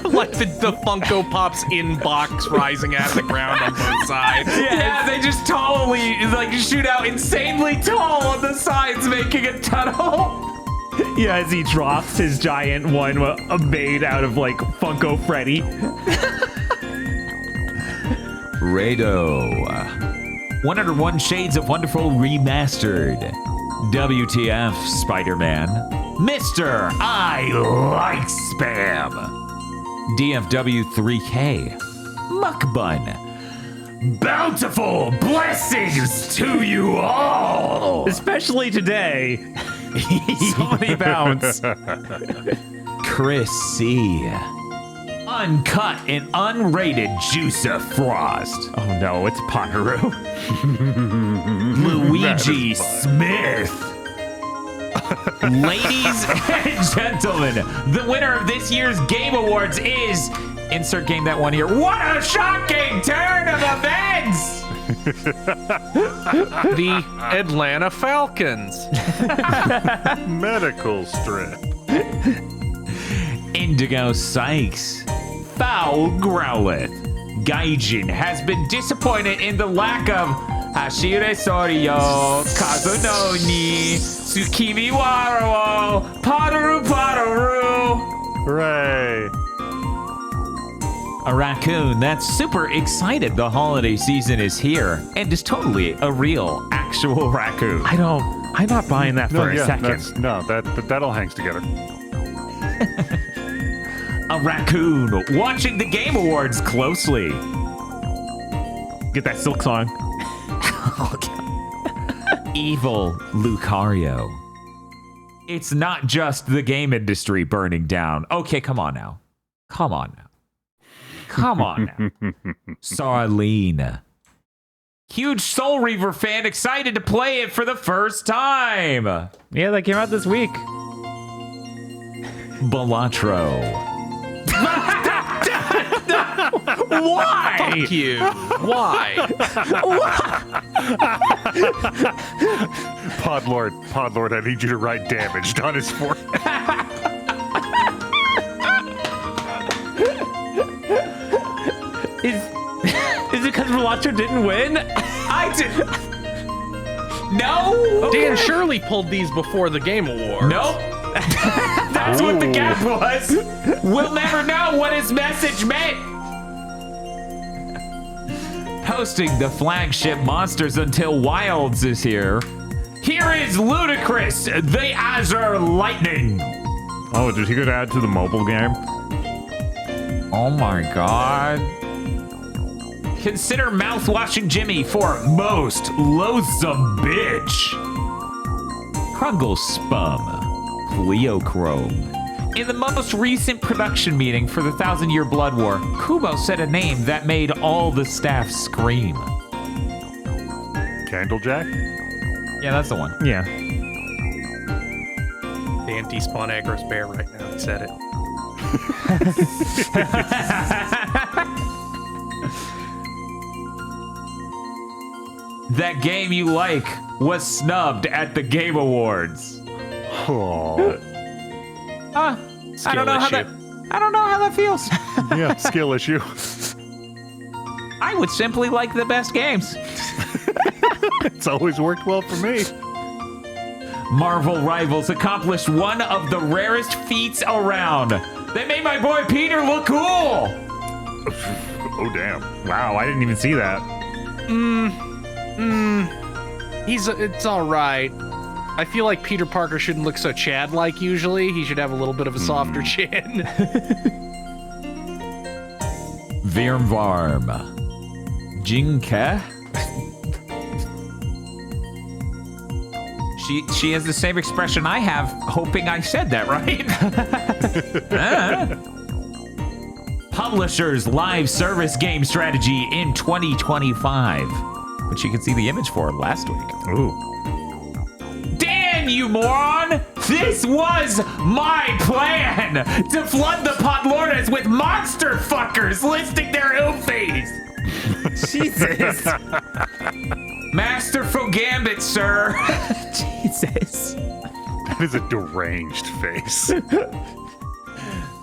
Like the Funko Pops in box rising out of the ground on both sides. Yeah, they just shoot out insanely tall on the sides, making a tunnel. Yeah, as he drops his giant one made out of like Funko Freddy. Rado. 101 Shades of Wonderful Remastered. WTF Spider-Man. Mr. I Like Spam. DFW 3K. Muckbun. Bountiful blessings to you all. Especially today. So many bounds. Chris C. Uncut and unrated Juice of Frost. Oh no, it's Potteru. Luigi Smith. Ladies and gentlemen, the winner of this year's Game Awards is... Insert game that one here. What a shocking turn of events! The Atlanta Falcons. Medical strip. Indigo Sykes. Foul Growlith. Gaijin has been disappointed in the lack of Hashire Soryo, Kazunoni, Tsukimi Waro, Padaru Padaru. Hooray. A raccoon that's super excited the holiday season is here and is totally a real, actual raccoon. I'm not buying that for a second. That all hangs together. A raccoon watching the Game Awards closely. Get that Silk song. Evil Lucario. It's not just the game industry burning down. Okay, come on now. Sarlene. Huge Soul Reaver fan excited to play it for the first time. Yeah, that came out this week. Balatro. Why? Fuck you. Why? Podlord, I need you to write damaged on his forehead. Is it because Velatro didn't win? I did. No. Dan Shirley pulled these before the Game Awards. Nope. That's what the gap was. We'll never know what his message meant. Posting the flagship Monsters Until Wilds is here. Here is Ludicrous, the Azure Lightning. Oh, did he go add to the mobile game? Oh my god. Consider mouthwashing Jimmy for most loathsome bitch. Krungle Spum. Pleochrome. In the most recent production meeting for the 1,000-Year Blood War, Kubo said a name that made all the staff scream. Candlejack? Yeah, that's the one. Yeah. Dan despawn Agros Bear right now. He said it. That game you like was snubbed at the Game Awards. Oh. I don't know how that feels. Yeah, skill issue. I would simply like the best games. It's always worked well for me. Marvel Rivals accomplished one of the rarest feats around. They made my boy Peter look cool. Oh, damn. Wow, I didn't even see that. It's all right. I feel like Peter Parker shouldn't look so Chad-like usually. He should have a little bit of a softer chin. Virmvarm. Jinke. She has the same expression I have, hoping I said that right. Publishers live service game strategy in 2025, which you can see the image for last week. Ooh. Dan, you moron! This was my plan to flood the Podlordas with monster fuckers listing their oofies. Jesus. Masterful gambit, sir. Jesus. That is a deranged face.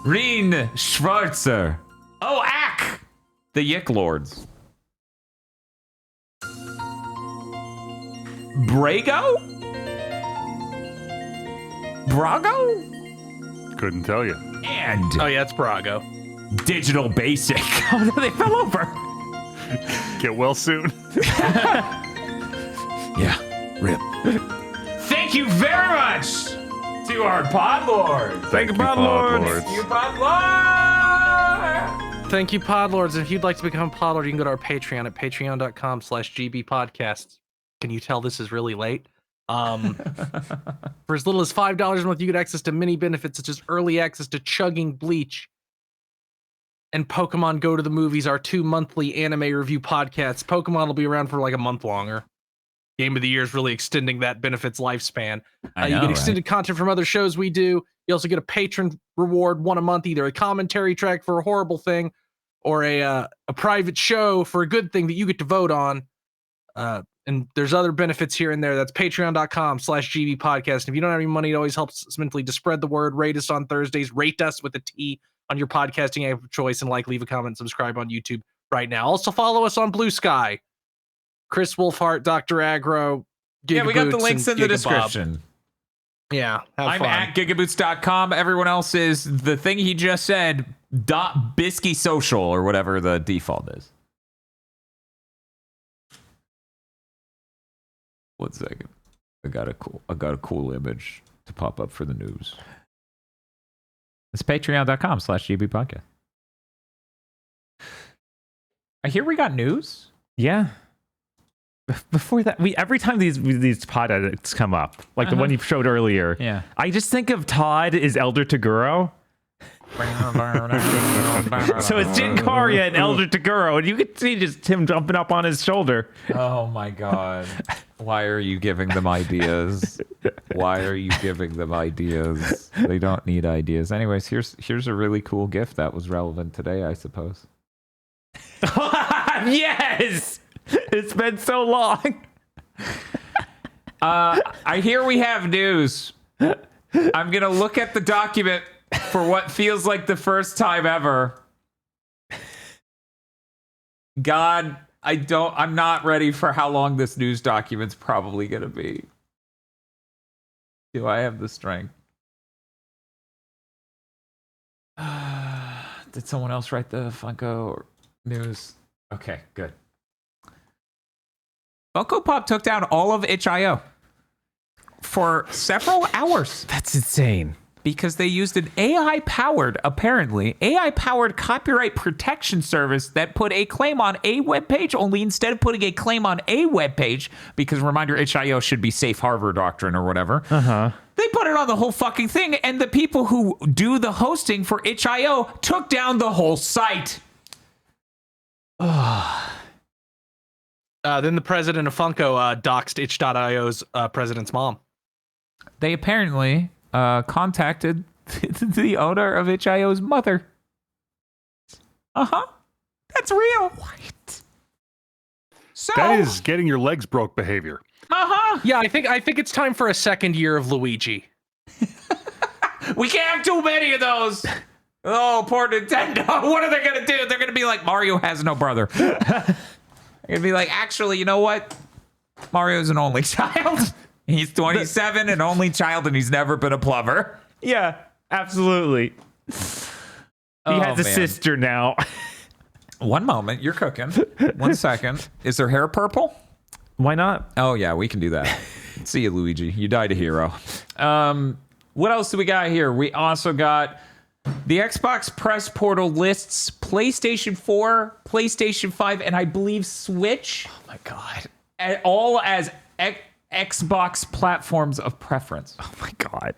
Reen Schwarzer. Oh, Ack! The YIIK Lords. Brago? Brago? Couldn't tell you. And Oh yeah, it's Brago. Digital Basic. Oh no, they fell over. Get well soon. Yeah, rip. Thank you very much to our Podlords. Thank you, Podlords. Thank you, Podlords. Thank you, Podlords. If you'd like to become a Podlord, you can go to our Patreon at patreon.com/gbpodcasts. Can you tell this is really late? For as little as $5 a month, you get access to many benefits such as early access to Chugging Bleach and Pokemon Go to the Movies, our 2 monthly anime review podcasts. Pokemon will be around for like a month longer. Game of the Year is really extending that benefit's lifespan. You get extended content from other shows we do. You also get a patron reward, one a month, either a commentary track for a horrible thing or a private show for a good thing that you get to vote on. And there's other benefits here and there. That's patreon.com/GB podcast. If you don't have any money, it always helps us mentally to spread the word. Rate us on Thursdays. Rate us with a T on your podcasting app of choice, and leave a comment, subscribe on YouTube right now. Also follow us on Blue Sky. Chris Wolfhart, Dr. Aggro, GigaBoots, we got the links in the description. Yeah, I'm fun. At GigaBoots.com. Everyone else is the thing he just said, .bisky social or whatever the default is. 1 second. I got a cool image to pop up for the news. It's patreon.com/GB podcast. I hear we got news. Yeah. Before that, every time these pod edits come up, like the one you showed earlier, I just think of Todd as Elder Toguro. So it's Jin Karya and Elder Toguro, and you can see just him jumping up on his shoulder. Oh my god. Why are you giving them ideas? Why are you giving them ideas? They don't need ideas. Anyways, here's a really cool gift that was relevant today, I suppose. Yes! It's been so long. I hear we have news. I'm gonna look at the document for what feels like the first time ever. God, I'm not ready for how long this news document's probably gonna be. Do I have the strength? Did someone else write the Funko news? Okay, good. Funko Pop took down all of itch.io for several hours. That's insane. Because they used an AI-powered copyright protection service that put a claim on a web page, only instead of putting a claim on a web page, because reminder, itch.io should be safe harbor doctrine or whatever. They put it on the whole fucking thing, and the people who do the hosting for itch.io took down the whole site. Then the president of Funko doxed itch.io's president's mom. They apparently contacted the owner of itch.io's mother. That's real. What? So that is getting your legs broke behavior. Yeah, I think it's time for a second year of Luigi. We can't have too many of those. Oh, poor Nintendo. What are they gonna do? They're gonna be like, Mario has no brother. They're gonna be like, actually, you know what? Mario's an only child. He's 27 and only child, and he's never been a plumber. Yeah, absolutely. He has a sister now. One moment, you're cooking. 1 second. Is her hair purple? Why not? Oh, yeah, we can do that. See you, Luigi. You died a hero. What else do we got here? We also got the Xbox press portal lists PlayStation 4, PlayStation 5, and I believe Switch. Oh, my God. All as Xbox platforms of preference. Oh, my God.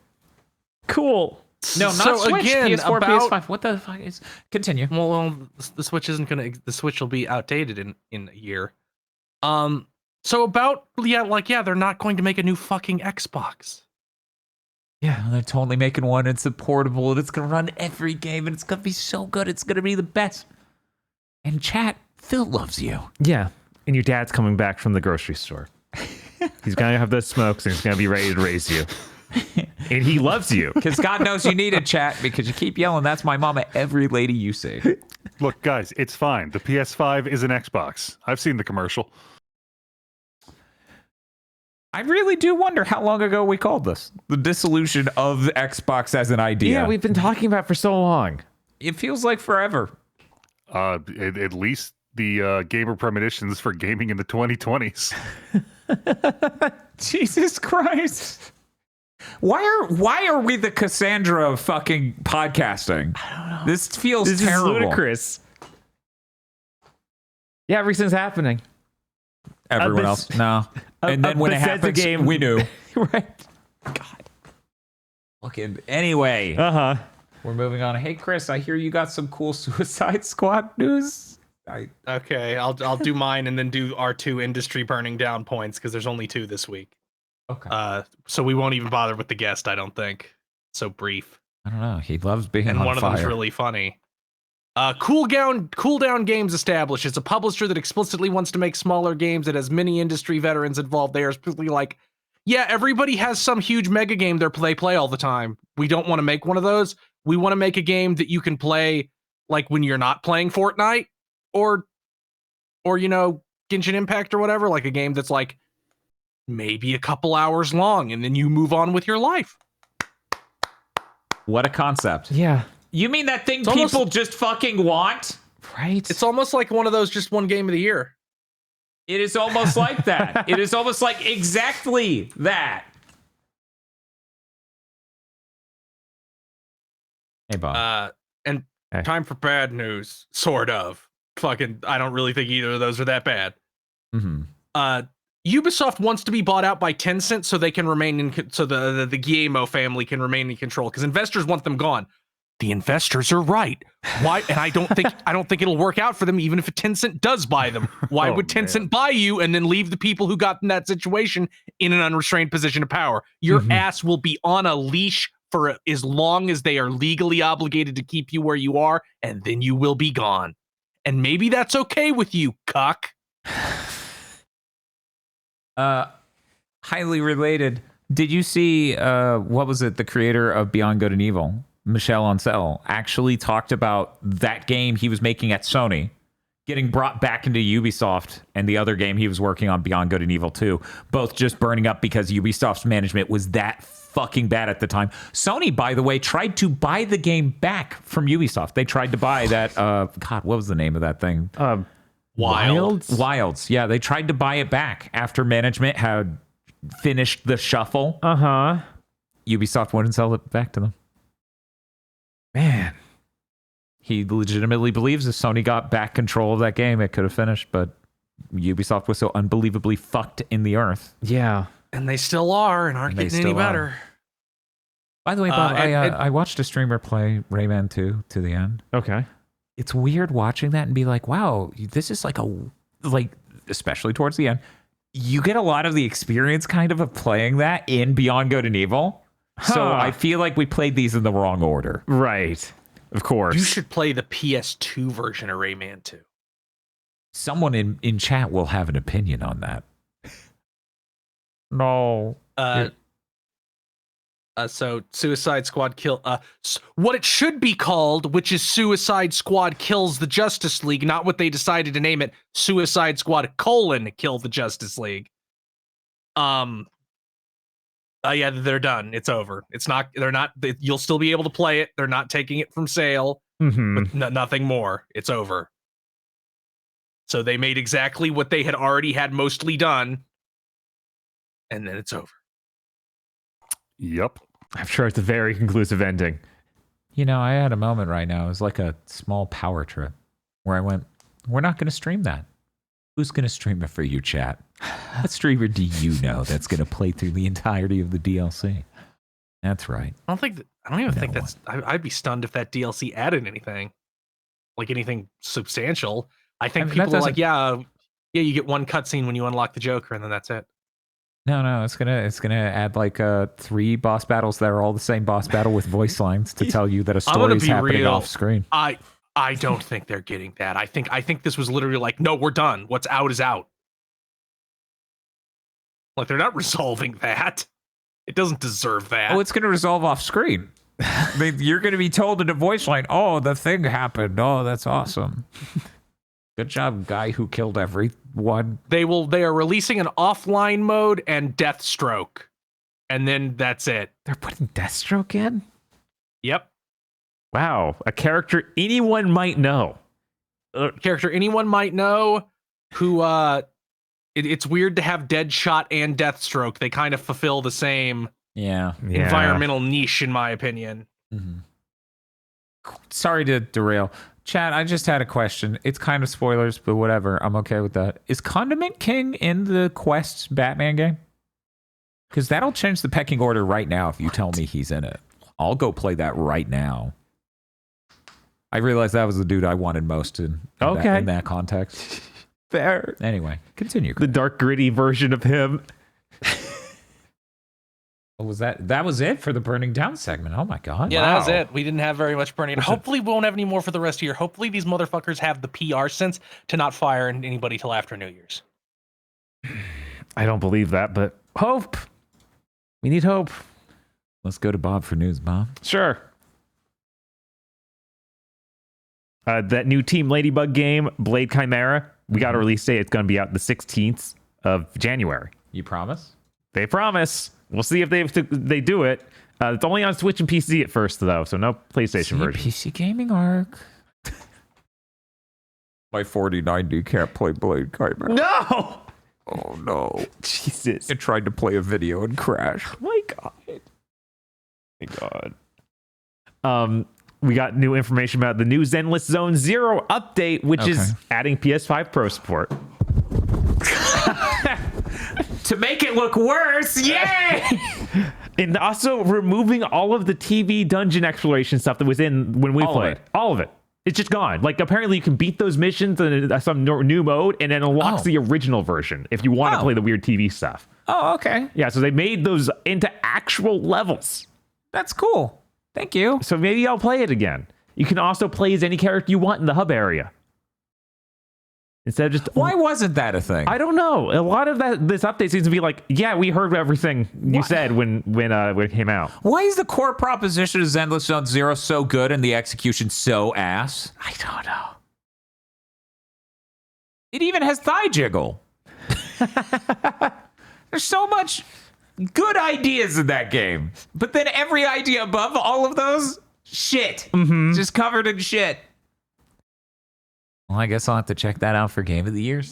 Cool. No, not Switch. Again, PS4, PS5. What the fuck is... Continue. Well, the Switch isn't gonna... The Switch will be outdated in a year. So about... Yeah, they're not going to make a new fucking Xbox. Yeah, they're totally making one. It's portable, and it's going to run every game, and it's going to be so good. It's going to be the best. And chat, Phil loves you. Yeah, and your dad's coming back from the grocery store. He's going to have those smokes, and he's going to be ready to raise you. And he loves you. Because God knows you need a chat, because you keep yelling, that's my mom at every lady you see. Look, guys, it's fine. The PS5 is an Xbox. I've seen the commercial. I really do wonder how long ago we called this. The dissolution of the Xbox as an idea. Yeah, we've been talking about it for so long. It feels like forever. At least the gamer premonitions for gaming in the 2020s. Jesus Christ. Why are we the Cassandra of fucking podcasting? I don't know. This feels This terrible. is ludicrous. Yeah, everything's happening. Everyone else, no. And then when it happens, we knew. Right. God. Okay. Anyway. We're moving on. Hey, Chris, I hear you got some cool Suicide Squad news. Okay, I'll do mine and then do our 2 industry burning down points because there's only 2 this week. Okay. So we won't even bother with the guest, I don't think. So brief. I don't know. He loves being and on one fire. of them's really funny. Cooldown Games established. It's a publisher that explicitly wants to make smaller games that has many industry veterans involved. They are specifically like, yeah, everybody has some huge mega game they play all the time. We don't want to make one of those. We want to make a game that you can play like when you're not playing Fortnite or Genshin Impact or whatever, like a game that's like maybe a couple hours long and then you move on with your life. What a concept. Yeah. You mean that thing people just fucking want? Right. It's almost like one of those just one game of the year. It is almost like that. It is almost like exactly that. Hey, Bob. And Hey. time for bad news, sort of. Fucking, I don't really think either of those are that bad. Mm-hmm. Ubisoft wants to be bought out by Tencent so they can remain so the Guillemot family can remain in control because investors want them gone. The investors are right. Why? And I don't think it'll work out for them even if Tencent does buy them. Why would Tencent buy you and then leave the people who got in that situation in an unrestrained position of power? Your ass will be on a leash for as long as they are legally obligated to keep you where you are, and then you will be gone. And maybe that's okay with you, cuck. Highly related. Did you see what was it? The creator of Beyond Good and Evil, Michel Ancel, actually talked about that game he was making at Sony getting brought back into Ubisoft, and the other game he was working on, Beyond Good and Evil 2, both just burning up because Ubisoft's management was that fucking bad at the time. Sony, by the way, tried to buy the game back from Ubisoft. They tried to buy that God, what was the name of that thing? Wilds. Yeah, they tried to buy it back after management had finished the shuffle. Ubisoft wouldn't sell it back to them. Man. He legitimately believes if Sony got back control of that game, it could have finished, but Ubisoft was so unbelievably fucked in the earth. Yeah. And they still are and aren't getting any better. By the way, Bob, I watched a streamer play Rayman 2 to the end. Okay. It's weird watching that and be like, wow, this is like especially towards the end, you get a lot of the experience kind of playing that in Beyond Good and Evil. So I feel like we played these in the wrong order. Right. Of course. You should play the PS2 version of Rayman 2. Someone in chat will have an opinion on that. No. So Suicide Squad kill what it should be called, which is Suicide Squad Kills the Justice League, not what they decided to name it, Suicide Squad : Kill the Justice League. Yeah, they're done. It's over. You'll still be able to play it. They're not taking it from sale, but nothing more. It's over. So they made exactly what they had already had mostly done, and then it's over. Yep. I'm sure it's a very conclusive ending. You know, I had a moment right now. It was like a small power trip where I went, we're not going to stream that. Who's going to stream it for you, chat? What streamer do you know that's going to play through the entirety of the DLC? That's right. I don't even think that's... I'd be stunned if that DLC added anything. Like anything substantial. I think people are like, yeah, you get one cutscene when you unlock the Joker, and then that's it. No, it's gonna add like 3 boss battles that are all the same boss battle with voice lines to tell you that a story is happening off screen. I don't think they're getting that. I think this was literally like, no, we're done. What's out is out. Like, they're not resolving that. It doesn't deserve that. Oh, it's gonna resolve off screen. You're gonna be told in a voice line, oh, the thing happened. Oh, that's awesome. Good job, guy who killed everyone. They are releasing an offline mode and Deathstroke. And then that's it. They're putting Deathstroke in? Yep. Wow. A character anyone might know. Who it's weird to have Deadshot and Deathstroke. They kind of fulfill the same environmental niche, in my opinion. Mm-hmm. Sorry to derail. Chad, I just had a question. It's kind of spoilers, but whatever. I'm okay with that. Is Condiment King in the Quest Batman game? Because that'll change the pecking order right now if you tell me he's in it. I'll go play that right now. I realized that was the dude I wanted most in that context. Fair. Anyway, continue. The dark, gritty version of him. What was that? That was it for the burning down segment. Oh my god. Yeah, wow. that was it. We didn't have very much burning. Hopefully we won't have any more for the rest of the year. Hopefully these motherfuckers have the PR sense to not fire anybody till after New Year's. I don't believe that, but hope. We need hope. Let's go to Bob for news, Bob. Sure. That new Team Ladybug game, Blade Chimera, we got a release date. It's going to be out the 16th of January. You promise? They promise. We'll see if they do it. It's only on Switch and PC at first, though, so no PlayStation version. PC Gaming Arc. My 4090 can't play Blade Chimera. No! Oh no. Jesus. It tried to play a video and crashed. Oh my god. My god. We got new information about the new Zenless Zone Zero update, which is adding PS5 Pro support. To make it look worse, yay! And also removing all of the TV dungeon exploration stuff that was in when we played. All of it. It's just gone. Like, apparently you can beat those missions in some new mode, and then it unlocks the original version if you want to play the weird TV stuff. Oh, okay. Yeah, so they made those into actual levels. That's cool. Thank you. So maybe I'll play it again. You can also play as any character you want in the hub area. Instead of just... Why wasn't that a thing? I don't know. A lot of this update seems to be like, yeah, we heard everything you said when it came out. Why is the core proposition of Zenless Zone Zero so good and the execution so ass? I don't know. It even has thigh jiggle. There's so much good ideas in that game. But then every idea above all of those, shit. Just covered in shit. Well, I guess I'll have to check that out for Game of the Year.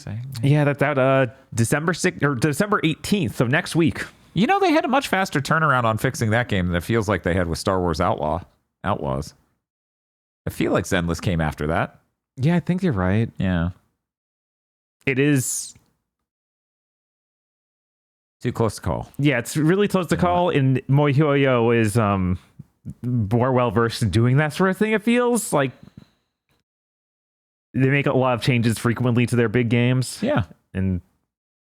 Yeah, that's out December 6th or December 18th, so next week. You know, they had a much faster turnaround on fixing that game than it feels like they had with Star Wars Outlaws. I feel like Zenless came after that. Yeah, I think you're right. Yeah. It is... too close to call. Yeah, it's really close to call, and MoyHoYo is more well-versed in doing that sort of thing, it feels. Like, they make a lot of changes frequently to their big games. Yeah. And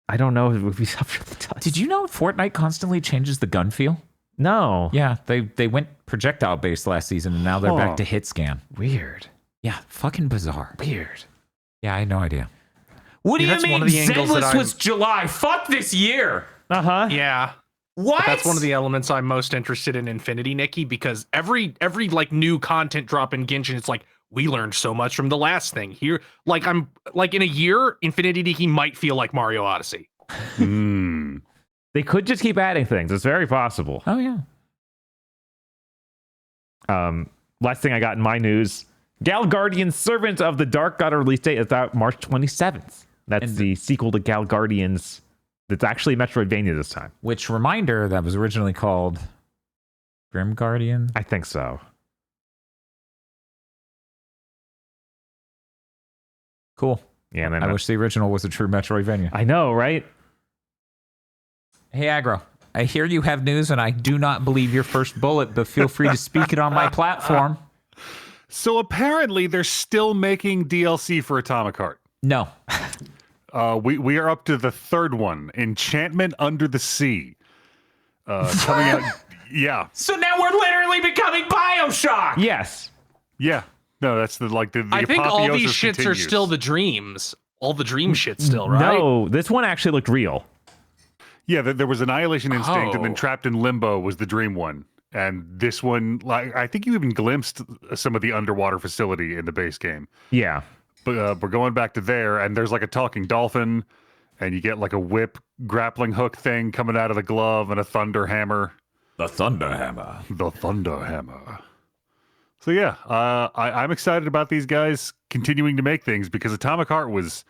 I don't know if it would be something that does. Did you know Fortnite constantly changes the gun feel? No. Yeah, they went projectile-based last season, and now they're back to hit scan. Weird. Yeah, fucking bizarre. Weird. Yeah, I had no idea. What do you mean Zenless was July? Fuck this year! Uh-huh. Yeah. What? But that's one of the elements I'm most interested in Infinity, Nikki, because every like new content drop in Genshin, it's like, we learned so much from the last thing. Here, like, I'm like, in a year, Infinity Nikki might feel like Mario Odyssey. They could just keep adding things. It's very possible. Oh, yeah. Last thing I got in my news, Gal Guardians Servant of the Dark got a release date. It's out March 27th. That's the sequel to Gal Guardians. That's actually Metroidvania this time. Which, reminder, that was originally called Grim Guardian? I think so. Cool. Yeah, and then I wish the original was a true Metroidvania. I know, right? Hey, Aggro, I hear you have news, and I do not believe your first bullet, but feel free to speak it on my platform. So apparently they're still making DLC for Atomic Heart. No. We are up to the third one, Enchantment Under the Sea. Coming out. Yeah. So now we're literally becoming BioShock. Yes. Yeah. No, that's the I think all these apotheosis shits continues. are still the dreams. All the dream shit still, right? No, this one actually looked real. Yeah, there was Annihilation Instinct, and then Trapped in Limbo was the dream one. And this one, like, I think you even glimpsed some of the underwater facility in the base game. Yeah. But we're going back to there, and there's like a talking dolphin, and you get like a whip grappling hook thing coming out of the glove, and a thunder hammer. The Thunder Hammer. The Thunder Hammer. So yeah, I'm excited about these guys continuing to make things because Atomic Heart was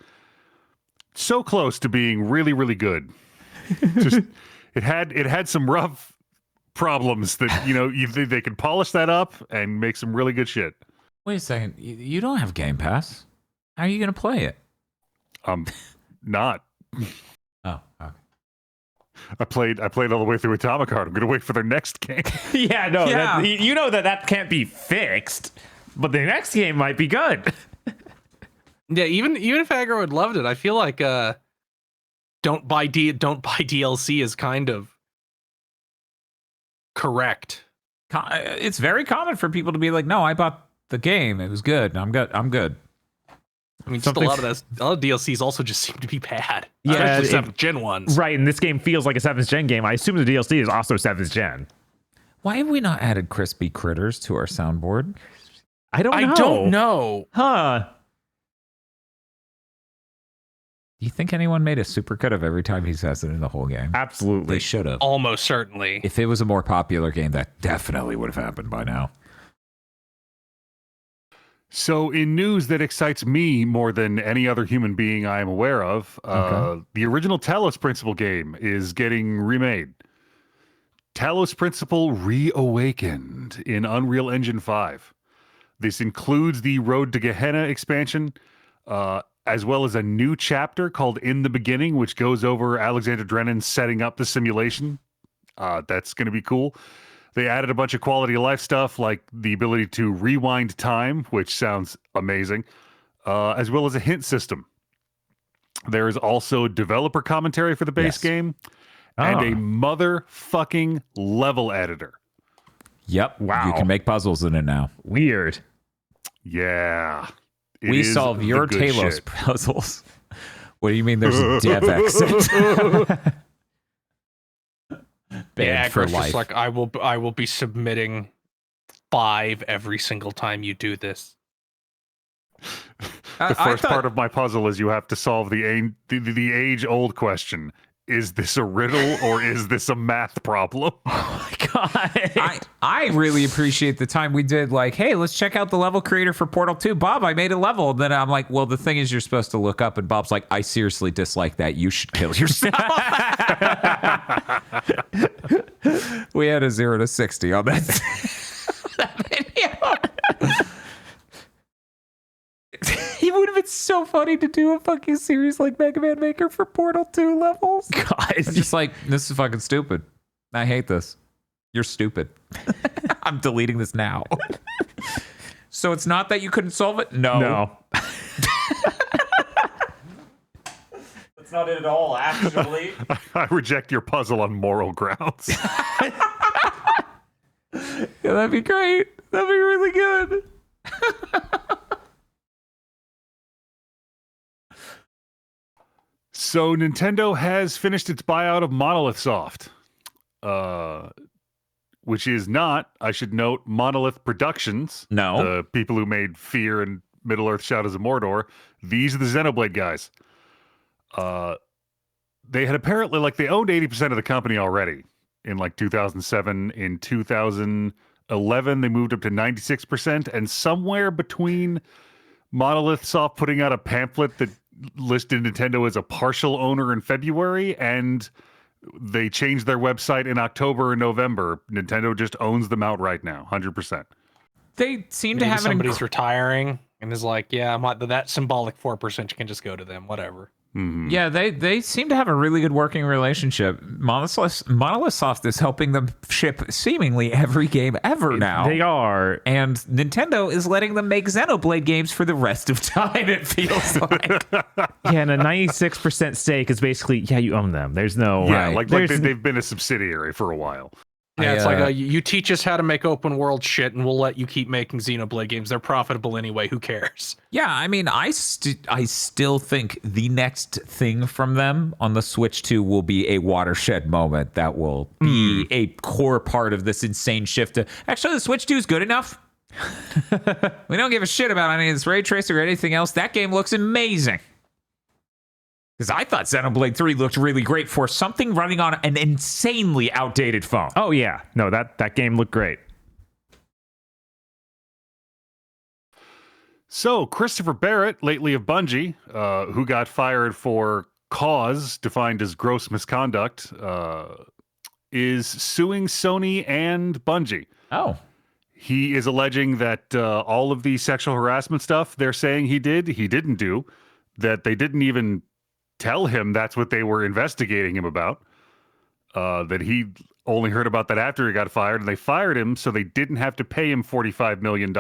so close to being really, really good. Just it had some rough problems that they could polish that up and make some really good shit. Wait a second, you don't have Game Pass. How are you going to play it? Not. Oh, okay. I played all the way through Atomic Heart. I'm going to wait for their next game. Yeah, no, Yeah. you know that can't be fixed, but the next game might be good. Yeah, even if Aggro had loved it, I feel like don't buy DLC is kind of Correct. It's very common for people to be like, no, I bought the game. It was good. I'm good. I mean, just a lot of DLCs also just seem to be bad. Yeah, especially 7th gen ones. Right, and this game feels like a 7th gen game. I assume the DLC is also 7th gen. Why have we not added crispy critters to our soundboard? I don't know. Huh. Do you think anyone made a supercut of every time he says it in the whole game? Absolutely. They should have. Almost certainly. If it was a more popular game, that definitely would have happened by now. So, in news that excites me more than any other human being I am aware of, the original Talos Principle game is getting remade. Talos Principle Reawakened in Unreal Engine 5. This includes the Road to Gehenna expansion, as well as a new chapter called In the Beginning, which goes over Alexander Drennan setting up the simulation. That's going to be cool. They added a bunch of quality of life stuff, like the ability to rewind time, which sounds amazing, as well as a hint system. There is also developer commentary for the base game, and a motherfucking level editor. Yep. Wow. You can make puzzles in it now. Weird. Yeah. We solve your Talos puzzles. What do you mean there's a dev exit? Yeah, for Chris, life. just like I will be submitting 5 every single time you do this. The first part of my puzzle is you have to solve the age-old question. Is this a riddle or is this a math problem? Oh my God. I really appreciate the time we did like, hey, let's check out the level creator for Portal 2. Bob, I made a level. And then I'm like, well, the thing is you're supposed to look up. And Bob's like, I seriously dislike that. You should kill yourself. We had a 0 to 60 on that video. It would have been so funny to do a fucking series like Mega Man Maker for Portal 2 levels. God, It's just like, this is fucking stupid. I hate this. You're stupid. I'm deleting this now. So it's not that you couldn't solve it? No. That's not it at all, actually. I reject your puzzle on moral grounds. Yeah, that'd be great. That'd be really good. So Nintendo has finished its buyout of Monolith Soft, which is not, I should note, Monolith Productions. No. The people who made Fear and Middle-earth Shadows of Mordor. These are the Xenoblade guys. They had apparently, like, they owned 80% of the company already in, like, 2007. In 2011, they moved up to 96%. And somewhere between Monolith Soft putting out a pamphlet that listed Nintendo as a partial owner in February, and they changed their website in October and November. Nintendo just owns them outright now, 100%. They seem to have somebody's retiring and is like, yeah, that symbolic 4% can just go to them, whatever. Mm-hmm. Yeah, they seem to have a really good working relationship. Monolith Soft is helping them ship seemingly every game ever now. They are. And Nintendo is letting them make Xenoblade games for the rest of time, it feels like. Yeah, and a 96% stake is basically, yeah, you own them. There's no... Yeah, like they've been a subsidiary for a while. Yeah, it's like, you teach us how to make open world shit, and we'll let you keep making Xenoblade games. They're profitable anyway. Who cares? Yeah, I mean, I still think the next thing from them on the Switch 2 will be a watershed moment that will be a core part of this insane shift to... Actually, the Switch 2 is good enough. We don't give a shit about any of this ray tracing or anything else. That game looks amazing. Because I thought Xenoblade 3 looked really great for something running on an insanely outdated phone. Oh, yeah. No, that game looked great. So, Christopher Barrett, lately of Bungie, who got fired for cause defined as gross misconduct, is suing Sony and Bungie. Oh. He is alleging that all of the sexual harassment stuff they're saying he didn't do, that they didn't even tell him that's what they were investigating him about, that he only heard about that after he got fired, and they fired him so they didn't have to pay him $45 million,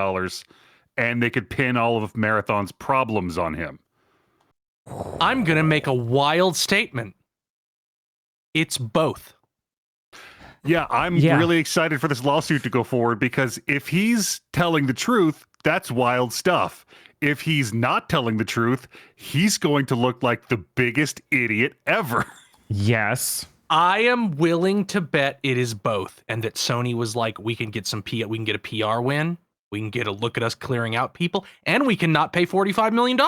and they could pin all of Marathon's problems on him. I'm going to make a wild statement. It's both. Yeah, I'm really excited for this lawsuit to go forward because if he's telling the truth, that's wild stuff. If he's not telling the truth, he's going to look like the biggest idiot ever. Yes. I am willing to bet it is both, and that Sony was like, we can get a PR win, we can get a look at us clearing out people, and we can not pay $45 million.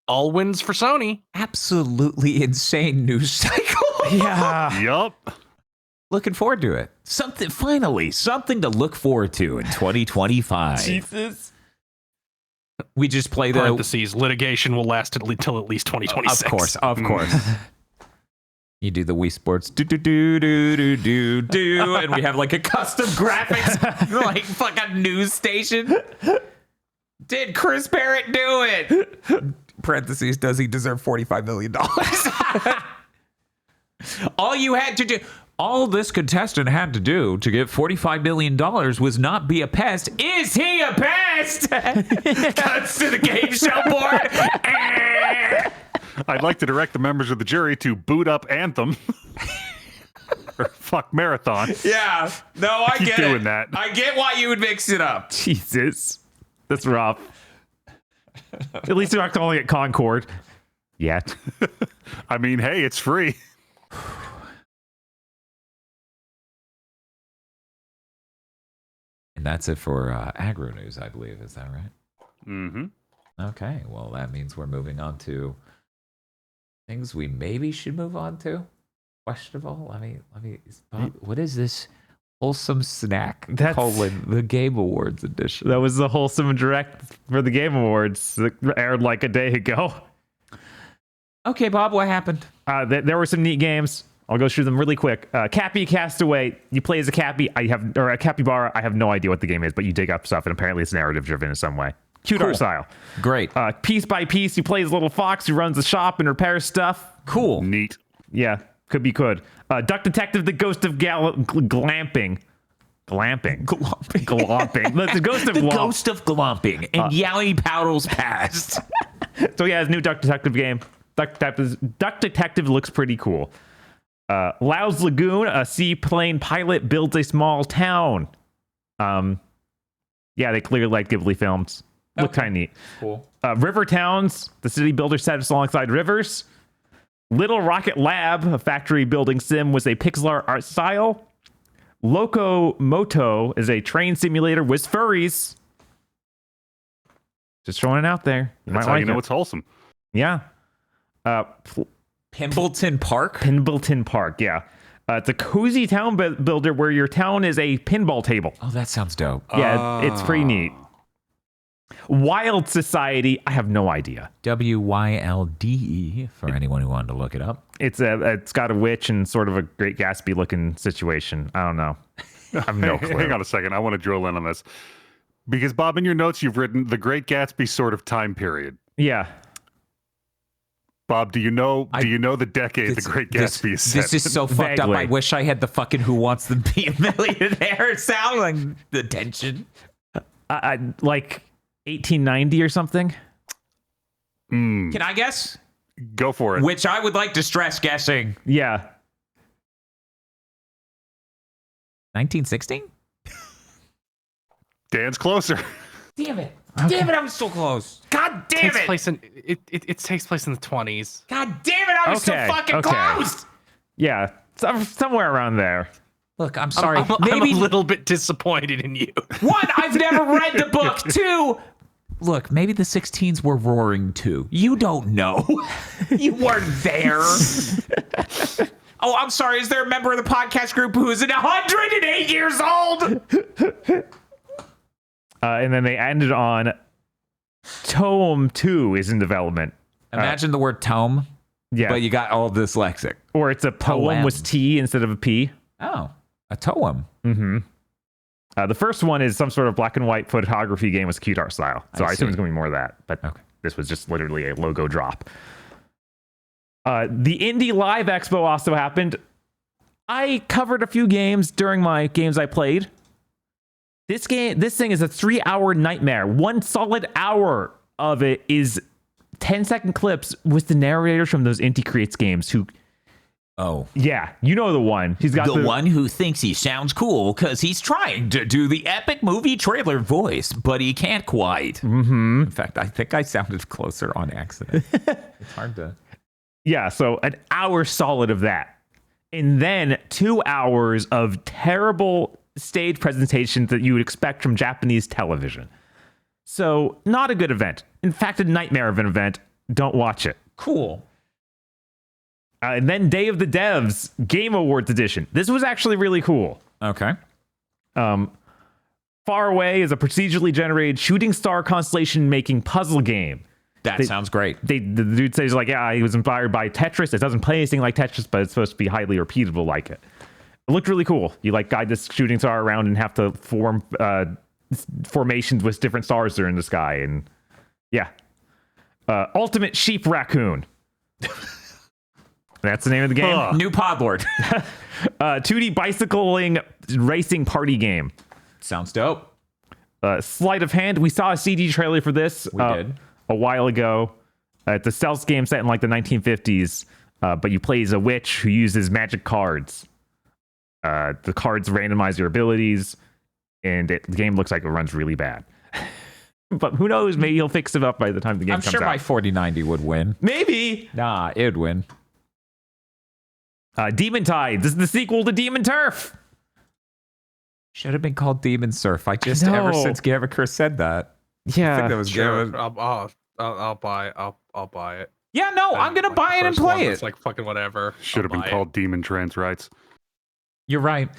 All wins for Sony. Absolutely insane news cycle. Yeah. Yup. Looking forward to it. Something to look forward to in 2025. Jesus. We just play the parentheses. Litigation will last till at least 2026. Of course. You do the Wii Sports do, and we have like a custom graphics, like fucking news station. Did Chris Barrett do it? Parentheses, does he deserve $45 million? All you had to do, all this contestant had to do to get $45 million was not be a pest. Is he a pest? Cuts to the game show board. I'd like to direct the members of the jury to boot up Anthem. Or fuck Marathon. Yeah. No, I Keep get doing it. that. I get why you would mix it up. Jesus. That's rough. At least they're not calling it Concord yet. I mean, hey, it's free. And that's it for agro news, I believe. Is that right? Mm-hmm. Okay. Well, that means we're moving on to things we maybe should move on to. Questionable. Let me. What is this wholesome snack? That's the Game Awards edition. That was the wholesome direct for the Game Awards that aired like a day ago. Okay, Bob, what happened? There were some neat games. I'll go through them really quick. Cappy Castaway. You play as a Cappy. Or a capybara. I have no idea what the game is, but you dig up stuff, and apparently it's narrative driven in some way. Cute art style. Great. Piece by piece, you play as a little fox who runs a shop and repairs stuff. Cool. Neat. Yeah, could be good. Duck Detective: The Ghost of Glamping. Glamping. The Ghost of Ghost of Glomping and Yowie Powdle's past. So yeah, his new Duck Detective game. Duck Detective looks pretty cool. Lau's Lagoon, a seaplane pilot builds a small town. Yeah, they clearly like Ghibli films. Look kind of neat. Cool. River Towns, the city builder set alongside rivers. Little Rocket Lab, a factory building sim with a pixel art style. Loco Moto is a train simulator with furries. Just throwing it out there. That's how you know it's wholesome. Yeah. Pimbleton Park? Yeah. It's a cozy town builder where your town is a pinball table. Oh, that sounds dope. Yeah, it's pretty neat. Wild Society, I have no idea. WYLDE for anyone who wanted to look it up. It's got a witch and sort of a Great Gatsby looking situation. I don't know. I have no clue. Hang on a second. I want to drill in on this. Because, Bob, in your notes, you've written the Great Gatsby sort of time period. Yeah. Bob, do you know the decade the Great Gatsby is set? This is so fucked up. I wish I had the fucking Who Wants to Be a Millionaire sound, like the tension. Like 1890 or something? Can I guess? Go for it. Which I would like to stress guessing. Yeah. 1916? Dan's closer. Damn it. Okay. Damn it, I was so close. God damn it. It takes place in the 20s. God damn it, I was so fucking close. Yeah, somewhere around there. Look, I'm sorry. I'm a little bit disappointed in you. One, I've never read the book. Two, look, maybe the 16s were roaring too. You don't know. You weren't there. Oh, I'm sorry. Is there a member of the podcast group who is 108 years old? And then they ended on Tome 2 is in development. Imagine the word tome, but you got all dyslexic. Or it's a poem with T instead of a P. Oh, a toem. Mm-hmm. The first one is some sort of black and white photography game with cute art style. So I assume it's going to be more of that. But this was just literally a logo drop. The Indie Live Expo also happened. I covered a few games during my games I played. This thing is a 3-hour nightmare. 1 solid hour of it is 10-second clips with the narrators from those Inti Creates games who Oh. Yeah, you know the one. He's got the one who thinks he sounds cool because he's trying to do the epic movie trailer voice, but he can't quite. Mm-hmm. In fact, I think I sounded closer on accident. It's hard to... Yeah, so an hour solid of that. And then 2 hours of terrible stage presentations that you would expect from Japanese television. So, not a good event. In fact, a nightmare of an event. Don't watch it. Cool. And then Day of the Devs Game Awards edition. This was actually really cool. Okay. Far Away is a procedurally generated shooting star constellation making puzzle game. That sounds great. The dude says, like, yeah, he was inspired by Tetris. It doesn't play anything like Tetris, but it's supposed to be highly repeatable like it. It looked really cool. You, like, guide this shooting star around and have to form formations with different stars that are in the sky. And, yeah. Ultimate Sheep Raccoon. That's the name of the game. New Podlord. 2D bicycling racing party game. Sounds dope. Sleight of Hand. We saw a CD trailer for this. We did. A while ago. It's a stealth game set in like the 1950s, but you play as a witch who uses magic cards. The cards randomize your abilities, and the game looks like it runs really bad. But who knows? Maybe he'll fix it up by the time the game comes out. I'm sure my 4090 would win. Maybe. Nah, it'd win. Demon Tide. This is the sequel to Demon Turf. Should have been called Demon Surf. Ever since GigaBoots said that. Yeah. I think that was Sure. good. I'll buy it. Yeah, no, I'm gonna buy it and play it. It's like fucking whatever. Should have been called Demon Trans Rights. You're right.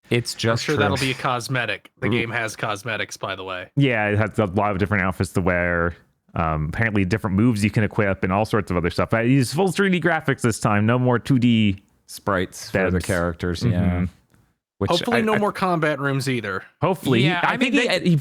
It's just I'm sure true. that'll be a cosmetic. The game has cosmetics, by the way. Yeah, it has a lot of different outfits to wear. Apparently different moves you can equip and all sorts of other stuff. I use full 3D graphics this time. No more 2D sprites for the characters. Mm-hmm. Yeah. Which Hopefully no more combat rooms either. Hopefully. Yeah, I think he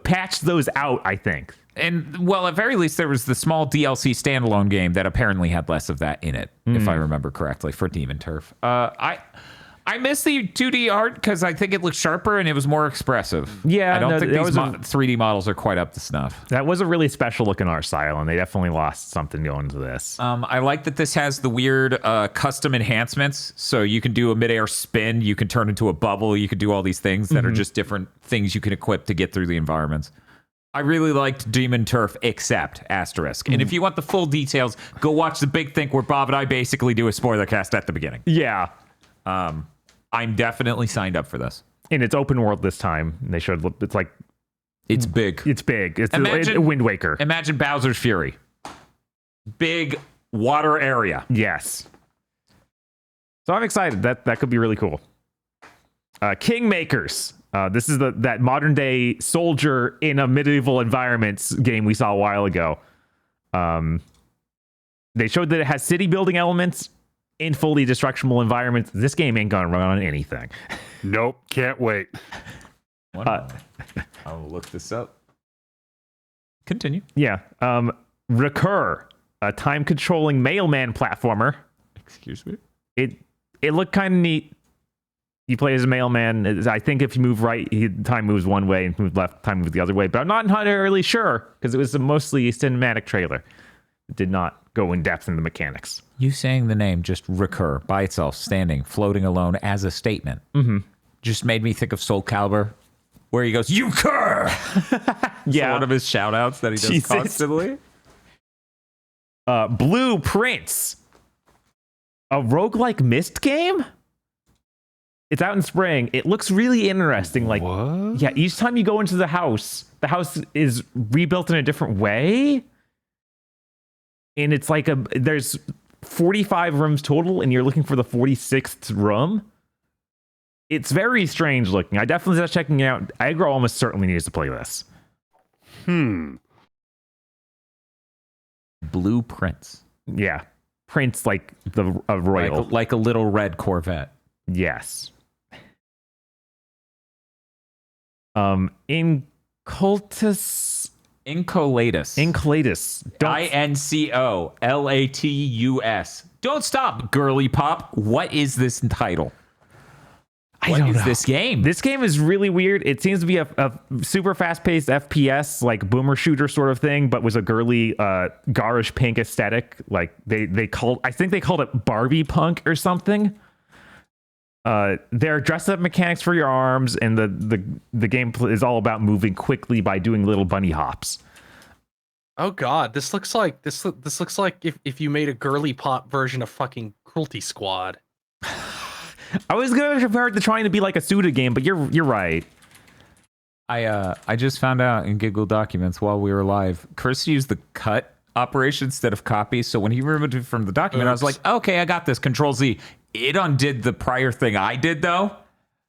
patched those out, I think. And, well, at very least, there was the small DLC standalone game that apparently had less of that in it, if I remember correctly, for Demon Turf. I miss the 2D art because I think it looked sharper and it was more expressive. Yeah, I don't think these 3D models are quite up to snuff. That was a really special looking art style, and they definitely lost something going into this. I like that this has the weird custom enhancements. So you can do a midair spin, you can turn into a bubble, you can do all these things that are just different things you can equip to get through the environments. I really liked Demon Turf, except asterisk. And if you want the full details, go watch the Big Think where Bob and I basically do a spoiler cast at the beginning. Yeah. I'm definitely signed up for this. And it's open world this time. And they showed it's like it's big. It's big. It's a Wind Waker. Imagine Bowser's Fury. Big water area. Yes. So I'm excited. That could be really cool. Kingmakers. This is that modern day soldier in a medieval environments game we saw a while ago. They showed that it has city building elements in fully destructible environments. This game ain't gonna run on anything. Nope, can't wait. I'll look this up. Continue. Yeah. Recur, a time controlling mailman platformer. Excuse me. It looked kind of neat. You play as a mailman. I think if you move right, time moves one way, and move left, time moves the other way. But I'm not entirely sure because it was mostly a cinematic trailer. It did not go in depth into the mechanics. You saying the name just Recur by itself, standing, floating alone as a statement, just made me think of Soul Calibur, where he goes, "You cur!" Yeah, one of his shout outs that he does constantly. Blueprints, a roguelike Myst game. It's out in spring. It looks really interesting. Like, what? Yeah, each time you go into the house is rebuilt in a different way. And it's like there's 45 rooms total, and you're looking for the 46th room. It's very strange looking. I definitely started checking it out. Agro almost certainly needs to play this. Blueprints. Yeah. Prints like a royal. Like a little red Corvette. Yes. Incollatus. INCOLATUS. Don't stop, girly pop. What is this title? I What don't is know. this game? This game is really weird. It seems to be a super fast-paced FPS, like boomer shooter sort of thing, but was a girly, garish pink aesthetic. Like I think they called it Barbie punk or something. There are dress-up mechanics for your arms, and the game is all about moving quickly by doing little bunny hops. Oh god, this looks like looks like if you made a girly pop version of fucking Cruelty Squad. I was gonna compare it to trying to be like a Suda game, but you're right. I just found out in Giggle Documents while we were live, Chris used the cut operation instead of copy. So when he removed it from the document, I was like, okay, I got this. Control Z. It undid the prior thing I did though,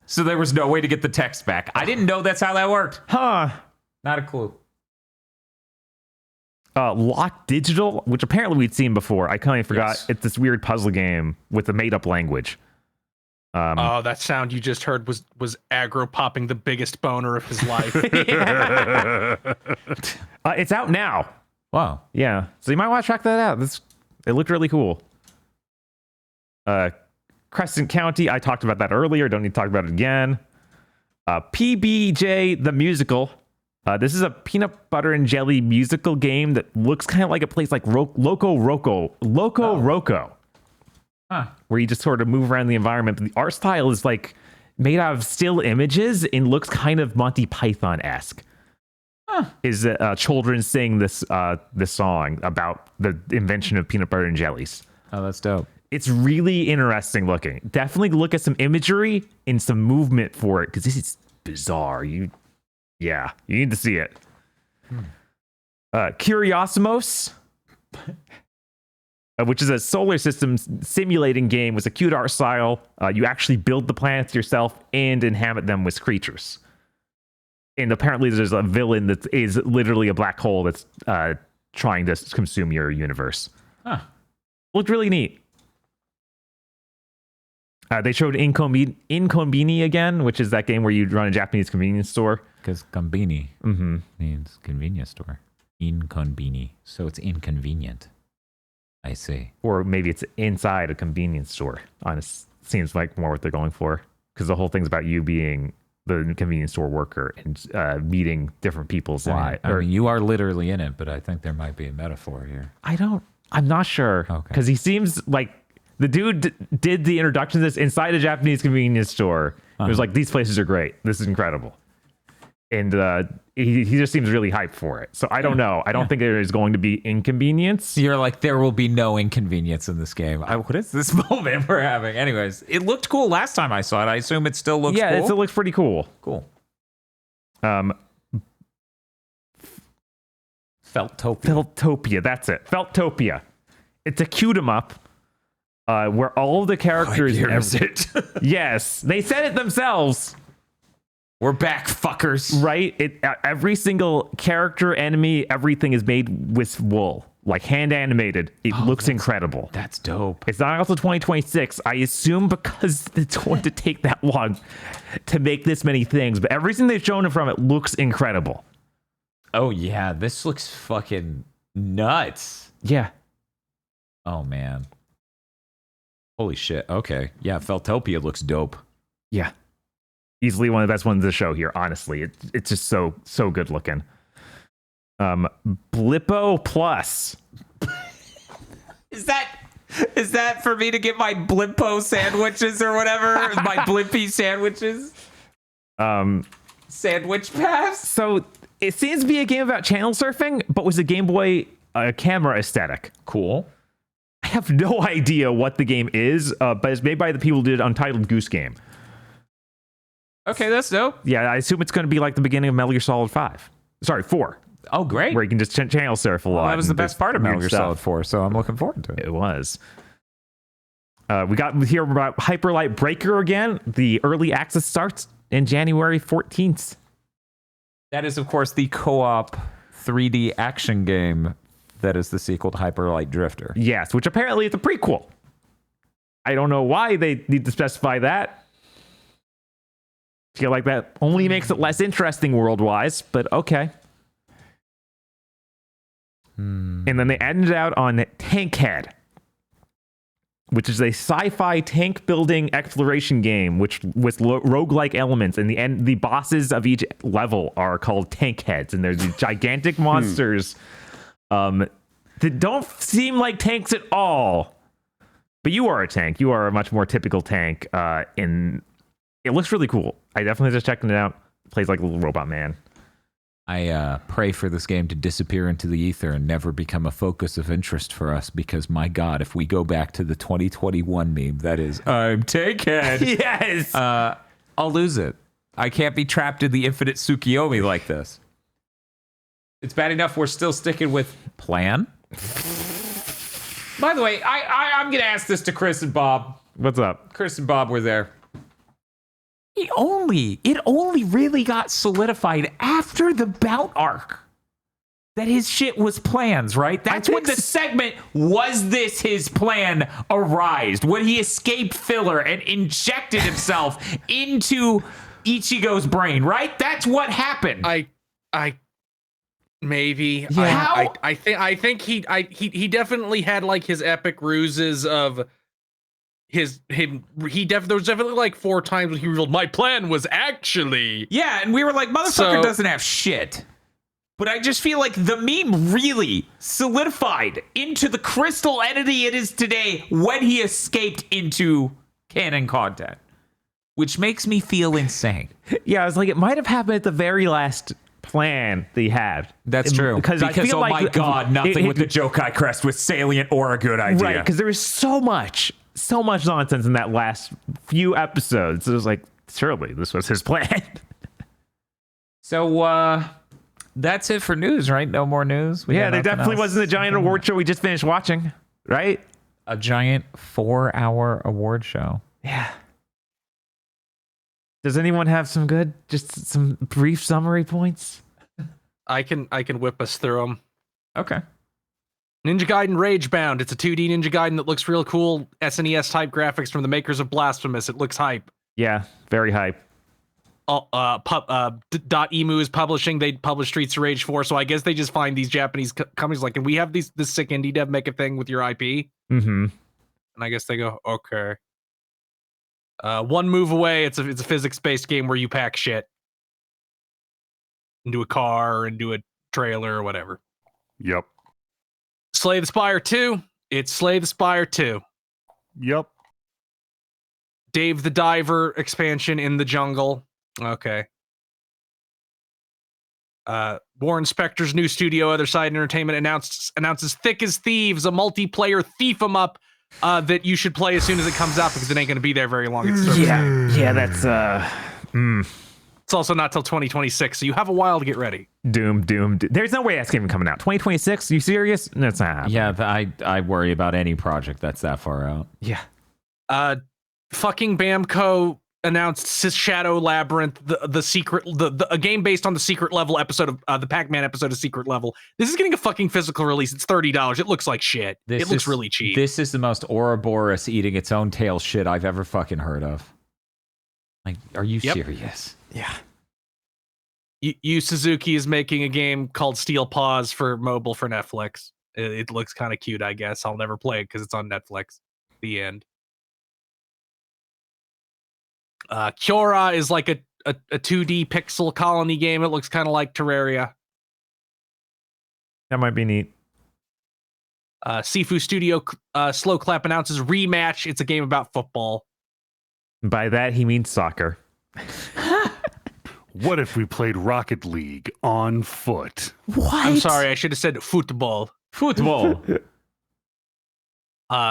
so there was no way to get the text back. I didn't know that's how that worked. Huh? Not a clue. Lock Digital, which apparently we'd seen before. I kind of forgot. Yes. It's this weird puzzle game with a made-up language. Oh, that sound you just heard was aggro popping the biggest boner of his life. It's out now. Wow. Yeah, so you might want to check that out. It looked really cool. Crescent County, I talked about that earlier. Don't need to talk about it again. PBJ the Musical. This is a peanut butter and jelly musical game that looks kind of like a place like Loco Roco. Huh. Where you just sort of move around the environment. But the art style is like made out of still images and looks kind of Monty Python-esque. Huh. Is children sing this song about the invention of peanut butter and jellies. Oh, that's dope. It's really interesting looking. Definitely look at some imagery and some movement for it, because this is bizarre. You need to see it. Curiosmos, which is a solar system simulating game with a cute art style. You actually build the planets yourself and inhabit them with creatures. And apparently there's a villain that is literally a black hole that's trying to consume your universe. Huh. Looked really neat. They showed Inconbini again, which is that game where you run a Japanese convenience store. Because konbini means convenience store. Inconbini. So it's inconvenient. I see. Or maybe it's inside a convenience store. Honest, seems like more what they're going for. Because the whole thing's about you being the convenience store worker and meeting different people's lives. I mean, you are literally in it, but I think there might be a metaphor here. I'm not sure. Okay. Because he seems like the dude did the introduction to this inside a Japanese convenience store. It was like, these places are great. This is incredible. And he just seems really hyped for it. So I don't know. I don't think there is going to be inconvenience. You're like, there will be no inconvenience in this game. What is this moment we're having? Anyways, it looked cool last time I saw it. I assume it still looks cool. Yeah, it still looks pretty cool. Cool. Feltopia, that's it. Feltopia. It's a cute 'em up where all of the characters... Yes, they said it themselves. We're back, fuckers. Right? Every single character, enemy, everything is made with wool. Like hand animated. It looks incredible. That's dope. It's not until 2026. I assume because it's going to take that long to make this many things. But everything they've shown from it looks incredible. Oh, yeah. This looks fucking nuts. Yeah. Oh, man. Holy shit. Okay. Yeah, Feltopia looks dope. Yeah. Easily one of the best ones to show here, honestly. It's just so good looking. Blippo Plus. Is that for me to get my Blimpo sandwiches or whatever? My Blimpy sandwiches? Sandwich pass? So it seems to be a game about channel surfing, but with a Game Boy camera aesthetic. Cool. I have no idea what the game is, but it's made by the people who did Untitled Goose Game. Okay, that's dope. Yeah, I assume it's going to be like the beginning of Metal Gear Solid 5. Sorry, 4. Oh, great. Where you can just channel surf a lot. Well, that was the best part of Metal Gear Solid 4, so I'm looking forward to it. It was. We got here about Hyperlight Breaker again. The early access starts in January 14th. That is, of course, the co-op 3D action game that is the sequel to Hyperlight Drifter. Yes, which apparently is a prequel. I don't know why they need to specify that. I feel like that only makes it less interesting world-wise, but okay. And then they ended out on Tankhead, which is a sci-fi tank building exploration game, which with roguelike elements. And the bosses of each level are called tank heads, and they're these gigantic monsters that don't seem like tanks at all. But you are a tank. You are a much more typical tank. It looks really cool. I definitely just checking it out. It plays like a little robot man. I pray for this game to disappear into the ether and never become a focus of interest for us, because my God, if we go back to the 2021 meme, that is, I'm Takehead. Yes. I'll lose it. I can't be trapped in the infinite Tsukiyomi like this. It's bad enough we're still sticking with plan. By the way, I'm going to ask this to Chris and Bob. What's up? Chris and Bob were there. It only really got solidified after the bout arc that his shit was plans, right? That's when the segment "Was this his plan?" arised, when he escaped filler and injected himself into Ichigo's brain, right? That's what happened. Maybe. Yeah. I think he definitely had like his epic ruses of there was definitely like 4 times when he revealed my plan was actually. Yeah, and we were like, motherfucker doesn't have shit. But I just feel like the meme really solidified into the crystal entity it is today when he escaped into canon content, which makes me feel insane. Yeah, I was like, it might have happened at the very last plan that he had. That's true. Because I feel my God, nothing with the Jokai crest with salient or a good idea. Right, because there was so much nonsense in that last few episodes. It was like, surely this was his plan. So that's it for news, right? No more news? There definitely wasn't a giant award show we just finished watching, right? A giant 4-hour award show. Yeah. Does anyone have some brief summary points? I can whip us through them. Okay. Ninja Gaiden Ragebound. It's a 2D Ninja Gaiden that looks real cool. SNES type graphics from the makers of Blasphemous. It looks hype. Yeah, very hype. Emu is publishing. They publish Streets of Rage 4, so I guess they just find these Japanese companies like, can we have this sick indie dev make a thing with your IP? Mm-hmm. And I guess they go, okay. One move away. It's a physics-based game where you pack shit into a car or into a trailer or whatever. Yep. Slay the Spire 2. It's Slay the Spire 2. Yep. Dave the Diver expansion in the jungle. Okay. Warren Spector's new studio, Other Side Entertainment, announces Thick as Thieves, a multiplayer thief 'em up that you should play as soon as it comes out, because it ain't going to be there very long. Yeah, that's It's also not till 2026, so you have a while to get ready. Doom. There's no way that's game coming out. 2026? You serious? No, it's not happening. Yeah, I worry about any project that's that far out. Yeah. Fucking Bamco announced Shadow Labyrinth, a game based on the secret level episode of the Pac-Man episode of Secret Level. This is getting a fucking physical release. It's $30. It looks like shit. It looks really cheap. This is the most Ouroboros eating its own tail shit I've ever fucking heard of. Like, are you serious? Yeah. Yu Suzuki is making a game called Steel Paws for mobile for Netflix. It looks kind of cute, I guess. I'll never play it because it's on Netflix. The end. Kyora is like a 2D pixel colony game. It looks kind of like Terraria. That might be neat. Sifu Studio Slow Clap announces Rematch. It's a game about football. By that, he means soccer. What if we played Rocket League on foot? What? I'm sorry, I should have said football. Football.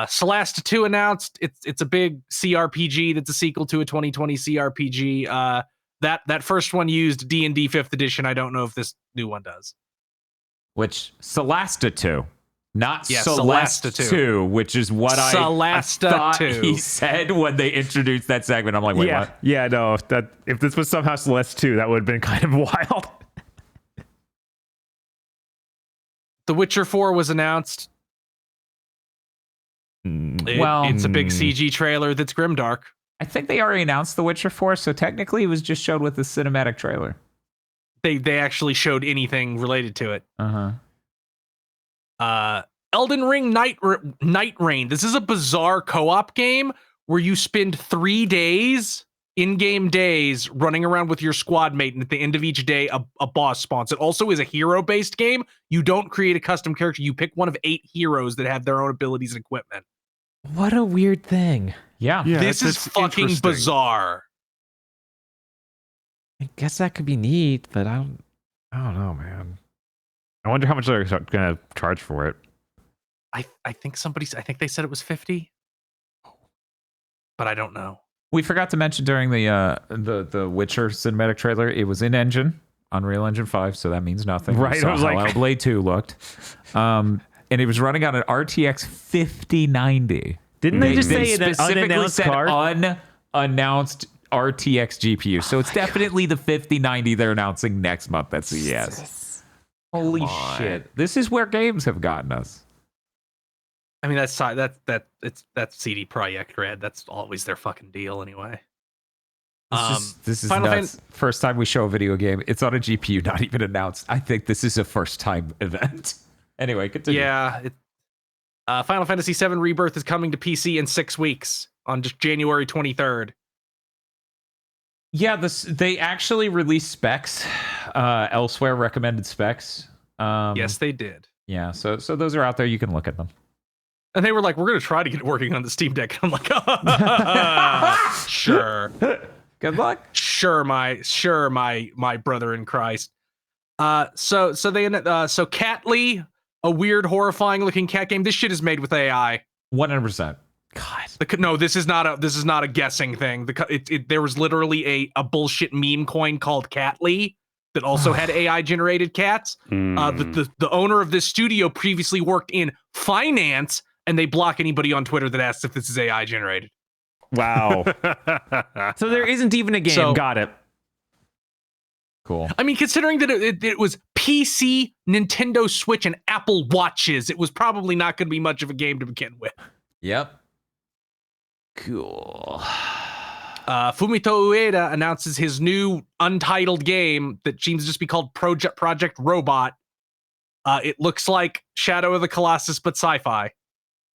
Celeste 2 announced. It's a big CRPG that's a sequel to a 2020 CRPG. That first one used D&D 5th edition. I don't know if this new one does. Which Celeste 2. Not Celeste 2, which is what I thought 2. he said when they introduced that segment. I'm like, wait, what? Yeah, no. If this was somehow Celeste 2, that would have been kind of wild. The Witcher 4 was announced. It's a big CG trailer that's grimdark. I think they already announced The Witcher 4, so technically it was just showed with the cinematic trailer. They actually showed anything related to it. Elden Ring Night Rain. This is a bizarre co-op game where you spend 3 days, in-game days, running around with your squad mate, and at the end of each day, a boss spawns. It also is a hero-based game. You don't create a custom character. You pick one of 8 heroes that have their own abilities and equipment. What a weird thing. Yeah. This is fucking bizarre. I guess that could be neat, but I don't know, man. I wonder how much they're gonna charge for it. I think they said it was 50, but I don't know. We forgot to mention during the Witcher cinematic trailer, it was in engine, Unreal Engine 5, so that means nothing. Right, I was how like Hellblade 2 looked. And it was running on an RTX 5090. Didn't they just say an specifically unannounced said card? unannounced RTX GPU. So it's definitely the 5090 they're announcing next month at CES. Holy shit. This is where games have gotten us. I mean, that's CD Projekt Red. That's always their fucking deal anyway. This is nuts. First time we show a video game, it's on a GPU, not even announced. I think this is a first time event. Anyway, continue. Yeah. Final Fantasy VII Rebirth is coming to PC in 6 weeks on just January 23rd. Yeah, they actually released specs elsewhere, recommended specs. Yes, they did. Yeah, so those are out there. You can look at them. And they were like, we're going to try to get it working on the Steam Deck. And I'm like, sure. Good luck. Sure, my brother in Christ. So Catly, a weird, horrifying looking cat game. This shit is made with AI. 100%. God. No, this is not a guessing thing. There was literally a bullshit meme coin called Catly that also had AI generated cats. The owner of this studio previously worked in finance, and they block anybody on Twitter that asks if this is AI generated. Wow. So there isn't even a game. Got it. Cool. I mean, considering that it was PC, Nintendo Switch, and Apple Watches, it was probably not going to be much of a game to begin with. Yep. Cool. Fumito Ueda announces his new untitled game that seems to just be called Project Robot. It looks like Shadow of the Colossus, but sci-fi.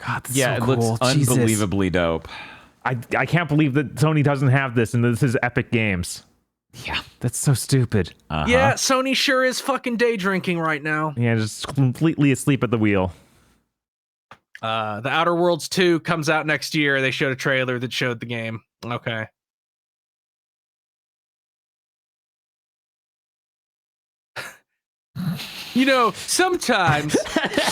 God, that's yeah, so it cool. looks unbelievably dope. I can't believe that Sony doesn't have this, and this is Epic Games. Yeah, that's so stupid. Yeah, Sony sure is fucking day drinking right now. Yeah, just completely asleep at the wheel. The Outer Worlds 2 comes out next year. They showed a trailer that showed the game. Okay. You know, sometimes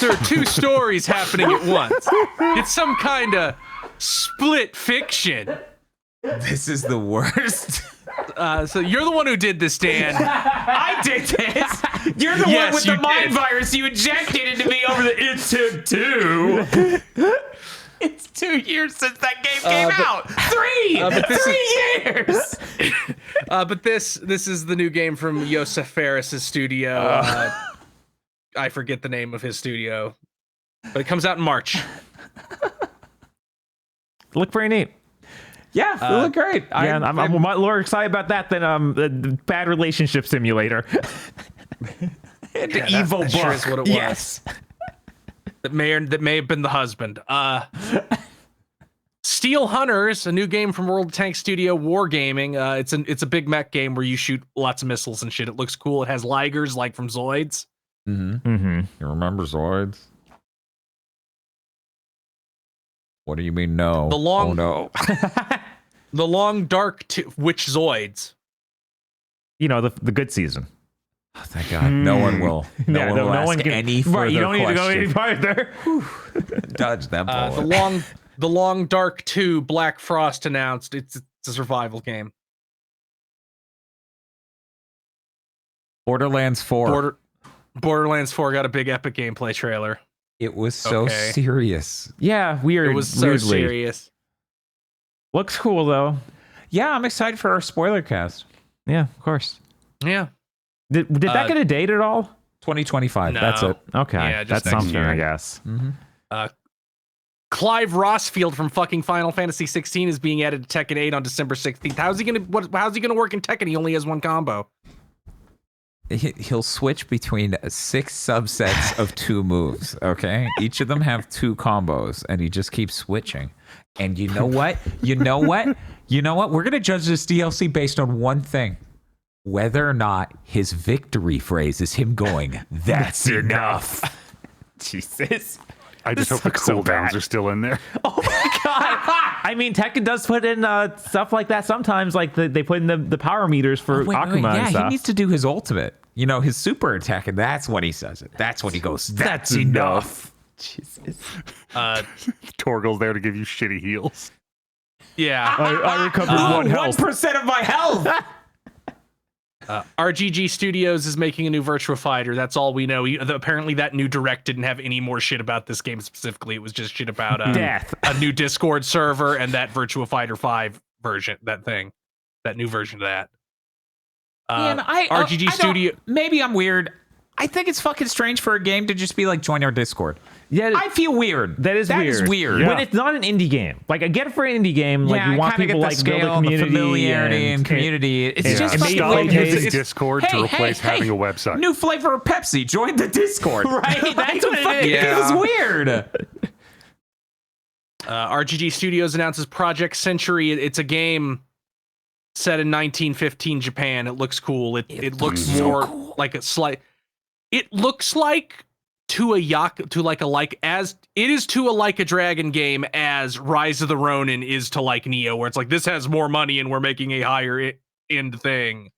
there are 2 stories happening at once. It's some kind of split fiction. This is the worst. So you're the one who did this, Dan. I did this. You're the one with the mind virus. You injected into me over the. It took 2. It's 2 years since that game came out. 3 years. But this is the new game from Josef Fares' studio. I forget the name of his studio, but it comes out in March. Look pretty neat. Yeah, they look great. Yeah, I'm more excited about that than the Bad Relationship Simulator. The evil book. Sure is what it was. Yes. That may have been the husband. Steel Hunters, a new game from World of Tanks Studio Wargaming. It's a big mech game where you shoot lots of missiles and shit. It looks cool. It has Ligers like from Zoids. You remember Zoids? What do you mean no? Oh no. The long dark which Zoids? You know, the good season. Oh, thank God. No one will. No one can any further you don't need to go question. any farther. Dodge that bullet. The long dark 2 Black Frost announced. It's a survival game. Borderlands 4. Borderlands 4 got a big epic gameplay trailer. It was so serious. Yeah, weird. It was so serious. Looks cool though. Yeah, I'm excited for our spoiler cast. Yeah, of course. Yeah. Did that get a date at all? 2025. No. That's it. Okay. Yeah, just that's something, I guess. Clive Rossfield from fucking Final Fantasy 16 is being added to Tekken 8 on December 16th. How's he gonna work in Tekken? He only has 1 combo. he'll switch between 6 subsets of 2 moves. Okay, each of them have 2 combos, and he just keeps switching. And you know what? You know what? We're gonna judge this DLC based on one thing: whether or not his victory phrase is him going, "That's enough." Jesus. I just hope the cooldowns are still in there. Oh my god! I mean, Tekken does put in stuff like that sometimes. Like they put in the power meters for Akuma and stuff. He needs to do his ultimate. His super attack, and that's when he says it. That's when he goes, "That's enough." Jesus. Torgal's there to give you shitty heals. Yeah. I recovered 1 health. 1% of my health. RGG Studios is making a new Virtua Fighter. That's all we know. Apparently, that new direct didn't have any more shit about this game specifically. It was just shit about death, a new Discord server, and that Virtua Fighter 5 version, that new version of that. Man, RGG Studio. Maybe I'm weird. I think it's fucking strange for a game to just be like, join our Discord. Yeah, I feel weird. That is weird. Yeah. When it's not an indie game. Like, I get it for an indie game. Like, you want people like build a community, the familiarity and community. It's just fucking stop weird. using Discord to replace having a website. New flavor of Pepsi. Join the Discord. Right? That's what it is. Feels weird. RGG Studios announces Project Century. It's a game set in 1915 Japan. It looks cool. It looks more cool. like a slight. It looks like to a Like a Dragon game as Rise of the Ronin is to like Neo, where it's like this has more money and we're making a higher end thing.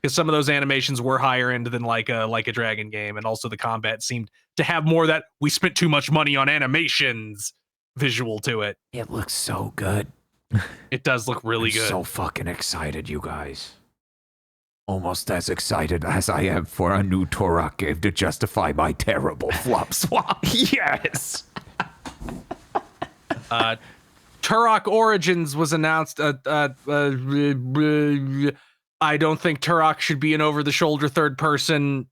Because some of those animations were higher end than like a Dragon game, and also the combat seemed to have more that we spent too much money on animations visual to it. It looks so good. It does look really good. So fucking excited, you guys. Almost as excited as I am for a new Turok game to justify my terrible flop swap. Yes. Turok Origins was announced. I don't think Turok should be an over-the-shoulder third-person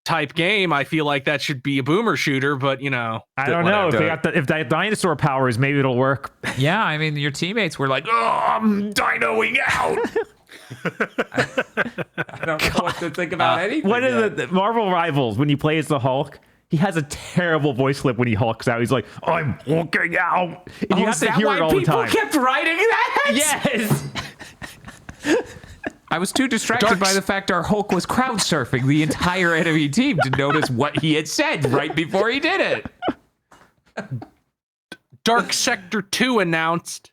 type game. I feel like that should be a boomer shooter, but I don't know if that dinosaur powers, maybe it'll work. Yeah, I mean, your teammates were like, "Oh, I'm dinoing out." I don't know what to think about anything. One of the Marvel Rivals, when you play as the Hulk, he has a terrible voice clip when he hulks out. He's like, "I'm hulking out," and you have to hear it all the time. People kept writing that. Yes. I was too distracted by the fact our Hulk was crowd surfing the entire enemy team to notice what he had said right before he did it. Dark Sector 2 announced,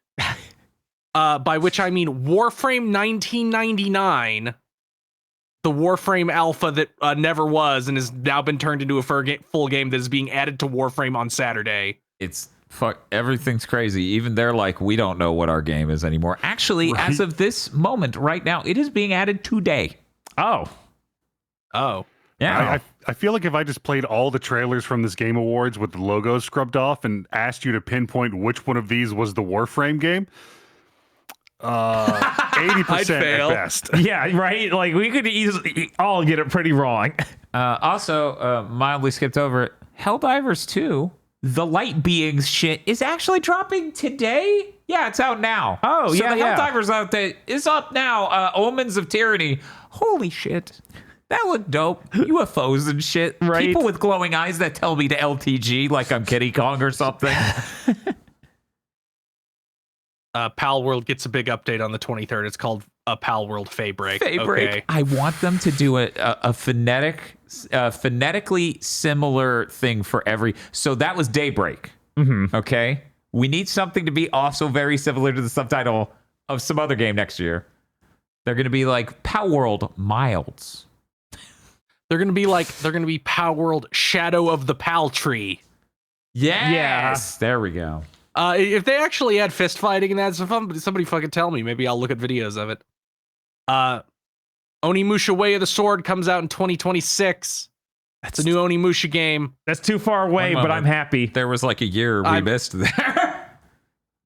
by which I mean Warframe 1999, the Warframe alpha that never was and has now been turned into a full game that is being added to Warframe on Saturday. Everything's crazy. Even they're like, we don't know what our game is anymore. Actually, as of this moment right now, it is being added today. Oh. Yeah. I feel like if I just played all the trailers from this Game Awards with the logos scrubbed off and asked you to pinpoint which one of these was the Warframe game, 80% at best. Yeah, right? Like, we could easily all get it pretty wrong. Also, mildly skipped over it. Helldivers 2, the Light Beings shit, is actually dropping today? Yeah, it's out now. Oh, so the Helldivers out there is up now. Omens of Tyranny. Holy shit. That looked dope. UFOs and shit. Right. People with glowing eyes that tell me to LTG like I'm Kitty Kong or something. Pal World gets a big update on the 23rd. It's called Pal World Faybreak. Okay. I want them to do a phonetically similar thing for every. So that was Daybreak. Mm-hmm. Okay. We need something to be also very similar to the subtitle of some other game next year. They're going to be like Pal World Milds. They're going to be Pal World Shadow of the Pal Tree. Yes. Yeah. There we go. If they actually add fist fighting and that, somebody fucking tell me. Maybe I'll look at videos of it. Onimusha Way of the Sword comes out in 2026. That's a new Onimusha game. That's too far away, but I'm happy. There was like a year we missed there.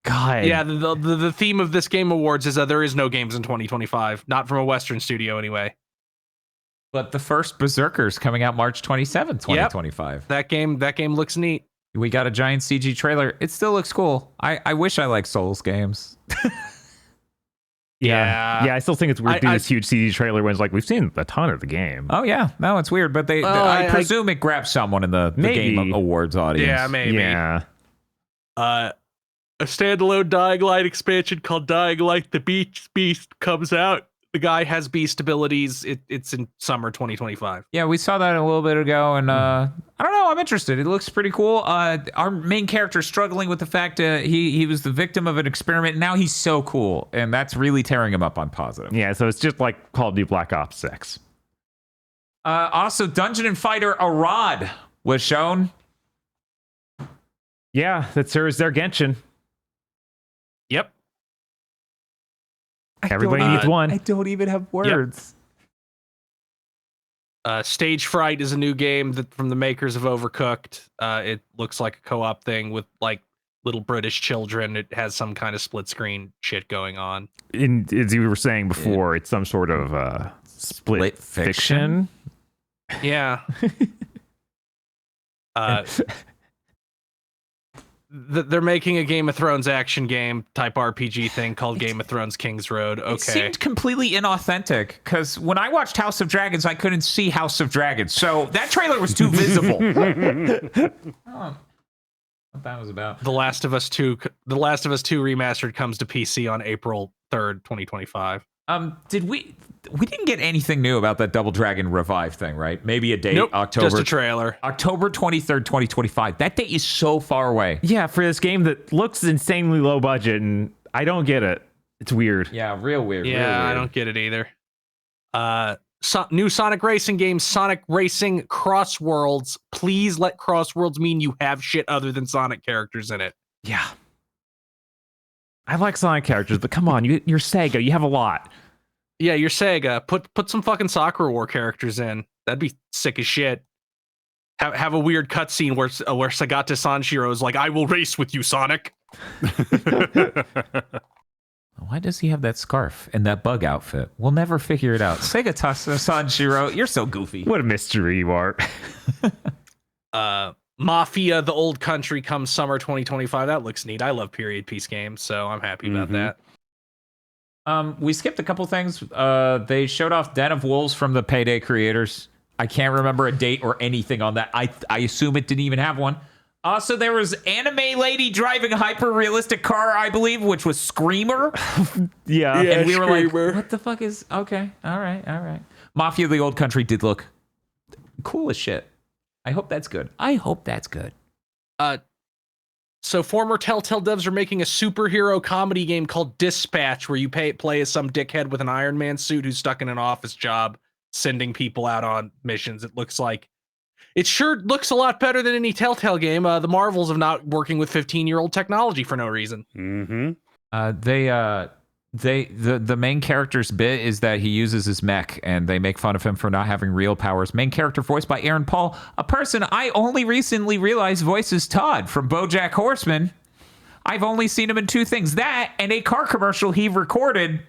God. Yeah, the theme of this Game Awards is there is no games in 2025. Not from a Western studio, anyway. But the first Berserker's coming out March 27th, 2025. Yep. That game looks neat. We got a giant CG trailer. It still looks cool. I wish I liked Souls games. Yeah, I still think it's weird to do this huge CD trailer when it's like, we've seen a ton of the game. Oh, yeah. No, it's weird, but I presume it grabs someone in the Game Awards audience. Yeah, maybe. Yeah. A standalone Dying Light expansion called Dying Light the Beast comes out. The guy has beast abilities. It's in summer 2025. Yeah, we saw that a little bit ago, and I don't know. I'm interested. It looks pretty cool. Our main character is struggling with the fact he was the victim of an experiment. And now he's so cool, and that's really tearing him up on positive. Yeah, so it's just like Call of Duty Black Ops 6. Also, Dungeon and Fighter Arad was shown. Yeah, that serves their Genshin. Yep. Everybody needs one. I don't even have words. Yep. Stage Fright is a new game from the makers of Overcooked. It looks like a co-op thing with like little British children. It has some kind of split screen shit going on. As you were saying before, it's some sort of split fiction. Yeah. They're making a Game of Thrones action game type RPG thing called Game of Thrones King's Road. Okay. It seemed completely inauthentic because when I watched House of Dragons, I couldn't see House of Dragons. So that trailer was too visible. What that was about. The Last of Us 2 remastered comes to PC on April 3rd, 2025. We didn't get anything new about that Double Dragon Revive thing, right? Maybe a date, nope, October. Just a trailer. October 23rd, 2025. That date is so far away. Yeah, for this game that looks insanely low budget, and I don't get it. It's weird. Yeah, real weird. Yeah, real weird. I don't get it either. New Sonic Racing game, Sonic Racing Crossworlds. Please let Crossworlds mean you have shit other than Sonic characters in it. Yeah. I like Sonic characters, but come on, you're SaGa. You have a lot. Yeah, you're SaGa. Put some fucking Sakura War characters in. That'd be sick as shit. Have a weird cutscene where Sagata Sanshiro is like, "I will race with you, Sonic." Why does he have that scarf and that bug outfit? We'll never figure it out. Sagata Sanshiro, you're so goofy. What a mystery you are. Mafia: The Old Country comes summer 2025. That looks neat. I love period piece games, so I'm happy about that. We skipped a couple things. They showed off Den of Wolves from the Payday creators. I can't remember a date or anything on that. I assume it didn't even have one. Also, there was anime lady driving a hyper-realistic car, I believe, which was Screamer. Yeah. And we were Screamer. like, what the fuck is... Okay, all right. Mafia: The Old Country did look cool as shit. I hope that's good. So former Telltale devs are making a superhero comedy game called Dispatch, where you play as some dickhead with an Iron Man suit who's stuck in an office job, sending people out on missions. It sure looks a lot better than any Telltale game. The marvels of not working with 15-year-old technology for no reason. The main character's bit is that he uses his mech, and they make fun of him for not having real powers. Main character voiced by Aaron Paul, a person I only recently realized voices Todd from BoJack Horseman. I've only seen him in two things, that and a car commercial he recorded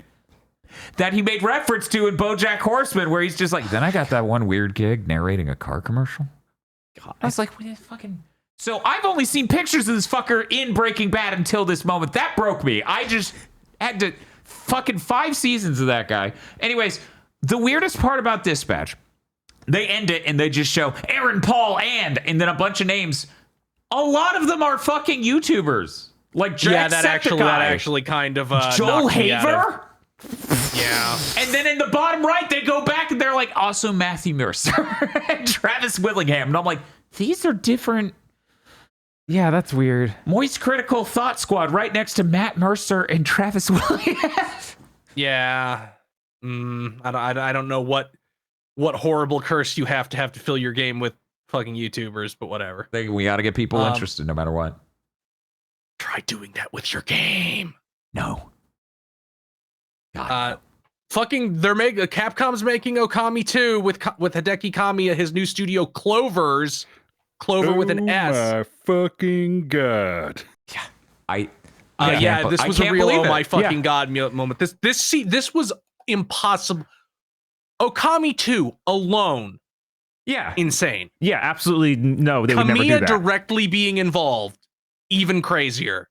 that he made reference to in BoJack Horseman, where he's just like, then I got that one weird gig narrating a car commercial. God. I was like, what the fucking... So I've only seen pictures of this fucker in Breaking Bad until this moment. That broke me. I just had to... Fucking 5 seasons of that guy. Anyways, the weirdest part about Dispatch, they end it and they just show Aaron Paul and then a bunch of names. A lot of them are fucking YouTubers. Like Jack that actually kind of Joel Haver. Yeah. And then in the bottom right, they go back and they're like, also Matthew Mercer and Travis Willingham. And I'm like, these are different. Yeah, that's weird. Moist Critical Thought Squad right next to Matt Mercer and Travis Williams. Yeah. I don't know what horrible curse you have to fill your game with fucking YouTubers, but whatever. We got to get people interested no matter what. Try doing that with your game. No. God. Capcom's making Okami 2 with Hideki Kamiya, his new studio Clover with an S. Oh my fucking god! Yeah, this was a real oh my fucking god moment. This was impossible. Okami 2 alone. Yeah, insane. Yeah, absolutely. No, they would never do that. Kamiya directly being involved, even crazier.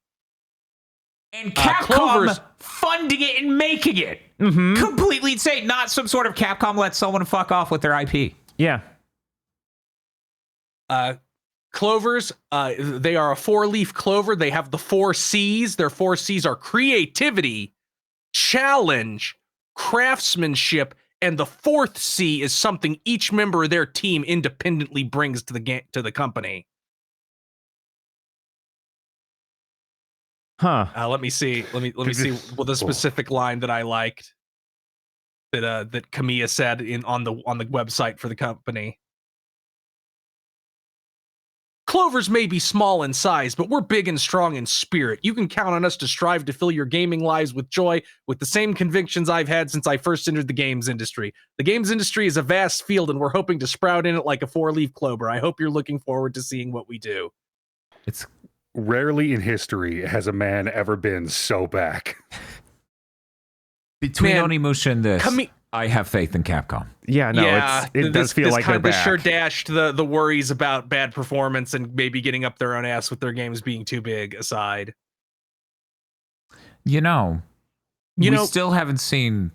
And Capcom Clover's funding it and making it. Completely insane. Not some sort of Capcom let someone fuck off with their IP. Yeah. Clovers, they are a 4-leaf clover. They have the 4 C's. Their 4 C's are creativity, challenge, craftsmanship, and the 4th C is something each member of their team independently brings to the company. Huh. Let me see. Let me see what the specific line that I liked that Kamiya said on the website for the company. Clovers may be small in size, but we're big and strong in spirit. You can count on us to strive to fill your gaming lives with joy, with the same convictions I've had since I first entered the games industry. The games industry is a vast field, and we're hoping to sprout in it like a 4-leaf clover. I hope you're looking forward to seeing what we do. It's rarely in history has a man ever been so back. Between Onimusha and this, I have faith in Capcom. Yeah, no, it does feel like they're back. This sure dashed the worries about bad performance and maybe getting up their own ass with their games being too big aside. We still haven't seen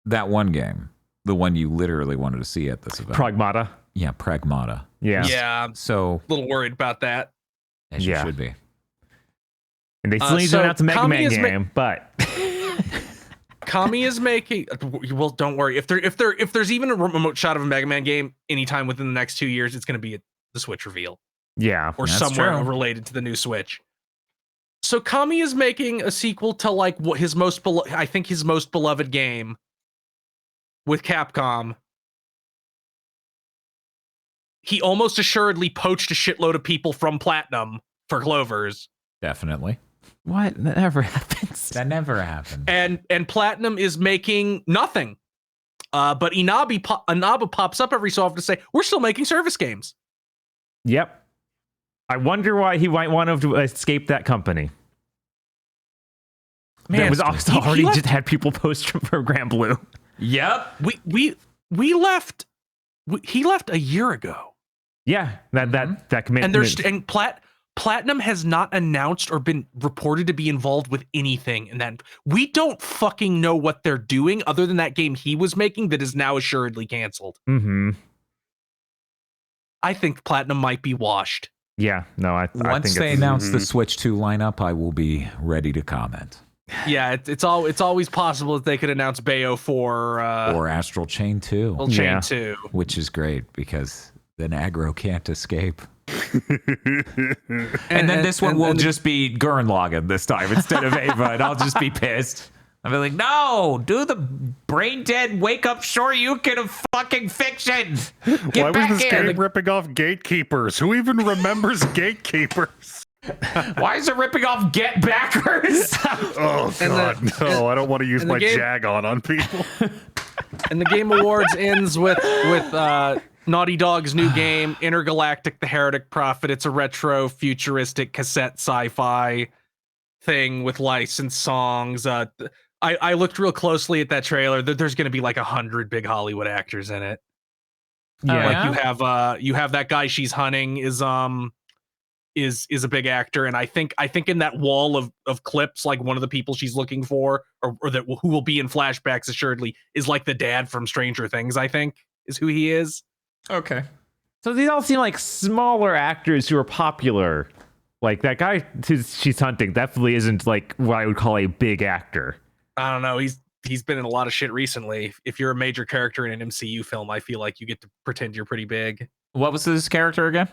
that one game, the one you literally wanted to see at this event. Pragmata. Yeah, Pragmata. Yeah. Yeah. So a little worried about that. As you should be. And they still need to announce a Mega Man game, but Kami is making. Well, don't worry. If there's even a remote shot of a Mega Man game anytime within the next 2 years, it's going to be the Switch reveal. Yeah, or somewhere related to the new Switch. So Kami is making a sequel to like what his most beloved game with Capcom. He almost assuredly poached a shitload of people from Platinum for Clovers. Definitely. What? That never happens. That never happened. And Platinum is making nothing. But Inaba pops up every so often to say, we're still making service games. Yep. I wonder why he might want to escape that company. Man, that was also already just had people post for Grand Blue. Yep. We left. He left a year ago. Yeah, that commitment. And Platinum has not announced or been reported to be involved with anything, and that we don't fucking know what they're doing other than that game he was making that is now assuredly canceled. Mm-hmm. I think Platinum might be washed. Yeah, no, I once think they announce the Switch 2 lineup, I will be ready to comment. Yeah, it's always possible that they could announce Bayo 4 or Astral Chain 2. Chain 2, which is great because then aggro can't escape. and then this one will just be Gurren Lagann this time instead of Ava, and I'll just be pissed. I'll be like, no, do the brain dead wake up Shoryuken of fucking fiction. Why was this game ripping off Gatekeepers? Who even remembers Gatekeepers? Why is it ripping off Get Backers? Oh god, no! I don't want to use my Jagon on people. And the Game Awards ends with Naughty Dog's new game, Intergalactic: The Heretic Prophet. It's a retro, futuristic cassette sci-fi thing with licensed songs. I looked real closely at that trailer. There's going to be like 100 big Hollywood actors in it. Yeah, like you have that guy she's hunting is a big actor, and I think in that wall of clips, like one of the people she's looking for, or that who will be in flashbacks assuredly, is like the dad from Stranger Things. I think is who he is. Okay. So these all seem like smaller actors who are popular. Like that guy she's hunting definitely isn't like what I would call a big actor. I don't know. He's been in a lot of shit recently. If you're a major character in an MCU film, I feel like you get to pretend you're pretty big. What was this character again?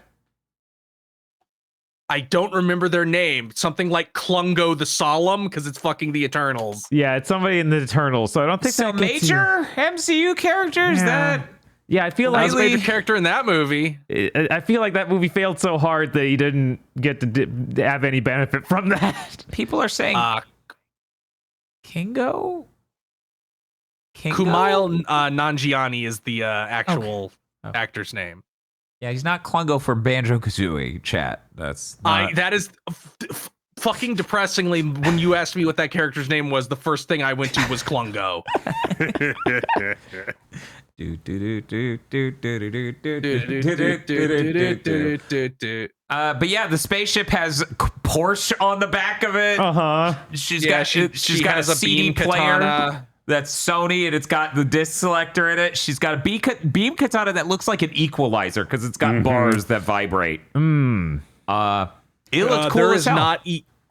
I don't remember their name. Something like Klungo the Solemn, because it's fucking the Eternals. Yeah, it's somebody in the Eternals. So I don't think so major MCU characters Yeah, I feel like I was a major character in that movie. I feel like that movie failed so hard that he didn't get to have any benefit from that. People are saying Kingo? Kumail Nanjiani is the actual actor's name. Yeah, he's not Klungo for Banjo-Kazooie, chat. That is fucking depressingly, when you asked me what that character's name was, the first thing I went to was Klungo. But yeah, the spaceship has Porsche on the back of it. She's got a CD player. Katana. That's Sony, and it's got the disc selector in it. She's got a beam katana that looks like an equalizer because it's got bars that vibrate. It looked cool as hell.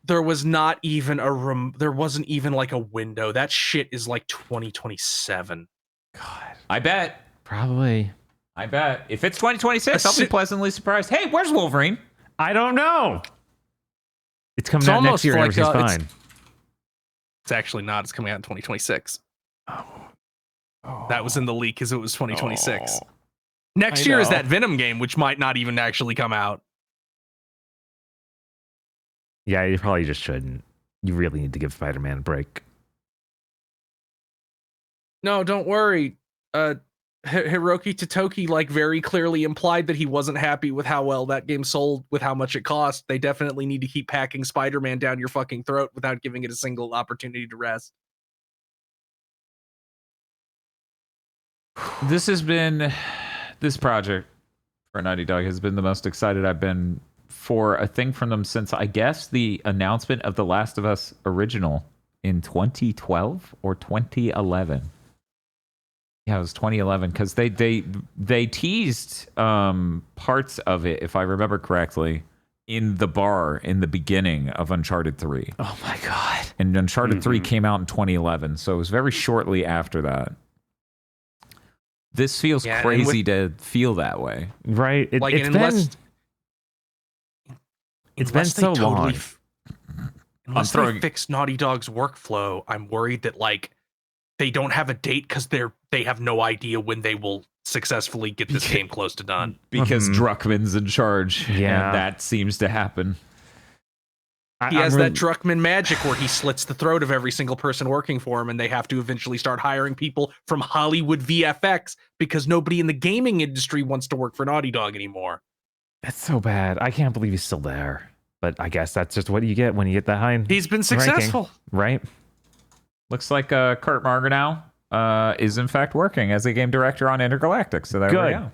There wasn't even like a window. That shit is like 2027. God, I bet. Probably. I bet. If it's 2026, I'll be pleasantly surprised. Hey, where's Wolverine? I don't know. It's coming out next year. Like, Everything's fine. It's actually not. It's coming out in 2026. That was in the leak because it was 2026. Next year is that Venom game, which might not even actually come out. Yeah, you probably just shouldn't. You really need to give Spider-Man a break. No, don't worry. Hiroki Totoki like very clearly implied that he wasn't happy with how well that game sold, with how much it cost. They definitely need to keep packing Spider-Man down your fucking throat without giving it a single opportunity to rest. This project for Naughty Dog has been the most excited I've been for a thing from them since, I guess, the announcement of The Last of Us original in 2012 or 2011. Yeah, it was 2011 because they teased parts of it, if I remember correctly, in the bar in the beginning of Uncharted 3. Oh my God. And Uncharted 3 came out in 2011, so it was very shortly after that. This feels crazy to feel that way. Right. It's been so long. Unless they fix Naughty Dog's workflow, I'm worried that like they don't have a date because they have no idea when they will successfully get this game close to done. Because Druckmann's in charge. Yeah. And that seems to happen. He has that Druckmann magic where he slits the throat of every single person working for him, and they have to eventually start hiring people from Hollywood VFX because nobody in the gaming industry wants to work for Naughty Dog anymore. That's so bad. I can't believe he's still there. But I guess that's just what you get when you get that high. He's been successful. Ranking, right? Looks like Kurt Marganow is in fact working as a game director on Intergalactic. So there we go.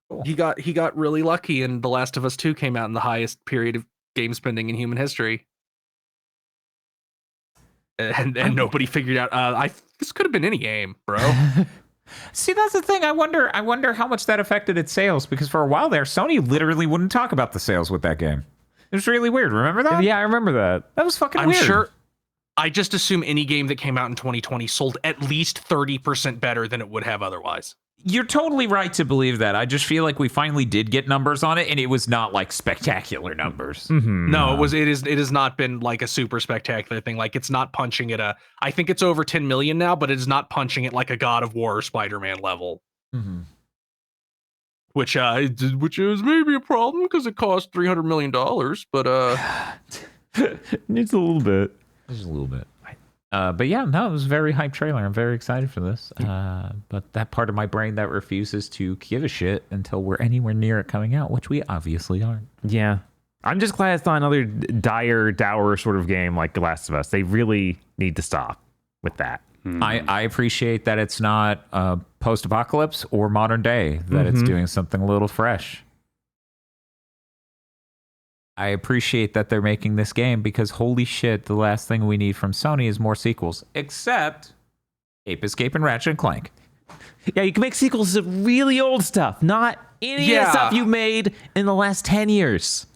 Cool. He got really lucky, and The Last of Us 2 came out in the highest period of game spending in human history. And nobody figured out this could have been any game, bro. See, that's the thing. I wonder how much that affected its sales, because for a while there, Sony literally wouldn't talk about the sales with that game. It was really weird. Remember that? Yeah, I remember that. That was fucking I'm weird. Sure. I just assume any game that came out in 2020 sold at least 30% better than it would have otherwise. You're totally right to believe that. I just feel like we finally did get numbers on it, and it was not like spectacular numbers. Mm-hmm. No, it has not been like a super spectacular thing. Like, it's not punching at I think it's over 10 million now, but it is not punching at like a God of War or Spider-Man level. Mm-hmm. Which is maybe a problem because it cost $300 million, but it's a little bit. Just a little bit. But yeah, no, it was a very hype trailer. I'm very excited for this. But that part of my brain that refuses to give a shit until we're anywhere near it coming out, which we obviously aren't. Yeah. I'm just glad it's not another dour sort of game like The Last of Us. They really need to stop with that. I appreciate that it's not post-apocalypse or modern day, that it's doing something a little fresh. I appreciate that they're making this game, because holy shit, the last thing we need from Sony is more sequels, except Ape Escape and Ratchet and Clank. Yeah, you can make sequels to really old stuff, not any of the stuff you made in the last 10 years.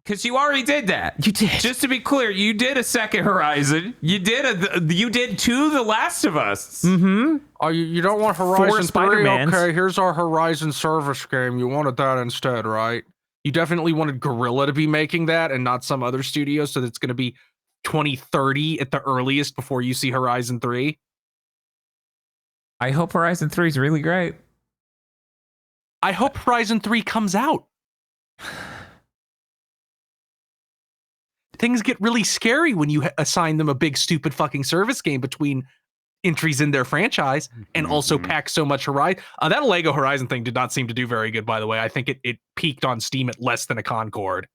Because you already did that. You did. Just to be clear, you did a second Horizon. You did two The Last of Us. Mm-hmm. Oh, you don't want Horizon 3? Spider-Mans. Okay, here's our Horizon service game. You wanted that instead, right? You definitely wanted Guerrilla to be making that and not some other studio, so that's going to be 2030 at the earliest before you see Horizon 3. I hope Horizon 3 is really great. I hope Horizon 3 comes out. Things get really scary when you assign them a big, stupid fucking service game between entries in their franchise and also pack so much Horizon. That Lego Horizon thing did not seem to do very good, by the way. I think it peaked on Steam at less than a Concorde.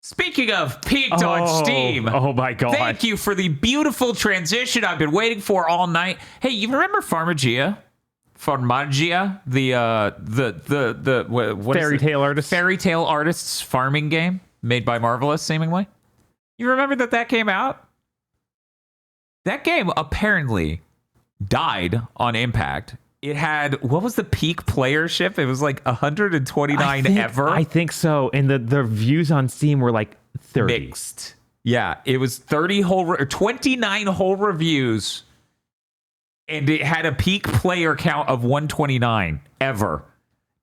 Speaking of peaked on Steam. Oh my God. Thank you for the beautiful transition I've been waiting for all night. Hey, you remember Pharmagia? Farmagia, what Fairy tale artists. Fairy tale artists farming game made by Marvelous, seemingly. You remember that came out? That game apparently died on impact. It had, what was the peak playership? It was like 129 ever. I think so. And the reviews on Steam were like 30. Mixed. Yeah, it was 29 whole reviews. And it had a peak player count of 129 ever.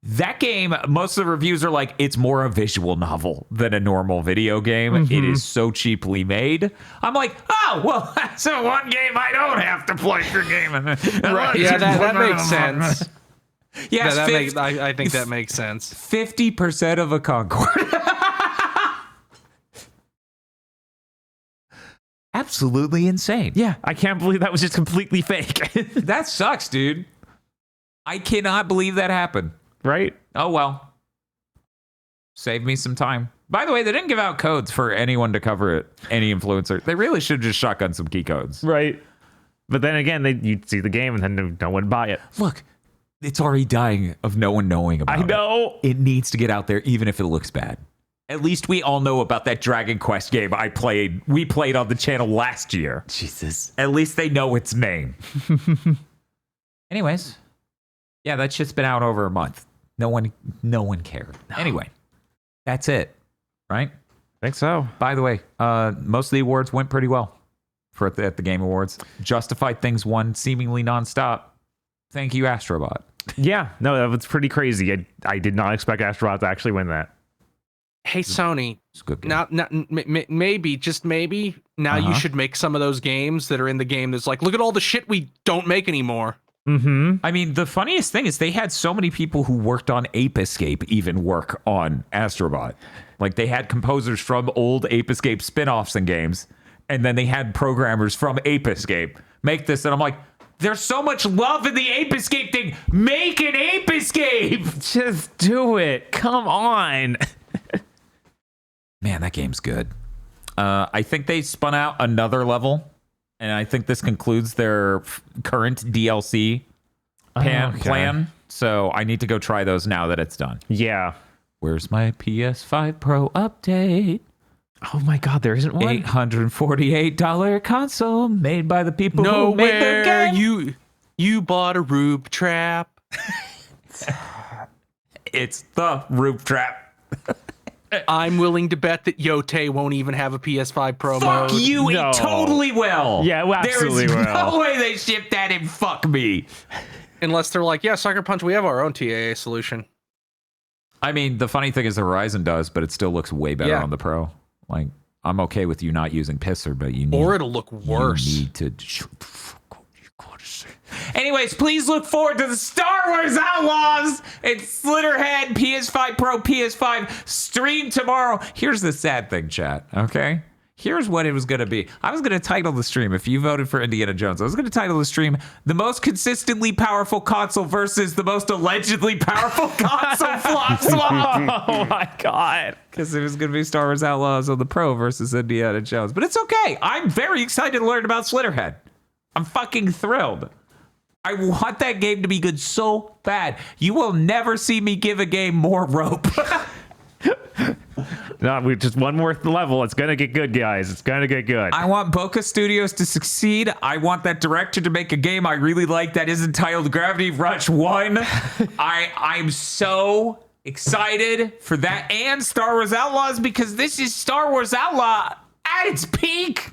That game, most of the reviews are like, it's more a visual novel than a normal video game. Mm-hmm. It is so cheaply made. I'm like, oh, well, that's a one game I don't have to play for gaming. Right. Yeah, that makes sense. Yes, I think that makes sense. 50% of a Concord. Absolutely insane. Yeah, I can't believe that was just completely fake. That sucks, dude. I cannot believe that happened. Right? Oh, well. Save me some time. By the way, they didn't give out codes for anyone to cover it, any influencer. They really should have just shotgun some key codes. Right. But then again, you'd see the game and then no one would buy it. Look, it's already dying of no one knowing about it. I know. It needs to get out there, even if it looks bad. At least we all know about that Dragon Quest game we played on the channel last year. Jesus. At least they know its name. Anyways. Yeah, that shit's been out over a month. No one cared. No. Anyway, that's it. Right? I think so. By the way, most of the awards went pretty well at the Game Awards. Justified Things won seemingly nonstop. Thank you, Astrobot. Yeah, no, that was pretty crazy. I did not expect Astrobot to actually win that. Hey, Sony, maybe, just maybe, now you should make some of those games that are in the game that's like, look at all the shit we don't make anymore. Mm-hmm. I mean, the funniest thing is they had so many people who worked on Ape Escape even work on Astrobot. Like, they had composers from old Ape Escape spin-offs and games, and then they had programmers from Ape Escape make this, and I'm like, there's so much love in the Ape Escape thing. Make an Ape Escape! Just do it. Come on. Man, that game's good. I think they spun out another level, and I think this concludes their current DLC plan. So I need to go try those now that it's done. Yeah. Where's my PS5 Pro update? Oh my God, there isn't one. $848 console made by the people who made the game. You bought a Rube Trap. It's the Rube Trap. I'm willing to bet that Yote won't even have a PS5 Pro mode. Fuck you, No. It totally will. Yeah, well, absolutely There's will. no way they ship that and fuck me. Unless they're like, yeah, Sucker Punch, we have our own TAA solution. I mean, the funny thing is the Horizon does, but it still looks way better on the Pro. Like, I'm okay with you not using Pisser, but you need... Or it'll look worse. You need to... Anyways, please look forward to the Star Wars Outlaws and Slitterhead PS5 Pro, PS5 stream tomorrow. Here's the sad thing, chat, okay? Here's what it was going to be. I was going to title the stream, if you voted for Indiana Jones, I was going to title the stream, The Most Consistently Powerful Console versus the Most Allegedly Powerful Console Flop Swap. Oh my God. Because it was going to be Star Wars Outlaws on the Pro versus Indiana Jones. But it's okay. I'm very excited to learn about Slitterhead. I'm fucking thrilled. I want that game to be good so bad. You will never see me give a game more rope. No, we just one more level. It's gonna get good, guys. It's gonna get good. I want Boca Studios to succeed. I want that director to make a game I really like that is entitled Gravity Rush 1. I'm so excited for that and Star Wars Outlaws because this is Star Wars Outlaw at its peak.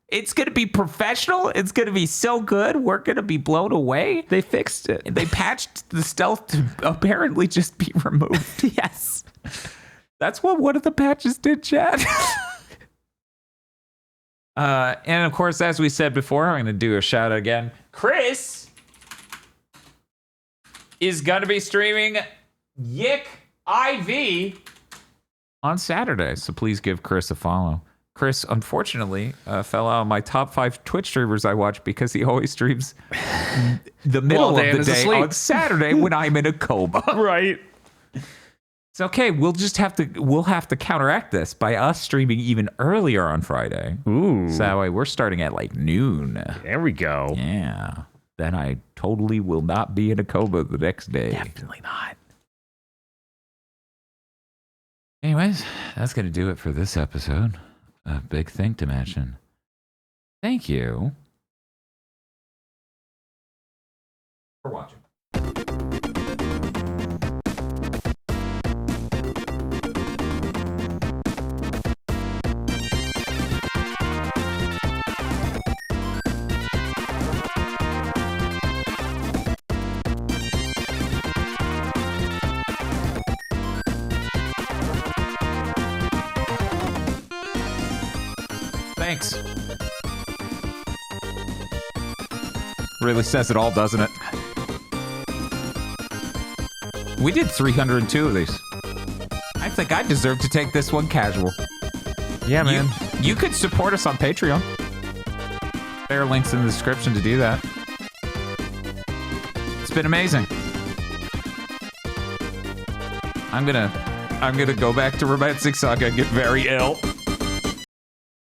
It's going to be professional. It's going to be so good. We're going to be blown away. They fixed it. They patched the stealth to apparently just be removed. Yes. That's what one of the patches did, Chad. And of course, as we said before, I'm going to do a shout out again. Chris is going to be streaming YIIK IV on Saturday. So please give Chris a follow. Chris, unfortunately, fell out of my top 5 Twitch streamers I watch because he always streams the middle of the day on Saturday when I'm in a coma. Right. It's okay. We'll have to counteract this by us streaming even earlier on Friday. Ooh. So that way we're starting at like noon. There we go. Yeah. then I totally will not be in a coma the next day. Definitely not. Anyways, that's going to do it for this episode of Big Think Dimension. Thank you for watching. Thanks. Really says it all, doesn't it? We did 302 of these. I think I deserve to take this one casual. Yeah, man. You could support us on Patreon. There are links in the description to do that. It's been amazing. I'm gonna go back to romancing SaGa and get very ill.